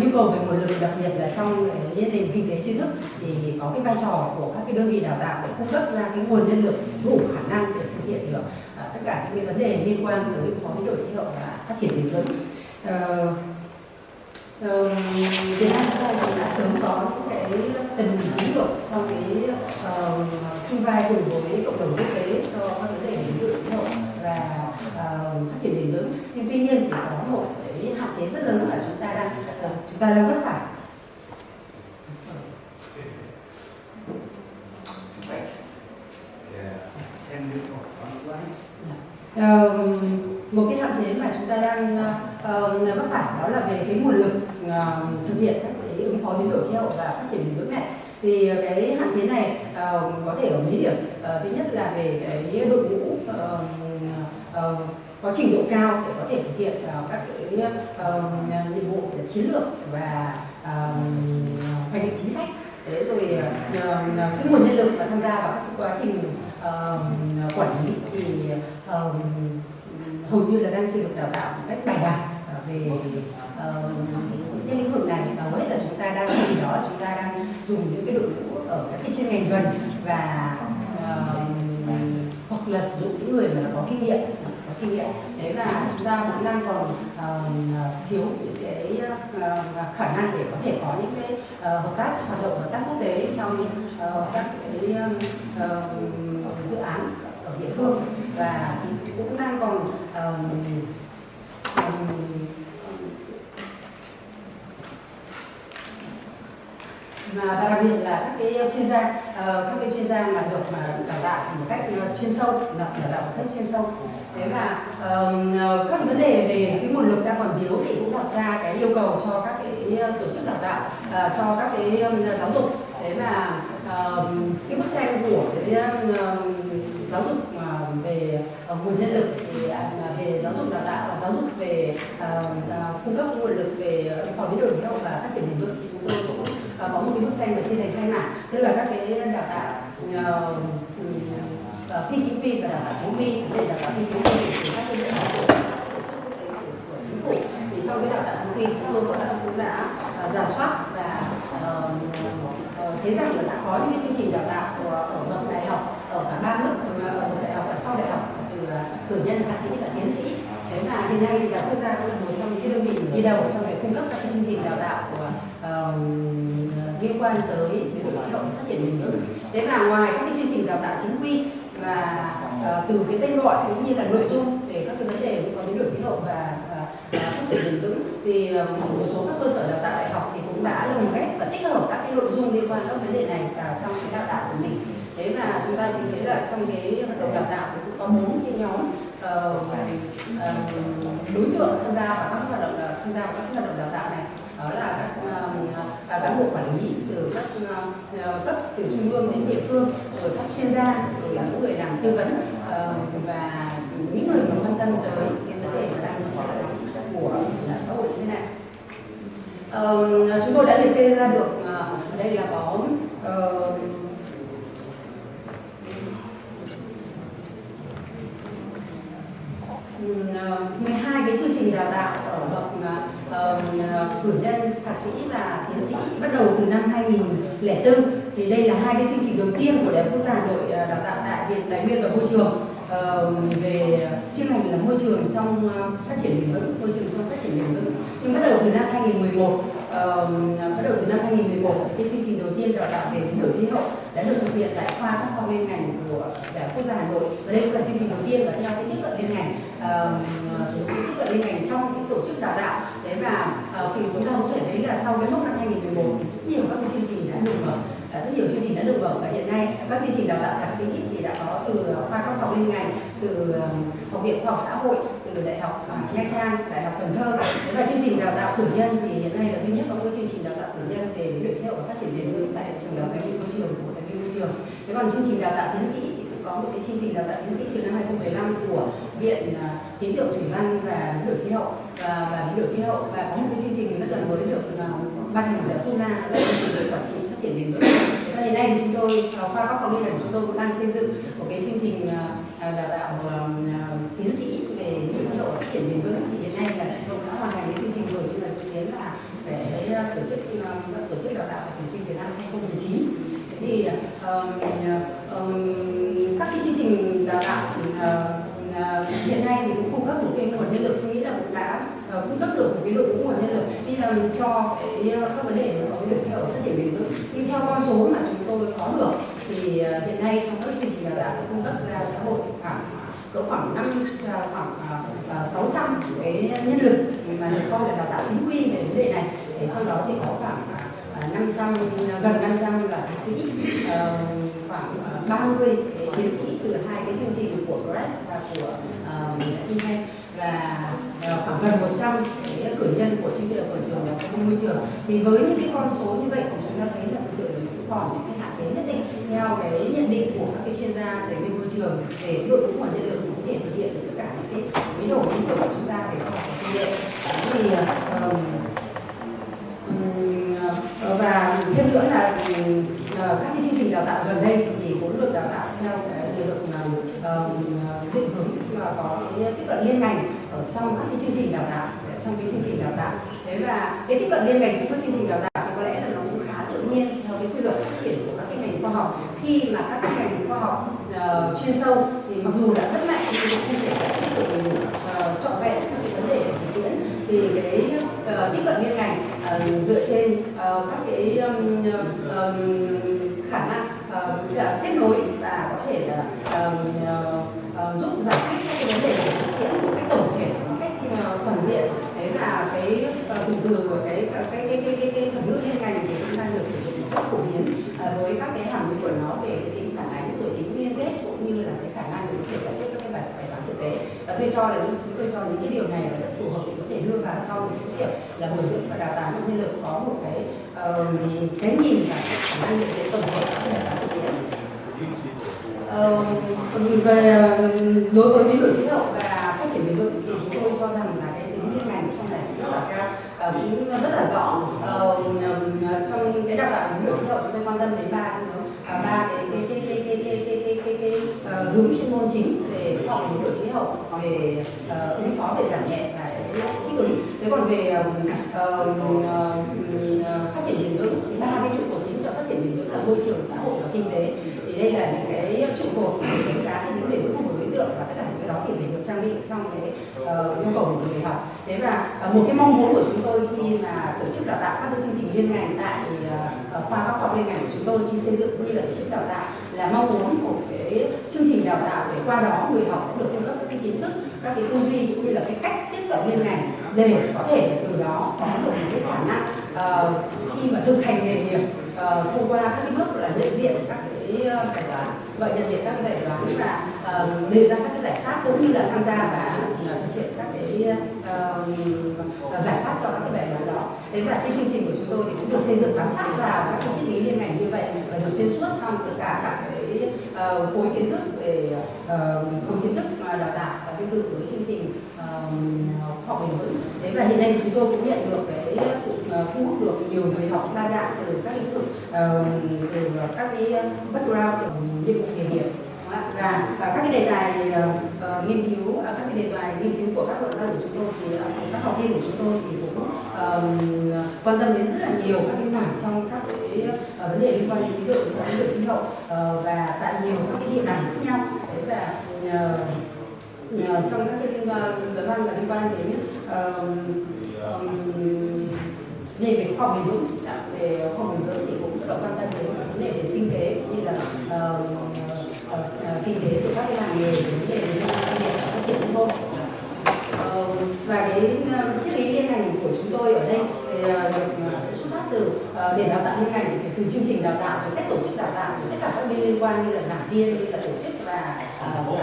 nhu cầu về nguồn lực, đặc biệt là trong cái nền kinh tế trên nước, thì có cái vai trò của các cái đơn vị đào tạo để cung cấp ra cái nguồn nhân lực đủ khả năng để thực hiện được tất cả những cái vấn đề liên quan tới ứng phó biến đổi khí hậu và phát triển bền vững. Việt Nam chúng ta cũng đã sớm có những cái tầm nhìn chiến lược trong cái chung vai cùng với cộng đồng quốc tế cho các vấn đề biến đổi khí hậu và phát triển bền vững. Nhưng tuy nhiên thì có một cái hạn chế rất lớn là chúng ta đang vấp phải. Một cái hạn chế mà chúng ta đang vấp phải đó là về cái nguồn lực thực hiện các cái ứng phó biến đổi khí hậu và phát triển bền vững này. Thì cái hạn chế này có thể ở mấy điểm. Thứ nhất là về cái đội ngũ có trình độ cao để có thể thực hiện các cái nhiệm vụ chiến lược và hoạch định chính sách. Thế rồi cái nguồn nhân lực mà tham gia vào các quá trình quản lý thì hầu như là đang chưa được đào tạo một cách bài bản về những lĩnh vực này. Và hầu hết là chúng ta đang khi đó chúng ta đang dùng những cái đội ngũ ở các cái chuyên ngành gần và hoặc là sử dụng những người mà có kinh nghiệm. Đấy là chúng ta vẫn đang còn thiếu những cái khả năng để có thể có những cái hoạt động hợp tác quốc tế trong các cái dự án ở địa phương, và cũng đang còn và đặc biệt là các cái chuyên gia mà được đào tạo một cách chuyên sâu, đào tạo một cách chuyên sâu. Thế mà các vấn đề về cái nguồn lực đang còn thiếu thì cũng đặt ra cái yêu cầu cho các cái tổ chức đào tạo, cho các cái giáo dục. Thế mà cái bức tranh của cái giáo dục về nguồn nhân lực thì về giáo dục đào tạo, giáo dục về cung cấp nguồn lực về ứng phó biến đổi khí hậu và phát triển bền vững, thì chúng tôi cũng có một cái bức tranh ở trên thành hai mảng, tức là các cái đào tạo phi chính quy và đào tạo chính quy. Để đào tạo phi chính quy thì các cái tổ chức quốc tế của chính phủ, thì trong cái đào tạo chính quy chúng tôi cũng đã rà soát và thấy rằng là đã có những cái chương trình đào tạo ở bậc đại học ở cả ba mức, ở bậc đại học và sau đại học, từ cử nhân, thạc sĩ và tiến sĩ. Thế mà hiện nay thì Đại học Quốc gia cũng là một trong những cái đơn vị đi đầu trong việc cung cấp các cái chương trình đào tạo liên quan tới biến đổi khí hậu phát triển bền vững. Thế mà ngoài các cái chương trình đào tạo chính quy và từ cái tên gọi cũng như là nội dung về các cái vấn đề ứng phó biến đổi khí hậu và phát triển bền vững, thì một số các cơ sở đào tạo đại học thì cũng đã lồng ghép và tích hợp các cái nội dung liên quan đến vấn đề này vào trong cái đào tạo của mình. Thế mà chúng ta cũng thấy là trong cái hoạt động đào tạo thì cũng có 4 cái nhóm đối tượng tham gia vào các hoạt động đào tạo này. Đó là các cán bộ quản lý từ các cấp từ trung ương đến địa phương, rồi các chuyên gia, rồi những người làm tư vấn và những người mà quan tâm tới cái vấn đề mà đang của xã hội như thế này. Chúng tôi đã liệt kê ra được ở đây là có 12 cái chương trình đào tạo ở bậc cử nhân, thạc sĩ và tiến sĩ bắt đầu từ năm 2004. Thì đây là 2 cái chương trình đầu tiên của Đại học Quốc gia Hà Nội đào tạo tại Viện Tài nguyên và Môi trường về chuyên ngành là môi trường trong phát triển bền vững, Nhưng bắt đầu từ năm 2011, cái chương trình đầu tiên đào tạo về biến đổi khí hậu đã được thực hiện tại khoa các khoa liên ngành của Đại học Quốc gia Hà Nội. Và đây cũng là chương trình đầu tiên và theo cái tiếp cận liên ngành, sử dụng tiếp cận liên ngành trong cái tổ chức đào tạo. Thế và thì chúng ta có thể thấy là sau cái mốc năm 2011 thì rất nhiều các cái chương trình đã được mở. Và hiện nay các chương trình đào tạo thạc sĩ thì đã có từ khoa các học liên ngành, từ Học viện Khoa học Xã hội, từ Đại học Nha Trang, Đại học Cần Thơ. Và chương trình đào tạo cử nhân thì hiện nay là duy nhất có một chương trình đào tạo cử nhân về biến đổi khí hậu và phát triển bền vững tại trường Đại học Tài nguyên Môi trường của Tài nguyên Môi trường. Thế còn chương trình đào tạo tiến sĩ thì cũng có một cái chương trình đào tạo tiến sĩ từ năm 2015 của viện tín hiệu thủy văn và biến đổi khí hậu và biến đổi khí hậu, và có một cái chương trình rất là mới được ban hành của quốc gia, là chương trình về quản trị phát triển bền vững. Và hiện nay thì chúng tôi khoa các phòng liên ngành của chúng tôi cũng đang xây dựng một cái chương trình đào tạo tiến sĩ về biến đổi khí hậu và phát triển bền vững. Thì hiện nay là chúng tôi đã hoàn thành cái chương trình rồi, chứ là dự kiến là sẽ tổ chức đào tạo tuyển sinh từ năm 2019. Thì các cái chương trình đào tạo hiện nay thì cũng cung cấp một cái nguồn nhân lực, tôi nghĩ là cũng đã cung cấp được một cái đội ngũ nguồn nhân lực đi cho các vấn đề có biến đổi khí hậu phát triển bền vững. Nhưng theo con số mà chúng tôi có được thì hiện nay trong các chương trình đào tạo cung cấp ra xã hội khoảng 600 cái nhân lực mà được coi là đào tạo chính quy về vấn đề này. Để trong đó thì có khoảng gần 500 là thạc sĩ, khoảng 30 tiến sĩ từ hai cái chương trình của KFAS và của TIểvà khoảng gần 100 cái cử nhân của chương trình của trường công môi trường. Thì với những cái con số như vậy thì chúng ta thấy là thực sự là cũng còn những cái hạn chế nhất định theo cái nhận định của các cái chuyên gia về môi trường, về đội ngũ nguồn nhân lực có thể thực hiện được tất cả những cái ý đồ lý tưởng của chúng ta về khoa học công nghệ. Thì và thêm nữa là các cái chương trình đào tạo gần đây thì cũng được đào tạo theo được định hướng và có cái tiếp cận liên ngành ở trong các cái chương trình đào tạo, Thế và cái tiếp cận liên ngành trong các chương trình đào tạo thì có lẽ là nó cũng khá tự nhiên theo cái quy luật phát triển của các cái ngành khoa học. Khi mà các cái ngành khoa học chuyên sâu thì mặc dù đã rất mạnh nhưng cũng không thể giải quyết được trọn vẹn các cái vấn đề của thực tiễn. Thì cái tiếp cận liên ngành dựa trên các cái khả năng kết nối và có thể là giúp giải quyết các cái vấn đề của thực tiễn một cách tổng thể, một cách toàn diện. Đấy là cái từ của cái thuật ngữ liên ngành thì cũng đang được sử dụng một cách phổ biến với các cái hàm ý của nó về cái tính phản ánh, rồi tính liên kết cũng như là cái khả năng để có thể giải quyết các cái bài toán thực tế. Và tôi cho là chúng tôi cho những cái điều này là rất phù hợp để có thể đưa vào trong cái việc là bồi dưỡng và đào tạo nhân lực có một cái nhìn và khả năng nhận diện tổng thể các bài toán thực tế. Về đối với biến đổi khí hậu và phát triển bền vững thì chúng tôi cho rằng là cái tính liên ngành trong này rất là cao, cũng rất là rõ. Trong cái đào tạo biến đổi khí hậu chúng tôi quan tâm đến ba cái hướng chuyên môn chính về khoa học biến đổi khí hậu, về ứng phó, về giảm nhẹ và thích ứng. Thế còn về phát triển bền vững thì ba cái trụ cột chính cho phát triển bền vững là môi trường, xã hội và kinh tế. Thì đây là những cái trụ cột để đánh giá cái tính bền vững của một đối tượng, và tất cả những cái đó thì phải được trang bị trong cái yêu cầu của người học. Thế và một cái mong muốn của chúng tôi khi mà tổ chức đào tạo các cái chương trình liên ngành tại khoa các khoa liên ngành của chúng tôi khi xây dựng cũng như là tổ chức đào tạo là mong muốn một cái chương trình đào tạo để qua đó người học sẽ được cung cấp các cái kiến thức, các cái tư duy cũng như là cái cách tiếp cận liên ngành để có thể từ đó có được một cái khả năng khi mà thực hành nghề nghiệp thông qua các cái bước là nhận diện các cái bài toán, vậy nhận diện các cái bài toán và đề ra các cái giải pháp cũng như là tham gia và thực hiện các cái giải pháp cho các cái bài toán đó. Thế và cái chương trình của chúng tôi thì cũng được xây dựng bám sát vào các cái triết lý liên ngành như vậy và được xuyên suốt trong tất cả các cái khối kiến thức về khối kiến thức đào tạo và tương tự với chương trình học bền vững. Thế và hiện nay thì chúng tôi cũng nhận được cái sự thu hút được nhiều người học đa dạng từ các lĩnh vực, từ các cái background, từ nhiệm vụ nghề nghiệp và các cái đề tài nghiên cứu, các cái đề tài nghiên cứu của các luận văn của chúng tôi thì các học viên của chúng tôi thì cũng quan tâm đến rất là nhiều các cái mảng trong các cái vấn đề liên quan đến biến đổi khí hậu và tại nhiều các cái địa bàn khác nhau. Đấy và trong các cái luận văn là liên quan đến về khoa học bền vững, về khoa học bền vững thì cũng rất là quan tâm đến vấn đề về sinh kế cũng như là kinh tế của các cái làng nghề, vấn đề về nông nghiệp và phát triển nông thôn. Và cái triết lý liên ngành của chúng tôi ở đây thì sẽ xuất phát từ để đào tạo liên ngành thì phải từ chương trình đào tạo, rồi cách tổ chức đào tạo, rồi tất cả các bên liên quan như là giảng viên, như là tổ chức và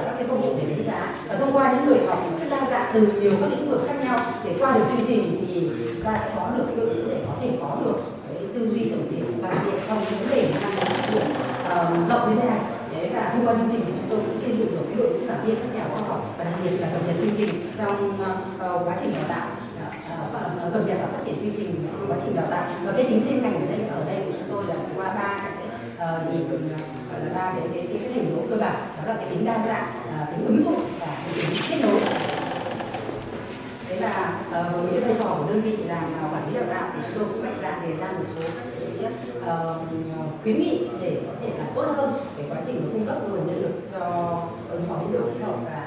các cái công cụ để đánh giá. Và thông qua những người học rất đa dạng từ nhiều các lĩnh vực khác nhau để qua được chương trình thì ta sẽ có được cái đội ngũ để có thể có được cái tư duy tổng thể toàn diện trong cái vấn đề năng lượng rộng như thế này. Thế và thông qua chương trình thì chúng tôi cũng xây dựng được cái đội ngũ giảng viên các nhà khoa học và đặc biệt là cập nhật chương trình trong quá trình đào tạo, cập nhật và phát triển chương trình trong quá trình đào tạo. Và cái tính liên ngành ở đây của chúng tôi là qua ba cái thành tố cơ bản, đó là cái tính đa dạng, tính ứng dụng và tính kết nối. Thế là với cái vai trò của đơn vị làm quản lý đào tạo thì chúng tôi cũng mạnh dạn đề ra một số cái khuyến nghị để có thể làm tốt hơn cái quá trình cung cấp nguồn nhân lực cho ứng phó biến đổi khí hậu và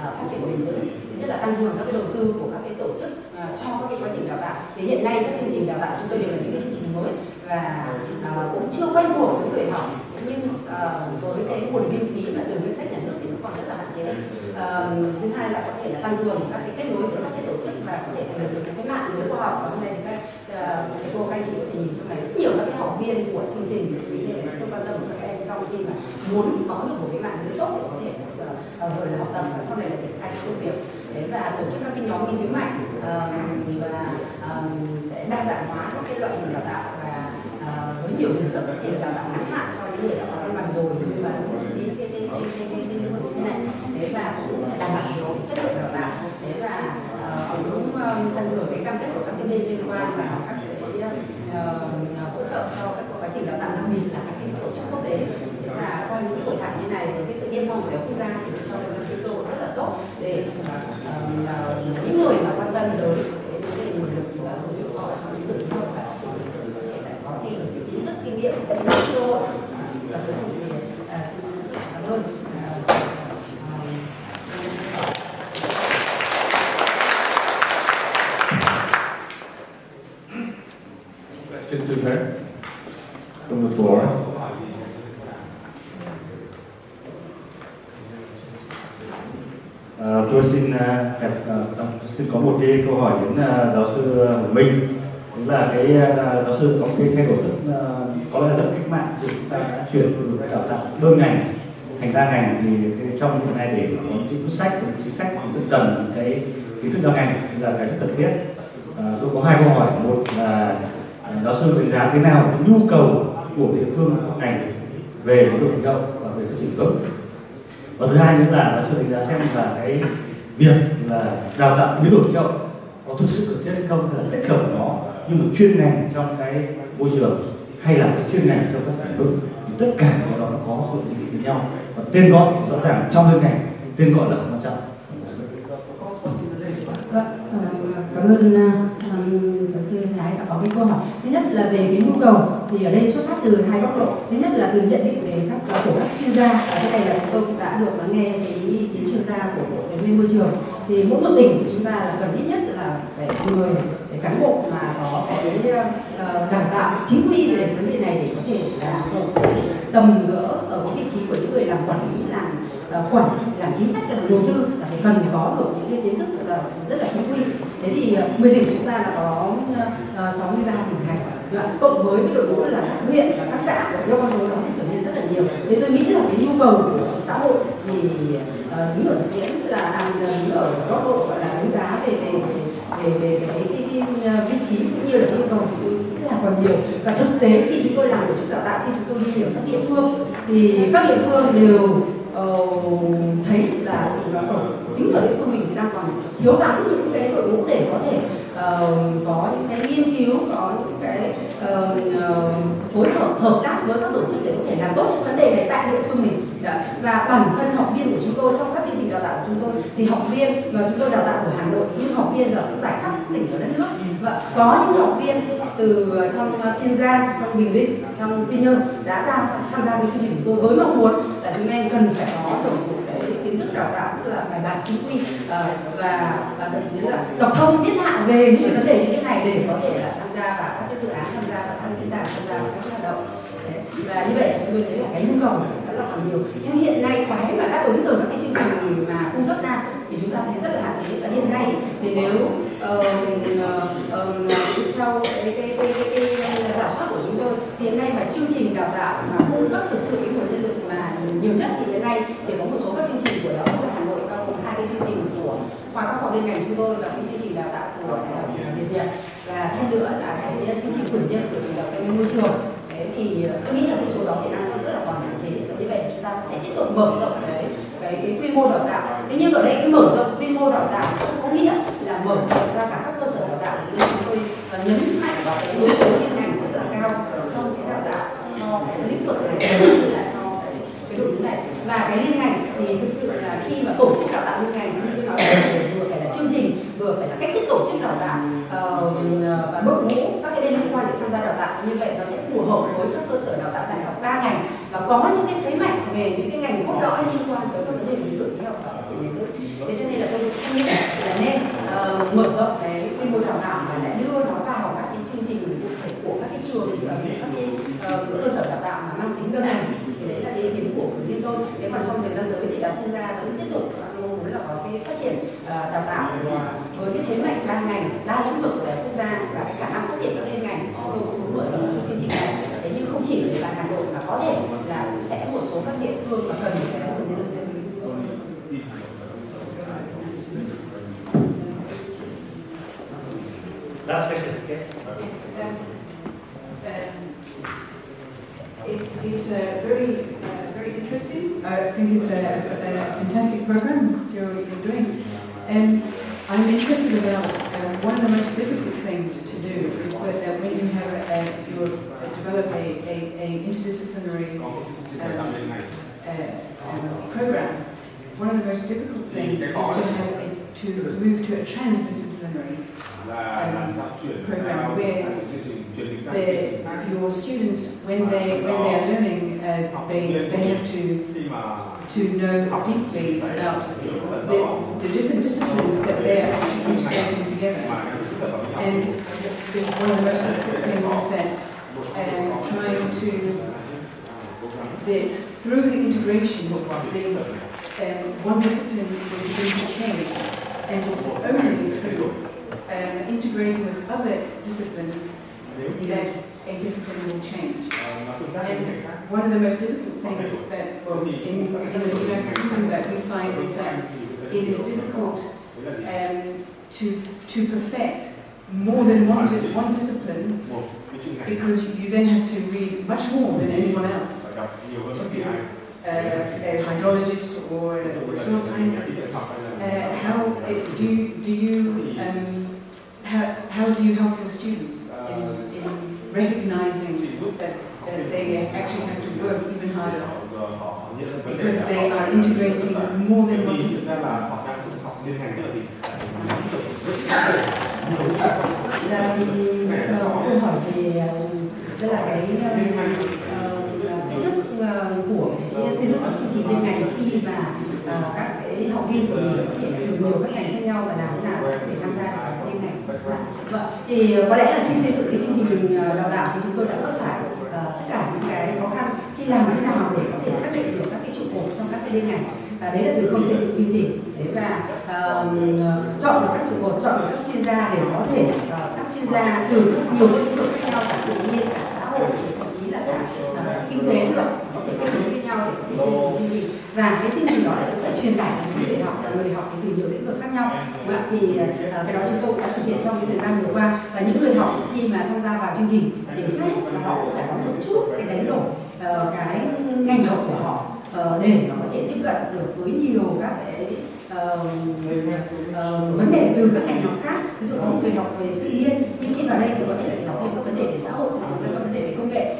phát triển bền vững. Thứ nhất là tăng cường các cái đầu tư của các cái tổ chức cho các cái quá trình đào tạo. Thì hiện nay các chương trình đào tạo chúng tôi đều là những cái chương trình mới và cũng chưa quen thuộc với tuổi học, nhưng với cái nguồn kinh phí là từ ngân sách nhà nước thì nó còn rất là hạn chế. Thứ hai là có thể là tăng cường các cái kết nối giữa các cái tổ chức và có thể thành lập được cái mạng lưới khoa học. Và hôm nay thì các cô các anh chị có thể nhìn trong này rất nhiều các cái học viên của chương trình để tôi quan tâm các em trong khi mà muốn có được một cái mạng lưới tốt để có thể vừa là học tập và sau này là triển khai công việc. Và tổ chức các cái nhóm nghiên cứu mạnh và sẽ đa dạng hóa các cái loại hình đào tạo và với nhiều hình thức để đào tạo ngắn hạn cho những người đã có văn bằng rồi nhưng mà đến cái lĩnh vực này. Thế và cũng đảm bảo được chất lượng đào tạo. Thế và cũng tăng cường cái cam kết của các cái bên liên quan và các cái hỗ trợ cho các quá trình đào tạo, đặc biệt là các cái tổ chức quốc tế. Và qua những hội thảo như này với cái sự tiên phong của đại học quốc gia thì cho chúng tôi rất là tốt để những người mà quan tâm tới cái nguồn lực của họ trong lĩnh vực học và có thêm được kiến thức kinh nghiệm của các cơ hội. Và cuối cùng thì xin cảm ơn. Question to her from the floor. Tôi xin có một cái câu hỏi đến giáo sư Minh. Đó là cái giáo sư có một cái thay đổi rất có lẽ rất cách mạng khi chúng ta đã chuyển từ đào tạo đơn ngành thành đa ngành. Thì trong hiện nay để có những quyết sách, những chính sách rất cần những cái kiến thức đa ngành là cái rất cần thiết. Tôi có hai câu hỏi. Một là giáo sư đánh giá thế nào cái nhu cầu của địa phương ngành về biến đổi khí hậu và về phát triển vững. Và thứ hai nữa là giáo sư đánh giá xem là cái việc là đào tạo biến đổi khí hậu có thực sự cần thiết hay không, hay là tích hợp nó như một chuyên ngành trong cái môi trường hay là một chuyên ngành trong các lĩnh vực. Thì tất cả cái đó nó có sự liên kết với nhau. Và tên gọi thì rõ ràng trong đơn ngành, tên gọi là không quan trọng. Cảm ơn giáo sư Thái đã có cái câu hỏi. Thứ nhất là về cái nhu cầu thì ở đây xuất phát từ hai góc độ. Thứ nhất là từ nhận định về của các chuyên gia. Ở cái này là chúng tôi cũng đã được lắng nghe cái ý kiến chuyên gia của Bộ Tài nguyên Môi trường. Thì mỗi một tỉnh của chúng ta là cần ít nhất là phải người, phải cán bộ mà có cái đào tạo chính quy về vấn đề này để có thể là tầm cỡ ở cái vị trí của những người làm quản lý, quản trị, làm chính sách, làm đầu tư là phải cần có được những cái kiến thức rất là chính quy. Thế thì 10 tỉnh chúng ta là có 63 tỉnh thành, cộng với cái đội ngũ là các huyện và các xã, do con số đó thì trở nên rất là nhiều. Thế tôi nghĩ là cái nhu cầu của xã hội thì đứng ở thực tiễn là đứng ở góc độ gọi là đánh giá về cái vị trí cũng như là nhu cầu thì tôi nghĩ là còn nhiều. Và thực tế khi chúng tôi làm tổ chức đào tạo, khi chúng tôi đi nhiều các địa phương thì các địa phương đều thấy là chính ở địa phương mình thì đang còn thiếu vắng những cái đội ngũ để có thể có những cái nghiên cứu, có những cái phối hợp tác với các tổ chức để có thể làm tốt những vấn đề này tại địa phương mình. Và bản thân học viên của chúng tôi trong các chương trình đào tạo của chúng tôi thì học viên mà chúng tôi đào tạo ở Hà Nội, nhưng học viên ở giải khắp các tỉnh ở đất nước. Và có những học viên từ trong Kiên Giang, trong Bình Định, trong Quy Nhơn đã tham gia cái chương trình của tôi với mong muốn là chúng em cần phải có được một cái kiến thức đào tạo rất là bài bản chính quy và thậm chí là đọc thông viết thạo về những vấn đề như thế này để có thể là tham gia vào các cái dự án, tham gia vào các diễn đàn, tham gia vào các hoạt động. Và như vậy chúng tôi thấy là cái nhu cầu rất là còn nhiều, nhưng hiện nay cái mà đáp ứng từ các cái chương trình mà cung cấp ra thì chúng ta thấy rất là hạn chế. Và hiện nay thì nếu theo cái giả soát của chúng tôi thì hiện nay mà chương trình đào tạo mà cung cấp thực sự cái nguồn nhân lực mà nhiều nhất thì hiện nay chỉ có một số các chương trình của Đại học Hà Nội, bao gồm 2 cái chương trình của Khoa các học liên ngành chúng tôi và cái chương trình đào tạo của Đại học Việt và thêm nữa là cái chương trình cử nhân của trường Đại học Tài nguyên Môi trường. Thế thì tôi nghĩ là cái số đó hiện nay rất là còn hạn chế. Và như vậy chúng ta có thể tiếp tục mở rộng cái quy mô đào tạo. Thế nhưng ở đây cái mở rộng quy mô đào tạo không có nghĩa là mở rộng ra cả các cơ sở đào tạo. Thì chúng tôi nhấn mạnh vào cái yếu tố liên ngành rất là cao trong cái đào tạo cho cái lĩnh vực này cũng như là cho cái đội ngũ này. Và cái liên ngành thì thực sự là khi mà tổ chức đào tạo liên ngành như tôi nói vừa phải là chương trình, vừa phải là cách thức tổ chức đào tạo và đội ngũ các cái bên liên quan để tham gia đào tạo, như vậy nó sẽ phù hợp với các cơ sở đào tạo đại học đa ngành và có những cái thế mạnh về những cái ngành cốt lõi liên quan tới các vấn đề về biến đổi khí hậu và phát triển bền vững. Thế cho nên là tôi nghĩ là nên mở rộng cái quy mô đào tạo và lại đưa nó vào các cái chương trình của các cái trường, các cái cơ sở đào tạo mà mang tính đơn ngành. Thì đấy là cái ý kiến của riêng tôi. Thế còn trong thời gian tới thì Đại học Quốc gia vẫn tiếp tục mong muốn là có cái phát triển đào tạo với cái thế mạnh đa ngành, đa lĩnh vực của Đại học Quốc gia và cái khả năng phát triển các liên ngành. Chúng tôi cũng muốn mở rộng cái chương trình này. Thế nhưng không chỉ ở Hà Nội mà có thể là cũng sẽ một số các địa phương mà cần phải có nguồn nhân lực. Last question, okay? It's very interesting. I think it's a fantastic program you're doing. And I'm interested about one of the most difficult things to do is when you have you develop a interdisciplinary program. One of the most difficult things is to move to a transdisciplinary program where your students, when they are learning, they have to know deeply about the different disciplines that they are actually integrating together. And one of the most difficult things is that trying to through the integration, one discipline will begin to change, and it's only through integrating with other disciplines that a discipline will change. And one of the most difficult things that, in the United Kingdom that we find is that it is difficult to perfect more than one discipline, because you then have to read much more than anyone else to be a hydrologist or a soil scientist. How do you help your students in recognizing that they actually have to work even harder because they are integrating more than one discipline? Câu hỏi về tức là cái thức của xây dựng các chương trình liên ngành khi mà các cái học viên của mình có thể từ nhiều các ngành khác nhau và làm thế nào để tham gia vào các liên ngành. Vâng, thì có lẽ là khi xây dựng cái chương trình đào tạo thì chúng tôi đã vấp phải tất cả những cái khó khăn khi làm thế nào để có thể xác định được các cái trụ cột trong các cái liên ngành. Đấy là từ khâu xây dựng chương trình. Đấy, và chọn được các trụ cột, chọn được các chuyên gia để có thể các chuyên gia từ nhiều lĩnh vực khác nhau, cả tự nhiên, cả xã hội, thậm chí là cả kinh tế nữa, có thể kết nối với nhau để có thể xây dựng chương trình. Và cái chương trình đó lại phải truyền tải đến người học và người học từ nhiều lĩnh vực khác nhau. Thì cái đó chúng tôi đã thực hiện trong cái thời gian vừa qua. Và những người học khi mà tham gia vào chương trình thì trước hết là họ cũng phải có một chút cái đánh đổi cái ngành học của họ để nó có thể tiếp cận được với nhiều các cái vấn đề từ các ngành học khác. Ví dụ có một người học về tự nhiên, nhưng khi vào đây thì có thể học thêm các vấn đề về xã hội, thậm chí là các vấn đề về công nghệ.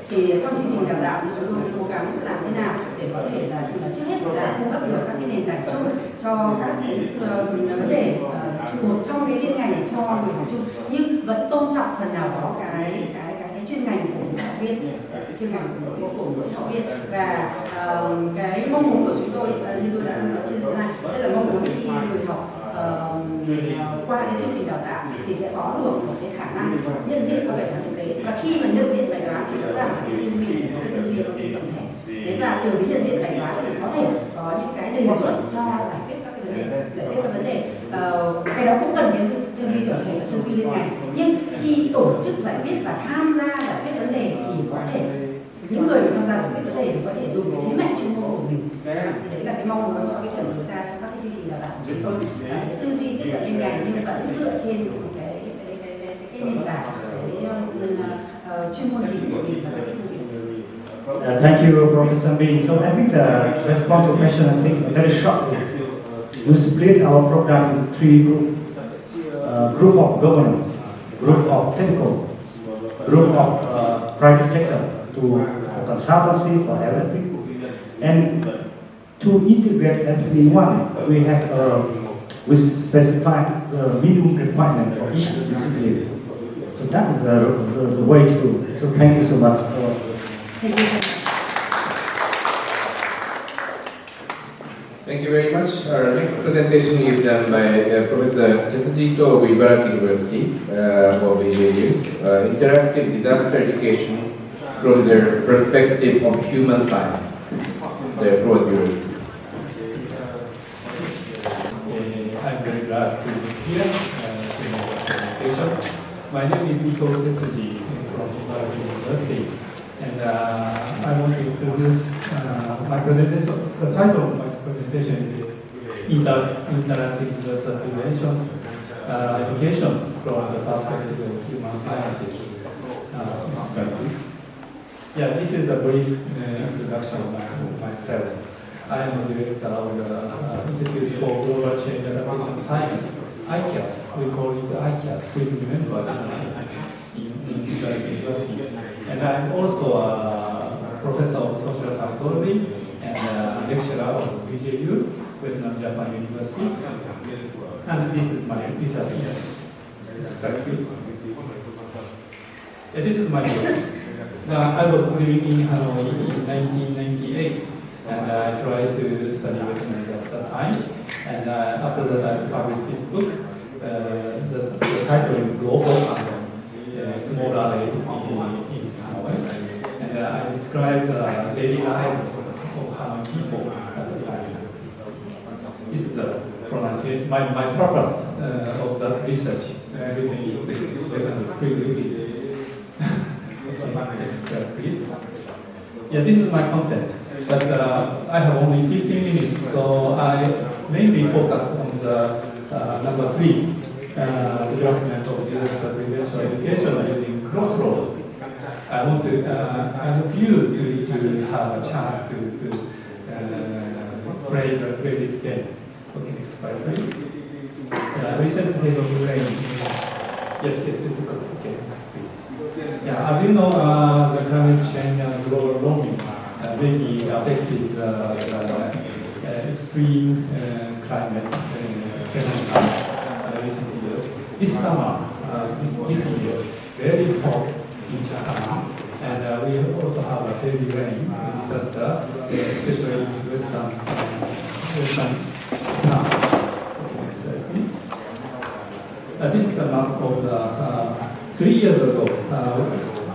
Thì trong chương trình đào tạo thì chúng tôi cố gắng làm thế nào để có thể là trước hết là cung cấp được các cái nền tảng chung cho các cái vấn đề trụ cột trong cái liên ngành cho người học chung, nhưng vẫn tôn trọng phần nào đó cái chuyên ngành của những học viên, chuyên ngành của những học viên. Và cái mong muốn của chúng tôi như tôi đã nói trên slide, đây là mong muốn khi người học qua cái chương trình đào tạo thì sẽ có được một cái khả năng nhận diện các bài toán thực tế, và khi mà nhận diện bài toán thì cũng là một cái tư duy tổng thể. Thế và từ cái nhận diện bài toán thì có thể có những cái đề xuất cho giải quyết các cái vấn đề, cái đó cũng cần cái tư duy tổng thể và tư duy liên ngành. Nhưng khi tổ chức giải quyết và tham gia giải quyết vấn đề thì có thể những người tham gia giải quyết vấn đề thì có thể dùng cái thế mạnh chuyên môn của mình. Đấy là cái mong muốn cho cái chuẩn đầu ra trong các cái chương trình đào tạo của chúng tôi. Cái tư duy tiếp cận liên ngành nhưng vẫn dựa trên cái nền tảng cái chuyên môn chính của mình và các cái Thank you, Professor Bin. So I think to respond to the question, I think very shortly. We split our program in three groups. Group of governance, group of technical, group of private sector for consultancy, for everything. And to integrate everything in one, we specify the minimum requirement for each discipline. So that is the way to do. So thank you so much. Thank you. Thank you very much. Our next presentation is done by Professor Tetsuji of Ibaraki University for VJU, Interactive Disaster Education from the Perspective of Human Science. The floor is yours. I'm very glad to be here to make a presentation. My name is Tetsuji from Ibaraki University. And I want to introduce my presentation. The title of my presentation is Interactive Disaster Prevention Education from the Perspective of Human Sciences. This is a brief introduction of myself. I am a director of the Institute for Global Change Adaptation Science, ICAS. We call it ICAS. Please remember this in University. And I'm also a professor of social psychology and a lecturer of VJU, Vietnam Japan University. And this is my research interest. Next slide, please. This is my book. I was living in Hanoi in 1998, and I tried to study Vietnam at that time. And after that, I published this book. The title is Global and Small Alley in Hanoi. And I described daily lives of Hanoi people at the time. This is the pronunciation. My purpose of that research, everything is pre-read. Next slide, please. This is my content, but I have only 15 minutes, so I mainly focus on the number 3, development of disaster prevention education using crossroad. I want you to have a chance to play this game. Okay, next slide, please. Recently, yes, it is good. Okay, next, please. As you know, the climate change and global warming mainly affected the extreme climate phenomena recent years. This summer, this year, very hot in Japan, and we also have a heavy rain disaster, especially in western Japan. Okay, next slide, please. This is the map of the 3 years ago,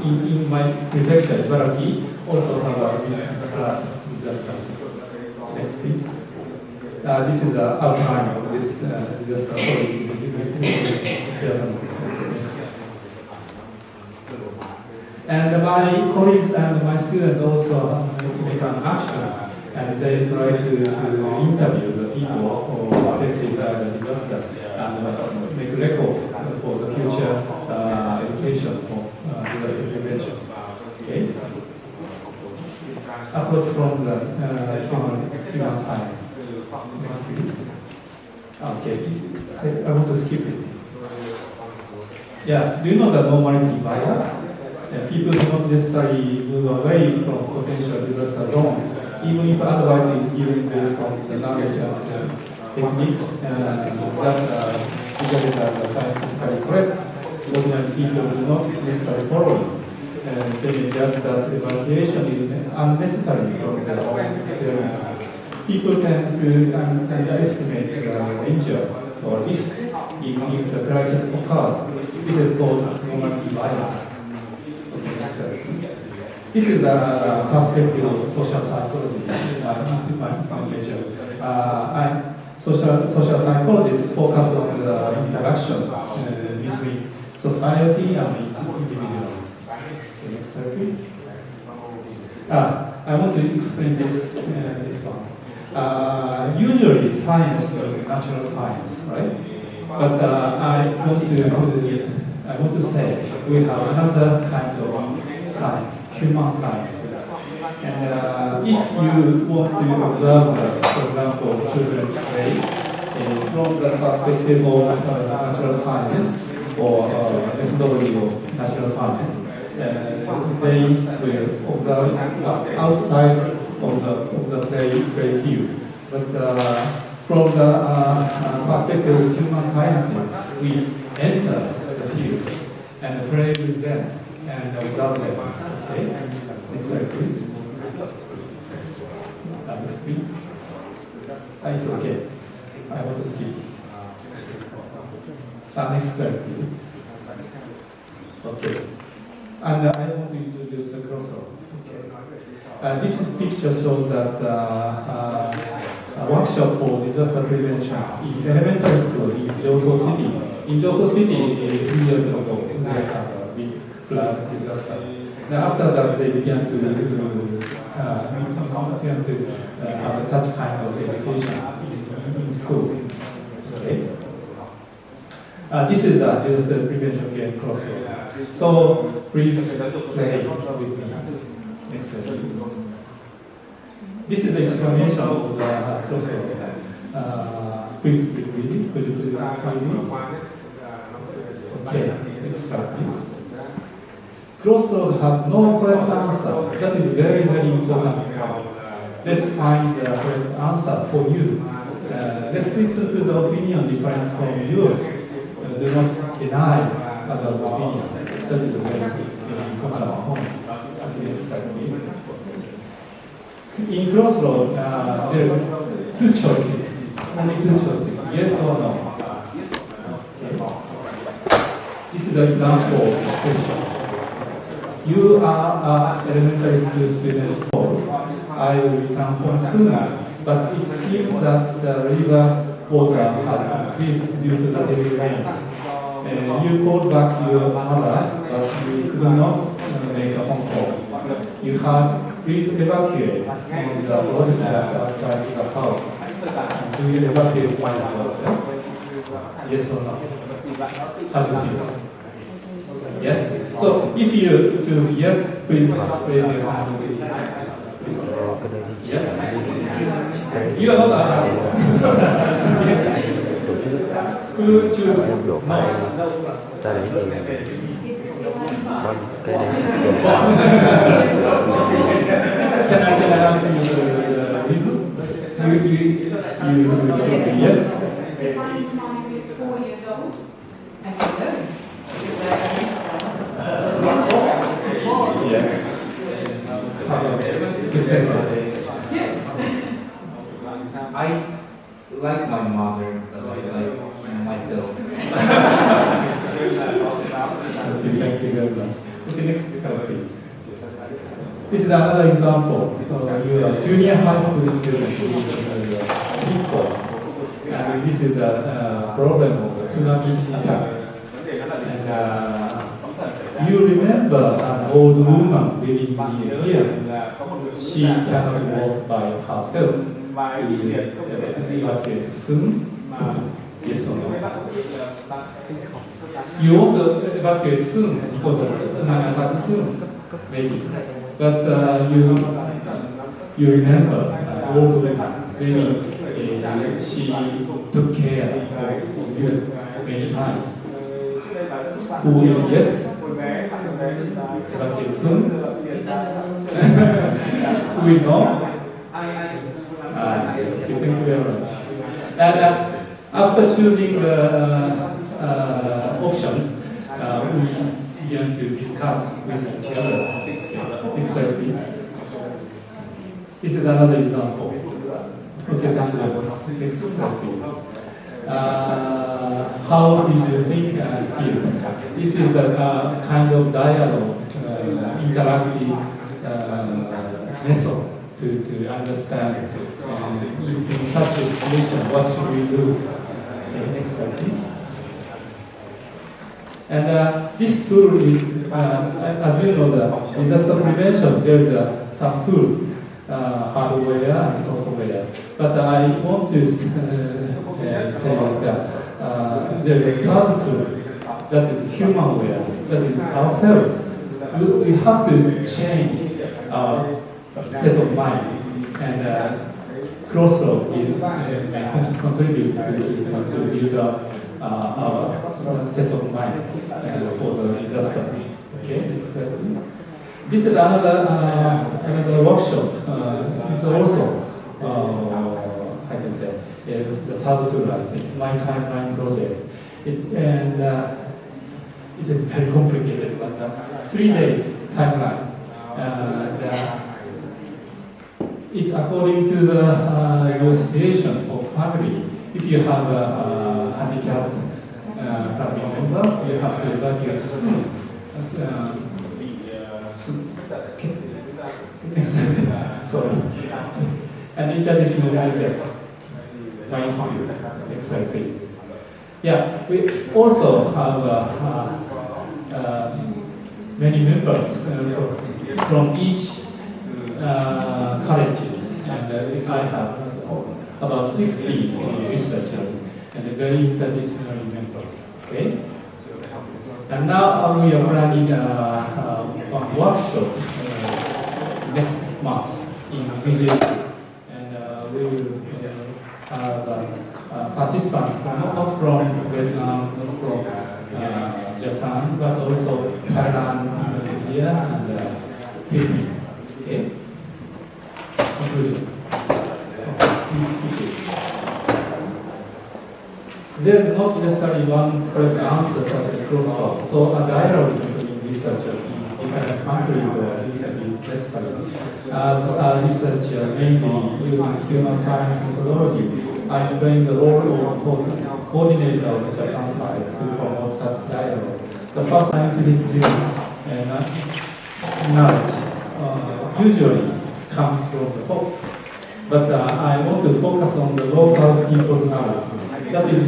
in my prefecture, Ibaraki, also have a flood disaster. Next, please. This is the outline of this disaster. Sorry, this is Japanese. And my colleagues and my students also make an action, and they try to interview the people who are affected by the disaster and make a record for the future education for disaster prevention. Okay. Approach from the human science. Next, please. Okay, I want to skip it. Do you know the normality bias? People do not necessarily move away from potential disaster zones, even if advice is given based on the knowledge and techniques that regarded as scientifically correct. Ordinary people do not necessarily follow it. They may judge that evaluation is unnecessary from their own experience. People tend to underestimate the danger or risk even if the crisis occurs. This is called normality bias. This is the perspective of social psychology. My major. Social psychologists focus on the interaction between society and individuals. Okay, next slide, please. I want to explain this one. Usually, science is natural science, right? But I want to say we have another kind of science, human science. And if you want to observe, for example, children's play from the perspective of natural science or methodology of natural science, they will observe outside of the play field. But from the perspective of human sciences, we enter the field and play with them and observe them. Okay? Next slide, please. Next, please. It's okay. I want to skip. Next slide, please. Okay. And I want to introduce the crossover. Okay. This picture shows that a workshop for disaster prevention in elementary school in Joseon City. In Joseon City, 3 years ago, they had a big flood disaster. And after that, they began to have such kind of education in school. Okay. This is a disaster prevention game crossover. So please play with me. Next slide, please. This is the explanation of the crossover. Please read it. Could you please read it? Okay, next slide, please. Crossover has no correct answer. That is very, very important. Let's find the correct answer for you. Let's listen to the opinion different from yours. Do not deny others' opinion. That is a very important point. Next slide, please. In crossroad, there are 2 choices. Only 2 choices. Yes or no. Okay. This is the example of the question. You are an elementary school student. I will return home soon, but it seems that the river water has increased due to the heavy rain. You called back your mother, but you could not make a phone call. You had please evacuate on the broadcast outside the house. Do you evacuate by yourself? Yes or no? Have you seen it? Yes? So if you choose yes, please raise your hand. Yes? You are not adult. Who choose no? Can I ask you the reason? So you yes? If I'm 4 years old, I said no. Yes. You say so. I like my mother, but I like myself. Okay, thank you very much. Okay, next slide, please. This is another example. You are a junior high school student in the sea coast. And this is a problem of the tsunami attack. And you remember an old woman living near here. She cannot walk by herself. Do you evacuate soon? Yes or no? You want to evacuate soon because of the tsunami attack soon, maybe. But you remember old woman, maybe she took care of you many times. Who is yes? Evacuate soon? Who is no? Okay, thank you very much. And after choosing the options, we began to discuss with each other. Next slide, please. This is another example. Okay, thank you very much. Next slide, please. How did you think and feel? This is the kind of dialogue, interactive method to understand in such a situation, what should we do? Okay, next slide, please. And this tool is, as you know, the disaster prevention, there's some tools, hardware and software. But I want to say that there's a third tool that is humanware, that is ourselves. We have to change our set of mind, and crossroad is contribute to build up a set of mind for the disaster. Okay, next slide please. This is another workshop. It's also I can say it's the third tool, I think, my timeline project. It is very complicated, but 3 days timeline. It's according to your situation of family. If you have a handicapped family member, you have to evacuate soon. Sorry. And interdisciplinary managers. My institute. Next slide, please. Yeah, we also have many members from each colleges, and I have about 60 researchers and very interdisciplinary members. Okay. And now we are planning a workshop next month in Beijing, and we will have participants not from Vietnam, not from Japan, but also Thailand, Indonesia, and Philippines. Okay. Conclusion. There is not necessarily one correct answer such as crossroads, so a dialogue between researchers in different countries is necessary. As a researcher mainly using human science methodology, I play the role of coordinator of the Japan side to promote such dialogue. The first scientific view and knowledge usually comes from the top, but I want to focus on the local people's knowledge. That is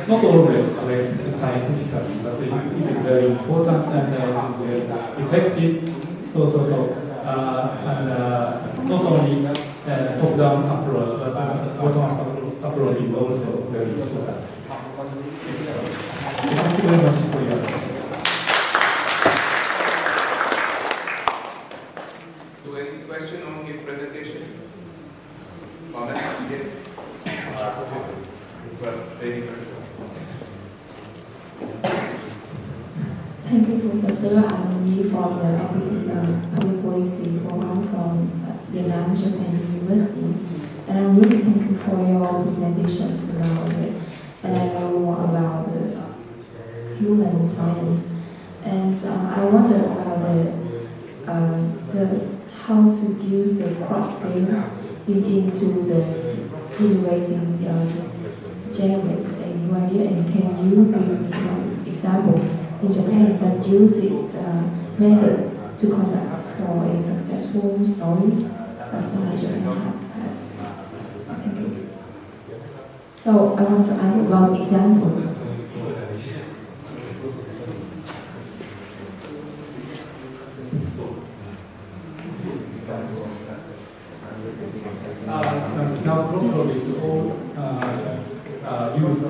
not always correct scientifically, but it is very important and it is very effective. And not only top-down approach, but bottom-up approach is also very important. Yes, thank you very much for your attention. So, any question on his presentation? Comment? Yes. Thank you, Professor. I'm Yi from the Public Policy Program from Vietnam Japan University. And I'm really thankful for your presentations about it. And I know more about the human science. And I wonder about how to use the cross-skill into the innovating generates a new idea, and can you give me one example in Japan that use it method to conduct for a successful stories? That's why Japan have had. Thank you. So I want to ask about example. Now crossroad is all used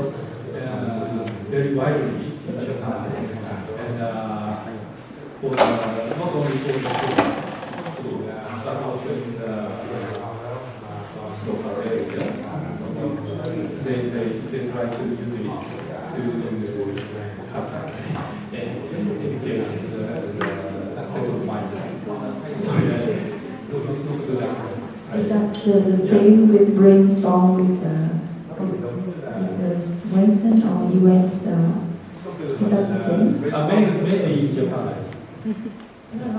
very widely in Japan, and for not only for the school, but also in the local area. They try to use it to have education, set of mind. Sorry, Is that the same with brainstorm with Western or US? Is that the same? Mainly in Japan.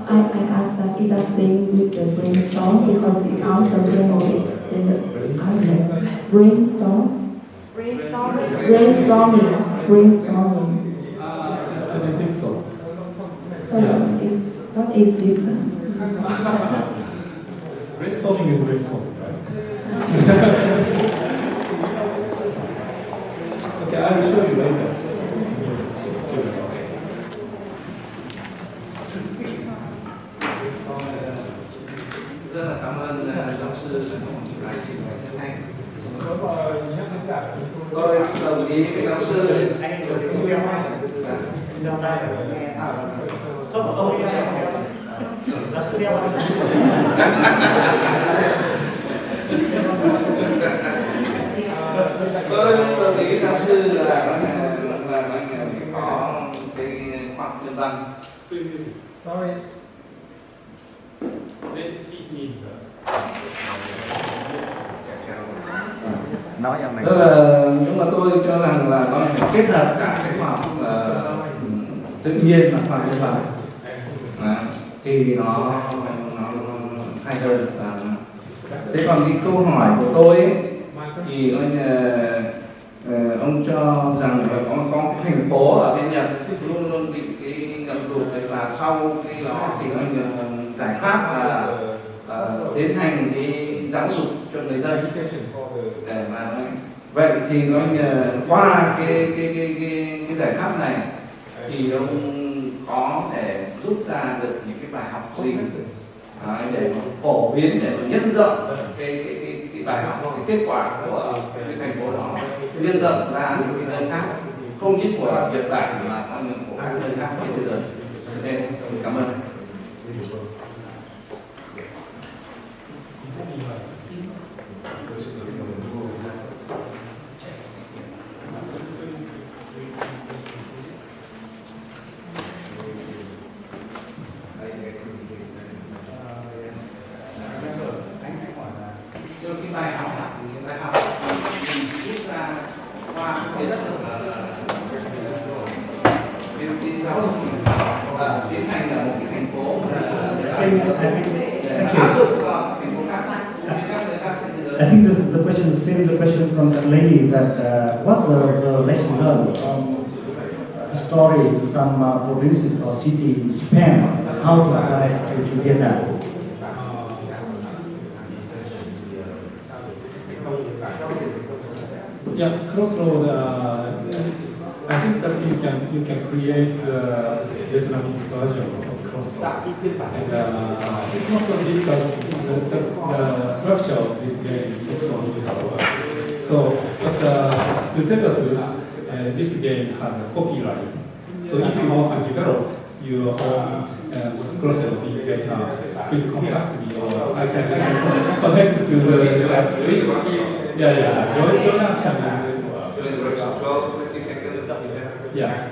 I asked that, is that same with the brainstorm, because it also generates the answer. Brainstorm? Brainstorming. I don't think so. So what is difference? Brainstorming is brainstorming, right? Okay, I will show you later. Rất là cảm ơn giáo sư đã lại trình bày rất hay. Tôi đồng ý với giáo sư. Anh vừa thì cũng đeo tay. Đeo tay để nghe thảo. Không. Tôi nghĩ giáo sư là có cái khoa học nhân văn. Tức là nhưng mà tôi cho rằng là có thể kết hợp cả cái khoa học tự nhiên và khoa học nhân văn thì nó hay hơn. Thế còn cái câu hỏi của tôi ấy, thì ông cho rằng là có thành phố ở bên Nhật luôn luôn bị cái ngập lụt và sau cái đó thì giải pháp là tiến hành cái giáo dục cho người dân để mà vậy thì qua cái giải pháp này thì ông có thể rút ra được những cái bài học gì để phổ biến, để nhân rộng cái bài học, cái kết quả của cái thành phố đó nhân rộng ra những cái nơi khác, không chỉ của Nhật Bản mà của các nơi khác trên thế giới. Nên cảm ơn. Bài học rút ra qua cái đất giáo dục tiến hành ở một cái thành phố áp dụng vào thành phố khác. I think this is the question, the same the question from that lady that what's the lesson learned from the story in some provinces or city in Japan, how to apply to Vietnam. Yeah, crossroad. I think that you can create the Vietnamese version of crossroad. And it's not so difficult. The structure of this game is so difficult. So, but to tell the truth, this game has a copyright. So if you want to develop your own crossroad in Vietnam, please contact me or I can connect to the. Yeah. Your action yeah.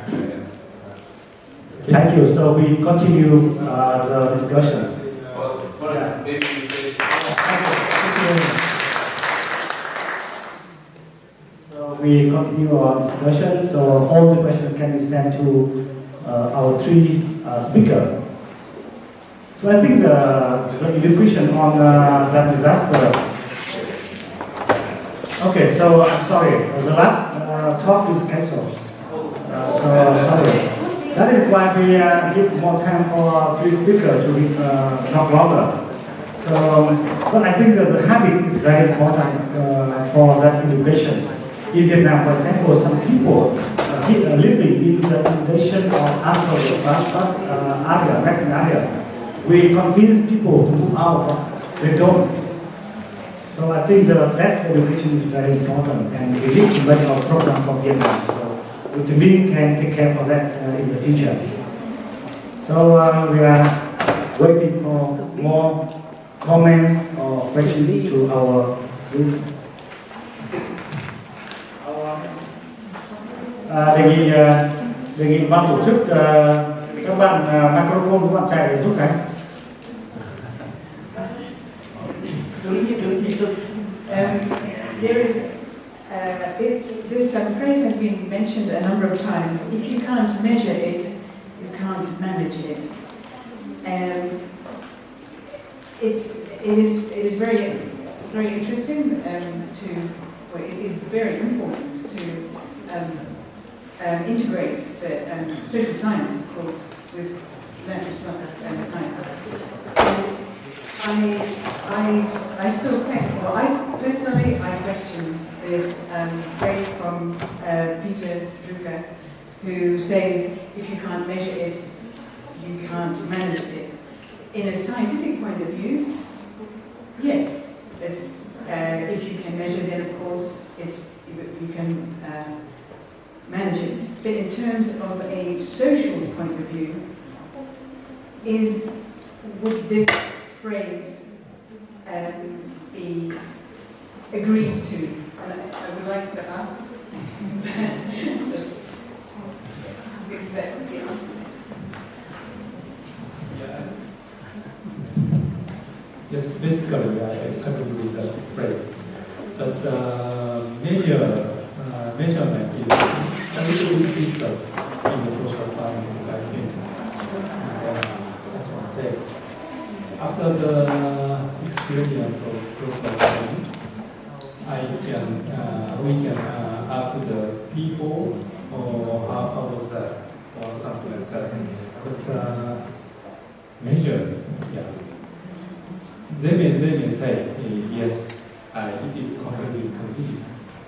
Thank you. So we continue the discussion. So we continue our discussion. So all the questions can be sent to our three speakers. So I think the education on that disaster. Okay, so I'm sorry, the last talk is cancelled. So sorry. That is why we give more time for three speakers to talk longer. So, but I think that the habit is very important for that education. In Vietnam, for example, some people living in the inundation or unsolved area. We convince people to move out, but they don't. So I think that education is very important, and we need to make our program for Vietnam. So we can take care of that in the future. So we are waiting for more comments or questions to our this. Đề nghị ban tổ chức các bạn microphone các bạn chạy để giúp cái. There is this phrase has been mentioned a number of times. If you can't measure it, you can't manage it. It is very interesting it is very important to integrate the social science, of course, with natural sciences. I still question, well, I question this phrase from Peter Drucker, who says, if you can't measure it, you can't manage it. In a scientific point of view, yes, it's, if you can measure, then of course you can manage it. But in terms of a social point of view, is would this phrase be agreed to? And I would like to ask. That would be awesome. Yes, basically I agree with that phrase. But measurement is a little bit difficult in the social science, I think. I can say, after the experience of global warming, we can ask the people or how was that or something like that. But measure, yeah. They may say yes, it is completely,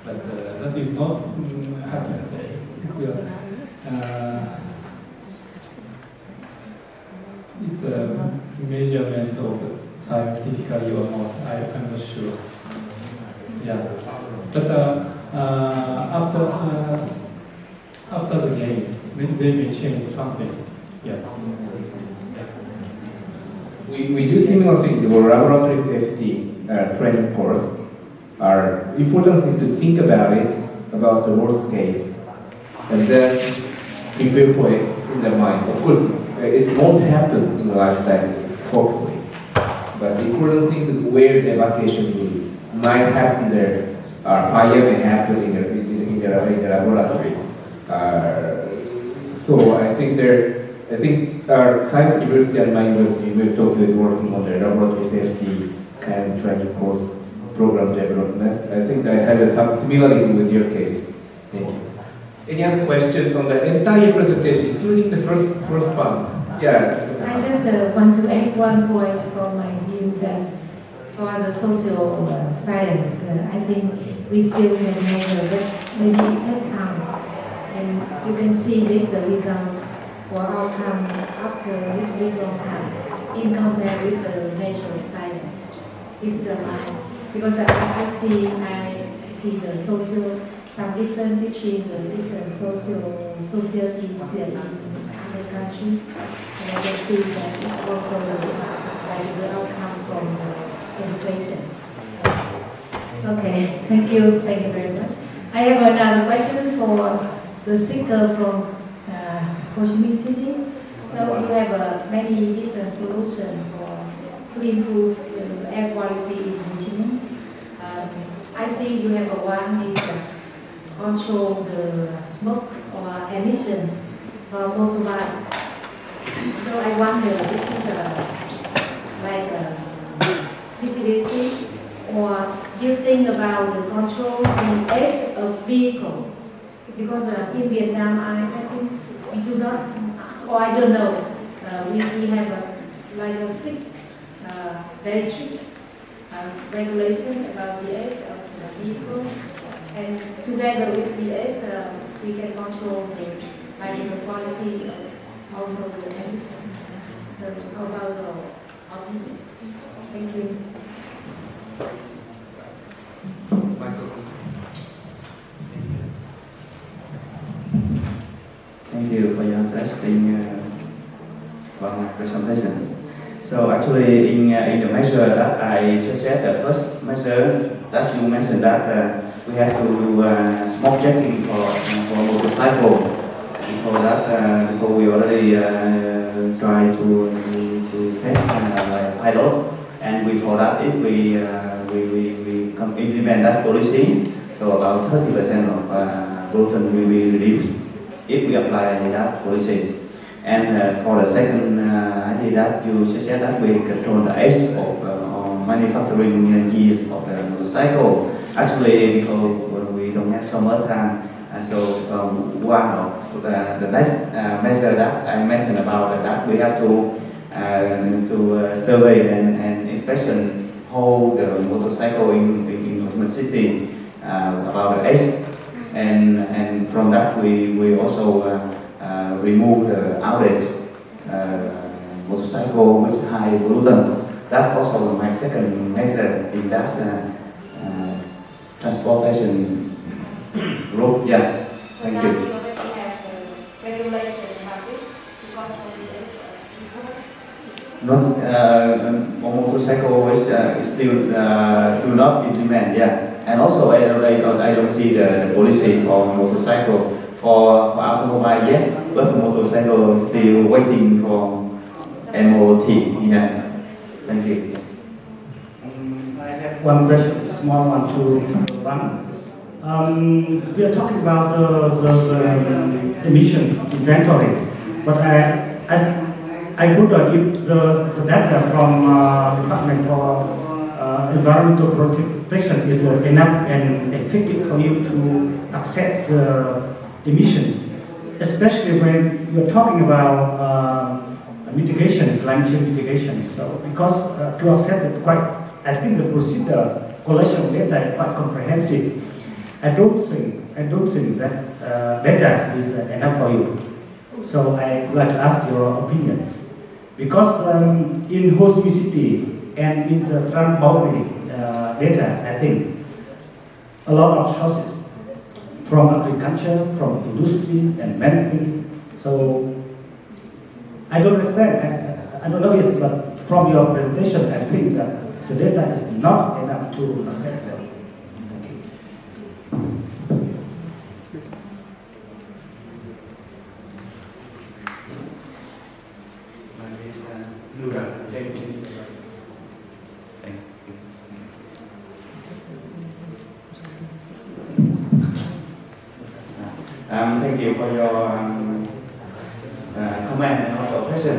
but that is not how can I say. It's a measurement of scientifically or not. I'm not sure. Yeah, but after the game, they may change something. Yes. We do similar things in our laboratory safety training course. Our important thing to think about it, about the worst case, and then prepare for it in the mind. Of course, it won't happen in the lifetime, hopefully. But the important thing is where the evacuation might happen there. Fire may happen in the laboratory. So I think our science university and my university, where Tokyo is working on the laboratory safety kind of training course program development. I think I have some similarity with your case. Thank you. Any other questions on the entire presentation, including the first part? Yeah. I just want to add one point from my view that for the social science, I think we still can measure, but maybe it takes time. And you can see this result or outcome after a little bit long time in compare with the natural science. It's the mind. Because I see the social, some difference between the different societies in other countries. And I can see that it's also like the outcome from the education. Okay, thank you very much. I have another question for the speaker from Ho Chi Minh City. So you have many different solutions to improve the air quality in Ho Chi Minh. I see you have one is control the smoke or emission for motorbike. So I wonder, this is like a facility, or do you think about the control the age of vehicle? Because in Vietnam, I think we do not, or I don't know, we have strict, very strict regulation about the age of the vehicle, and together with the age, we can control the quality of also the emission. So how about the opinion? Thank you. Thank you for your interesting presentation. So actually, in the measure that I suggest, the first measure that you mentioned that we have to do smoke checking for motorcycle. Before we already try to test like pilot, and before that, if we implement that policy, so about 30% of pollution will be reduced if we apply that policy. And for the second idea that you suggest that we control the age of manufacturing years of the motorcycle. Actually, because we don't have so much time, and so one of the next measure that I mentioned about that we have to survey and inspection whole the motorcycle in Ho Chi Minh City about the age, and from that we also remove the outage motorcycle with high pollution. That's also my second measure in that transportation route. Yeah, thank you. We already have regulation about this to control the age of not for motorcycle is still do not implement. Yeah, and also I don't see the policy for motorcycle. For automobile, yes, but for motorcycle still waiting for MOT. Yeah, thank you. I have one question, small one to Mr. Bằng. We are talking about the emission inventory, but I wonder if the data from Department for Environmental Protection is enough and effective for you to access emission, especially when we are talking about mitigation, climate change mitigation. So, because to accept it I think the procedure collection of data is quite comprehensive. I don't think that data is enough for you. So I would like to ask your opinions, because in Ho Chi Minh City and in the front boundary data, I think a lot of sources from agriculture, from industry and many things. So I don't understand. I don't know this, but from your presentation, I think that the data is not enough to assess them. Thank you for your comment and also question.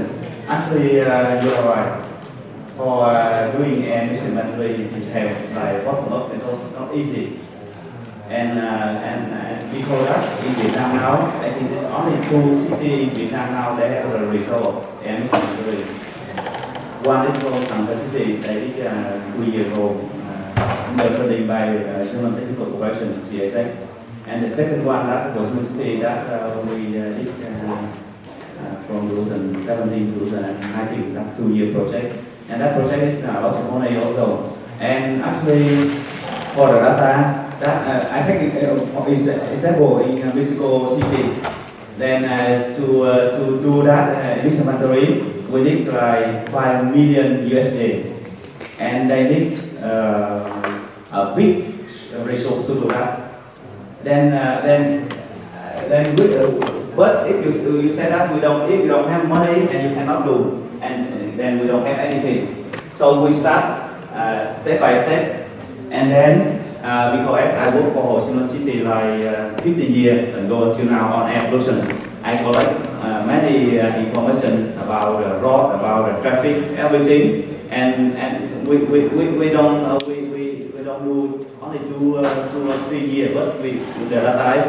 Actually, you're right. For doing emission inventory detail like bottom up is also not easy. And because that in Vietnam now, I think there's only 2 cities in Vietnam now they have the result of emission inventory. One is called Hàn City, they did 2 years ago, under funding by German Technical Corporation, CSX. And the second one, that was City that we did from 2017 to 2019, that 2-year project. And that project is a lot of money also. And actually, for the data, that I think is example in Mexico City. Then to do that emission inventory, we need like 5 million USD, and they need a big resource to do that. But if you say that if you don't have money and you cannot do, and then we don't have anything. So we start step by step, and then because I work for Ho Chi Minh City like 15 years ago until now on air pollution, I collect many information about the road, about the traffic, everything, and we don't do only 2 or 3 years, but we the data is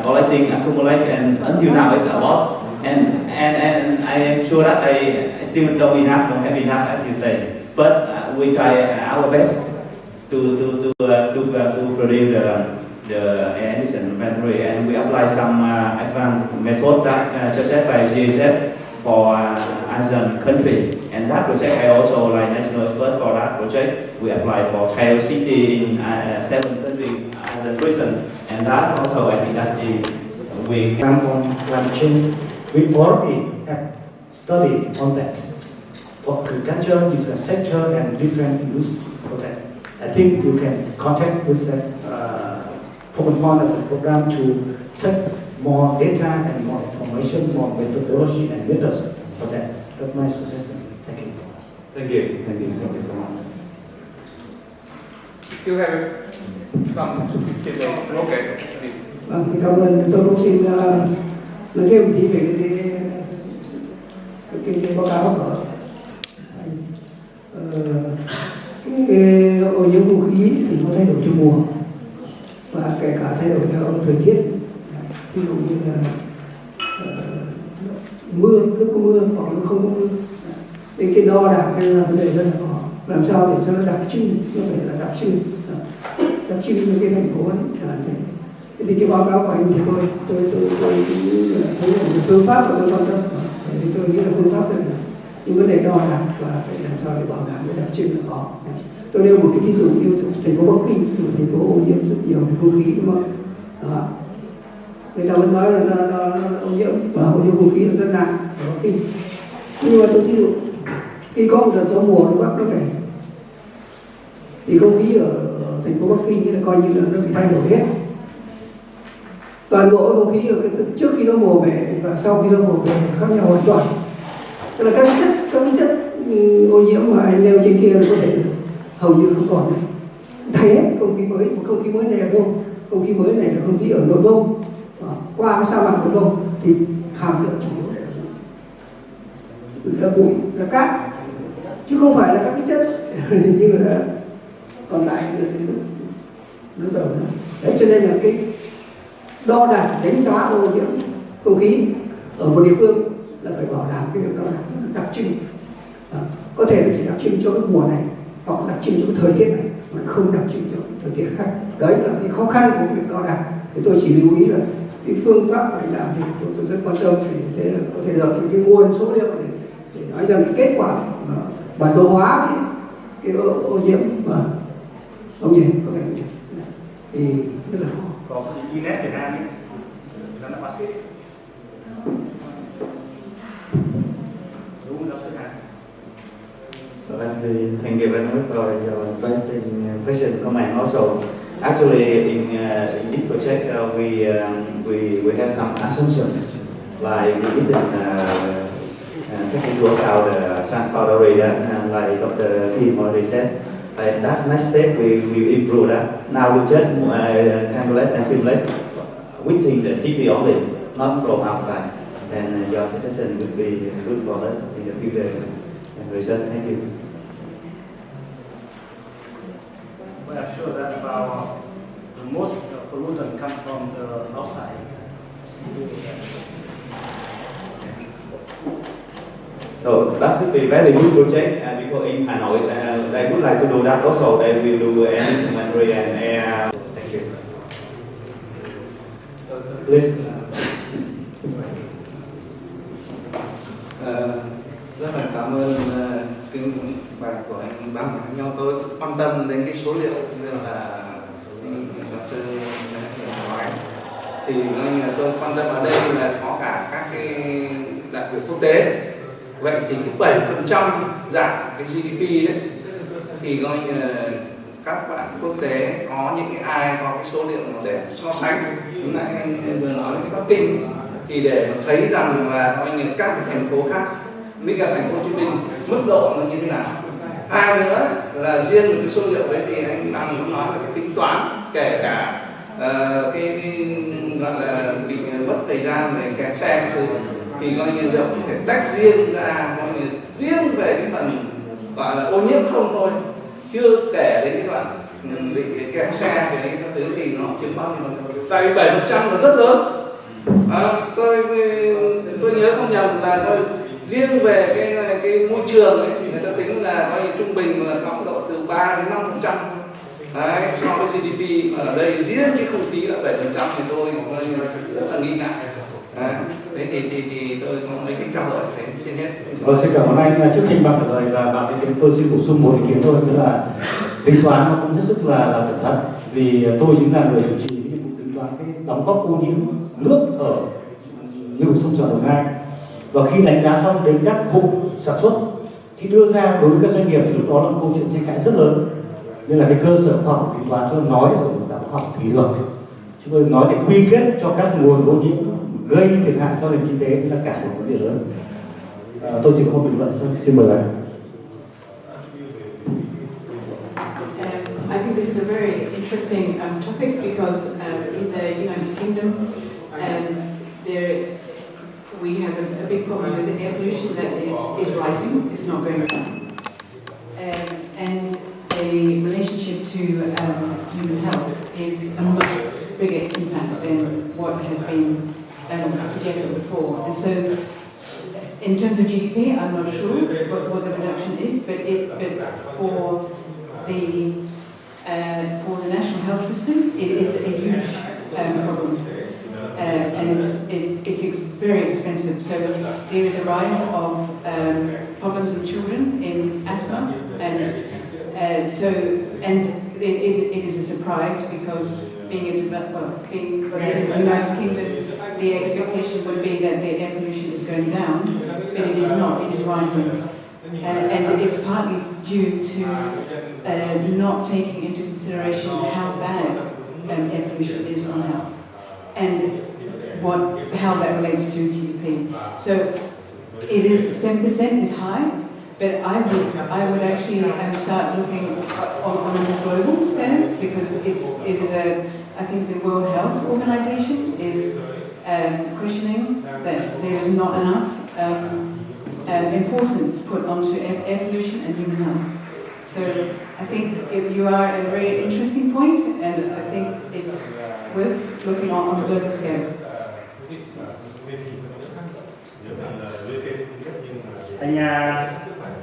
collecting, accumulate, and until now it's a lot. And I am sure that I still don't have enough, as you say. But we try our best to produce the emission inventory, and we apply some advanced method that suggested by GSF for ASEAN country. And that project I also like national expert for that project. We apply for 12 cities in 7 countries as a region, and that's also I think that's we come on climate change. We already have studied on that for agriculture, different sector and different industry project. I think you can contact with that focal point of the program to take more data and more information, more methodology and methods for that. That's my suggestion. Thank you. Thank you. Thank you so much. Still have some okay. Cảm ơn. Tôi cũng xin nói thêm một tí về cái báo cáo của anh. Cái ô nhiễm không khí thì có thay đổi theo mùa và kể cả thay đổi theo thời tiết. Ví dụ như là mưa, lúc có mưa hoặc lúc không có mưa. Thì cái đo đạc cái là vấn đề rất là khó. Làm sao để cho nó đặc trưng, nó phải là đặc trưng cho cái thành phố ấy. Thì cái báo cáo của anh thì tôi thấy là phương pháp mà tôi quan tâm, thì tôi nghĩ là phương pháp là những vấn đề đo đạc và phải làm sao để bảo đảm cái đặc trưng là khó. Tôi nêu một cái ví dụ như thành phố Bắc Kinh, một thành phố ô nhiễm rất nhiều về không khí, đúng không? Đó. Người ta vẫn nói là nó ô nhiễm và ô nhiễm không khí là rất nặng ở Bắc Kinh. Nhưng mà tôi ví dụ Khi có một đợt gió mùa nó Bắc nó về thì không khí ở thành phố Bắc Kinh là coi như là nó bị thay đổi hết. Toàn bộ không khí ở trước khi gió mùa về và sau khi gió mùa về khác nhau hoàn toàn. Tức là các cái chất ô nhiễm mà anh nêu trên kia có thể hầu như không còn nữa. Thay hết không khí mới, một không khí mới này là đâu? Không khí mới này là không khí ở nội Đông. Qua cái sa mạc nội Đông thì hàm lượng chủ yếu là bụi, là cát, chứ không phải là các cái chất như là còn lại nó dầu nữa. Đấy, cho nên là cái đo đạc đánh giá ô nhiễm không khí ở một địa phương là phải bảo đảm cái việc đo đạc đặc trưng. Có thể là chỉ đặc trưng cho cái mùa này hoặc đặc trưng cho cái thời tiết này, mà không đặc trưng cho thời tiết khác. Đấy là cái khó khăn của cái việc đo đạc. Thì tôi chỉ lưu ý là cái phương pháp này làm thì tôi rất quan tâm, thì thế là có thể được những cái nguồn số liệu để nói rằng cái kết quả bản đồ hóa cái ô nhiễm mà ông nhìn có vẻ như thì rất là khó. Có cái gì Inet Việt Nam ấy, nó là bác sĩ. Đúng giáo sư Hàn. So actually, thank you very much for your interesting question, comment. Also, actually, in this project, we have some assumptions, like we didn't take into account the science boundary that, like Dr. Kim already said. That's next step. We improve that. Now we just calculate and simulate within the city only, not from outside. And your suggestion would be good for us in the future research. Thank you. We are sure that about the most pollutant come from the outside. So that should be very good project, because in Hanoi they would like to do that also. They will do emission memory and air. Thank you. Please. Rất là cảm ơn cái bài của anh Bằng. Nhưng tôi quan tâm đến cái số liệu như là giáo sư nói, thì nói như là tôi quan tâm ở đây là có cả các cái đặc biệt quốc tế. Vậy thì cái 7% giảm cái GDP đấy thì coi như các bạn quốc tế có những cái ai có cái số liệu để so sánh. Lúc nãy anh vừa nói đến Bắc Kinh thì để mà thấy rằng là coi như các cái thành phố khác với cả thành phố Hồ Chí Minh mức độ nó như thế nào. Hai nữa là riêng một cái số liệu đấy thì anh Bằng cũng nói là cái tính toán, kể cả cái gọi là bị mất thời gian để kẹt xe thì coi như rộng có thể tách riêng ra, coi như riêng về cái phần gọi là ô nhiễm không thôi, chưa kể đến cái đoạn bị kẹt xe về cái thứ thì nó chiếm bao nhiêu? Tại vì 7% là rất lớn. Tôi nhớ không nhầm là riêng về cái môi trường ấy, người ta tính là coi như trung bình là có độ từ 3 đến 5%. Đấy, so với GDP mà ở đây riêng cái không khí là 7% thì tôi coi như rất là nghi ngại. Đấy thì tôi có mấy cái trao đổi thế xin hết. Xin cảm ơn anh. Trước khi bạn trả lời và bạn ý kiến, tôi xin bổ sung một ý kiến thôi, đó là tính toán nó cũng hết sức là cẩn thận, vì tôi chính là người chủ trì cái nhiệm vụ tính toán cái đóng góp ô nhiễm nước ở lưu vực sông Trà Đồng Nai, và khi đánh giá xong đến các hộ sản xuất thì đưa ra đối với các doanh nghiệp thì lúc đó là một câu chuyện tranh cãi rất lớn, nên là cái cơ sở khoa học tính toán cho nói ở một tạo khoa học thì được, chứ tôi nói để quy kết cho các nguồn ô nhiễm gây thiệt hại cho nền kinh tế thì là cả một vấn đề lớn. Tôi chỉ có một bình luận, xin mời anh. I think this is a very interesting topic because in the United Kingdom we have a big problem with the air pollution that is rising. It's not going down, and the relationship to human health is a much bigger impact than what has been suggested before. And so, in terms of GDP, I'm not sure what the reduction is, but for the national health system, it is a huge problem, and it's very expensive. So there is a rise of problems in children in asthma, and it is a surprise because being in the United Kingdom, the expectation would be that the air pollution is going down, but it is not, it is rising. and it's partly due to not taking into consideration how bad air pollution is on health and how that relates to GDP. So it is 7% is high, but I would actually start looking on a more global scale, because I think the World Health Organization is questioning that there is not enough importance put onto air pollution and human health. So I think you are at a very interesting point, and I think it's worth looking on a global scale. Anh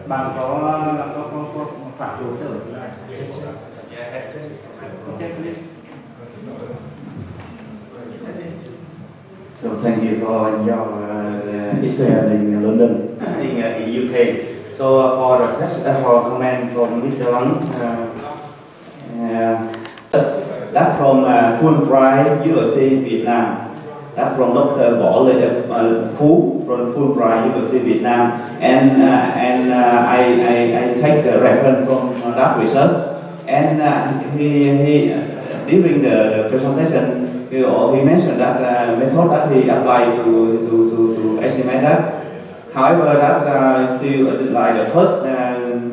Bằng có phản đối từ So thank you for your experience in London, in UK. So for the question, for comment from Mr. Bằng, that's from Fulbright University, Vietnam. That's from Dr. Võ Lê Phú from Fulbright University, Vietnam, and I take the reference from that research, and he during the presentation. He mentioned that method that he applied to estimate that. However, that's still like the first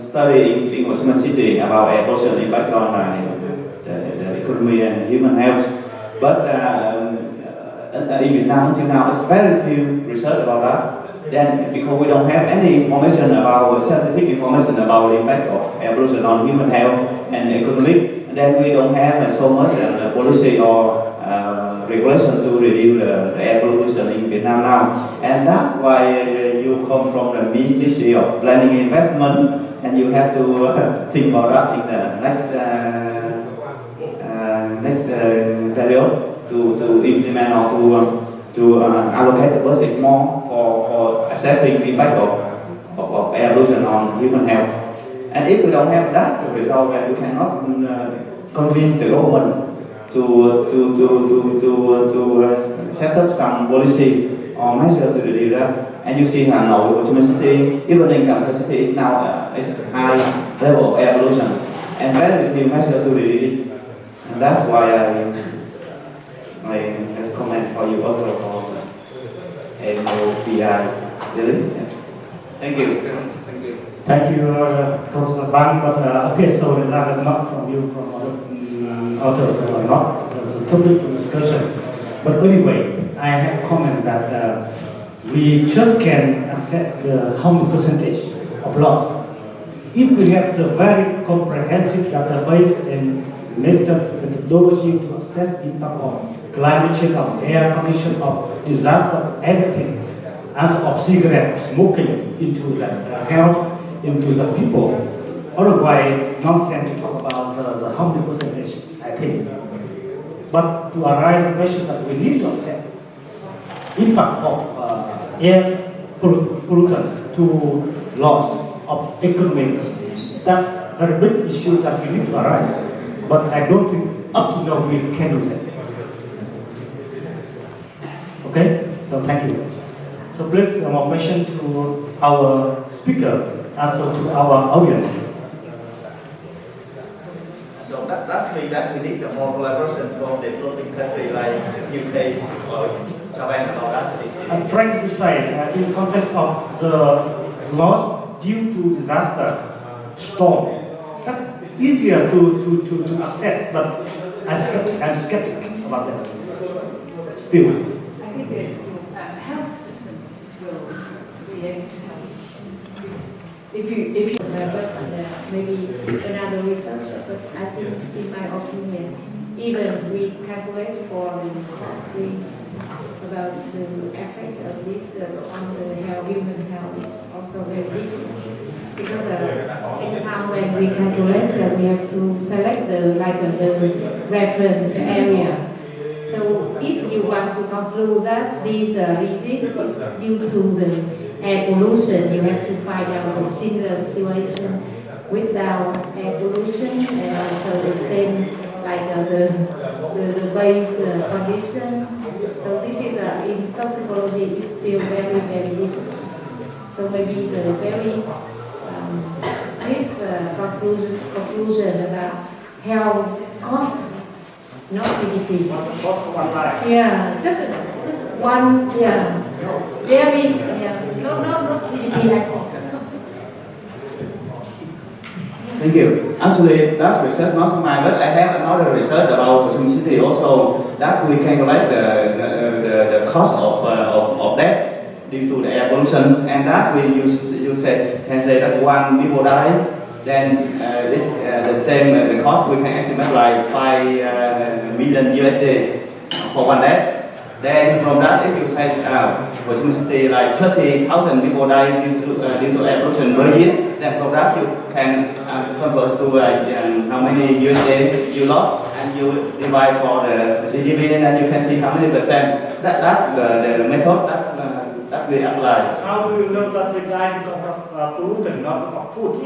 study in Washington City about air pollution impact on the economy and human health. But in Vietnam until now, it's very few research about that. Then, because we don't have any information about scientific information about the impact of air pollution on human health and economy, and then we don't have so much policy or regulation to reduce the air pollution in Vietnam now. And that's why you come from the Ministry of Planning and Investment, and you have to think about that in the next period to implement or to allocate the budget more for assessing the impact of air pollution on human health. And if we don't have that result, then we cannot convince the government to set up some policy or measure to reduce that. And you see Hà Nội, Hồ Chí Minh City, even in capital city, is now is high level of air pollution, and very few measures to reduce it. And that's why I just comment for you also for MOPI. Really? Thank you. Thank you, Professor Bằng. But okay, so the are not from you, from others who are not. It's a topic for discussion. But anyway, I have comment that we just can assess how many percentage of loss. If we have a very comprehensive database and methodology to assess the impact of climate change, of air condition, of disaster, everything, as of cigarette smoking into the health, into the people. Otherwise, nonsense to talk about the how many percentage, I think. But to arise the question that we need to accept impact of air pollutant to loss of economic, that very big issue that we need to arise. But I don't think up to now we can do that. Okay? So thank you. So please, more question to our speaker, also to our audience. So that's mean that we need a more collaboration from developing country like UK or Japan about that. I'm trying to say, in context of the loss due to disaster, storm, that's easier to assess, but I'm skeptic about that. Still. I think the health system will be able to help. If you maybe another research, but I think, in my opinion, even we calculate for the costly about the effect of this on the health, human health is also very different. Because in time when we calculate, we have to select the reference area. So if you want to conclude that this disease is due to the air pollution, you have to find out the similar situation without air pollution, and also the same like the base condition. So this is in toxicology is still very, very different. So maybe the very conclusion about health cost, not GDP. Yeah, just one. Yeah, very. Yeah, not GDP at all. Thank you. Actually, that research not mine, but I have another research about Ho Chi Minh City also that we calculate the cost of that due to the air pollution, and that we can say that one people die, then the same the cost we can estimate like 5 million USD for one death. Then from that, if you say Ho Chi Minh City like 30,000 people die due to air pollution per year, then from that you can convert to how many USD you lost, and you divide for the GDP, and then you can see how many percent. That's the method that we apply. How do you know that they die because of pollution, not of food?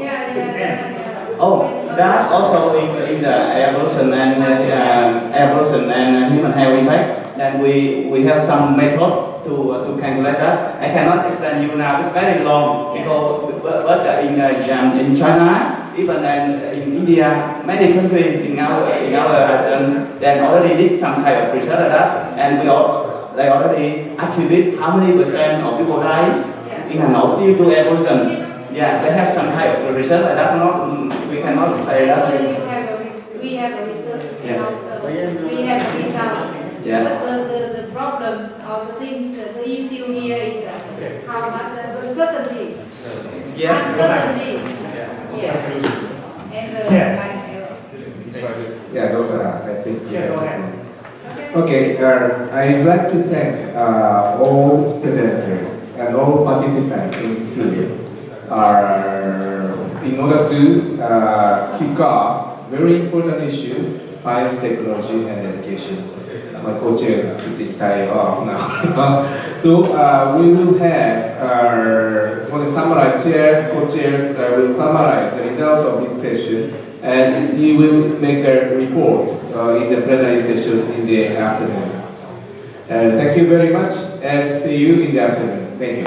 Oh, that's also in the air pollution and human health impact. Then we have some method to calculate that. I cannot explain you now. It's very long because but in China, even in India, many countries in our ASEAN, then already did some kind of research like that, and they already attribute how many percent of people die in Hanoi due to air pollution. Yeah, they have some kind of research like that. We cannot say that. We have a research. Yeah. We have results. Yeah. But the problems or the things, the issue here is how much uncertainty. Yes. Uncertainty. Yeah. And Yeah, Dr. I think. Okay, I'd like to thank all presenters and all participants in this room in order to kick off very important issue, science, technology, and education. My co-chair is tired off now. So we will have for the summarize co-chairs will summarize the results of this session, and he will make a report in the plenary session in the afternoon. Thank you very much, and see you in the afternoon. Thank you.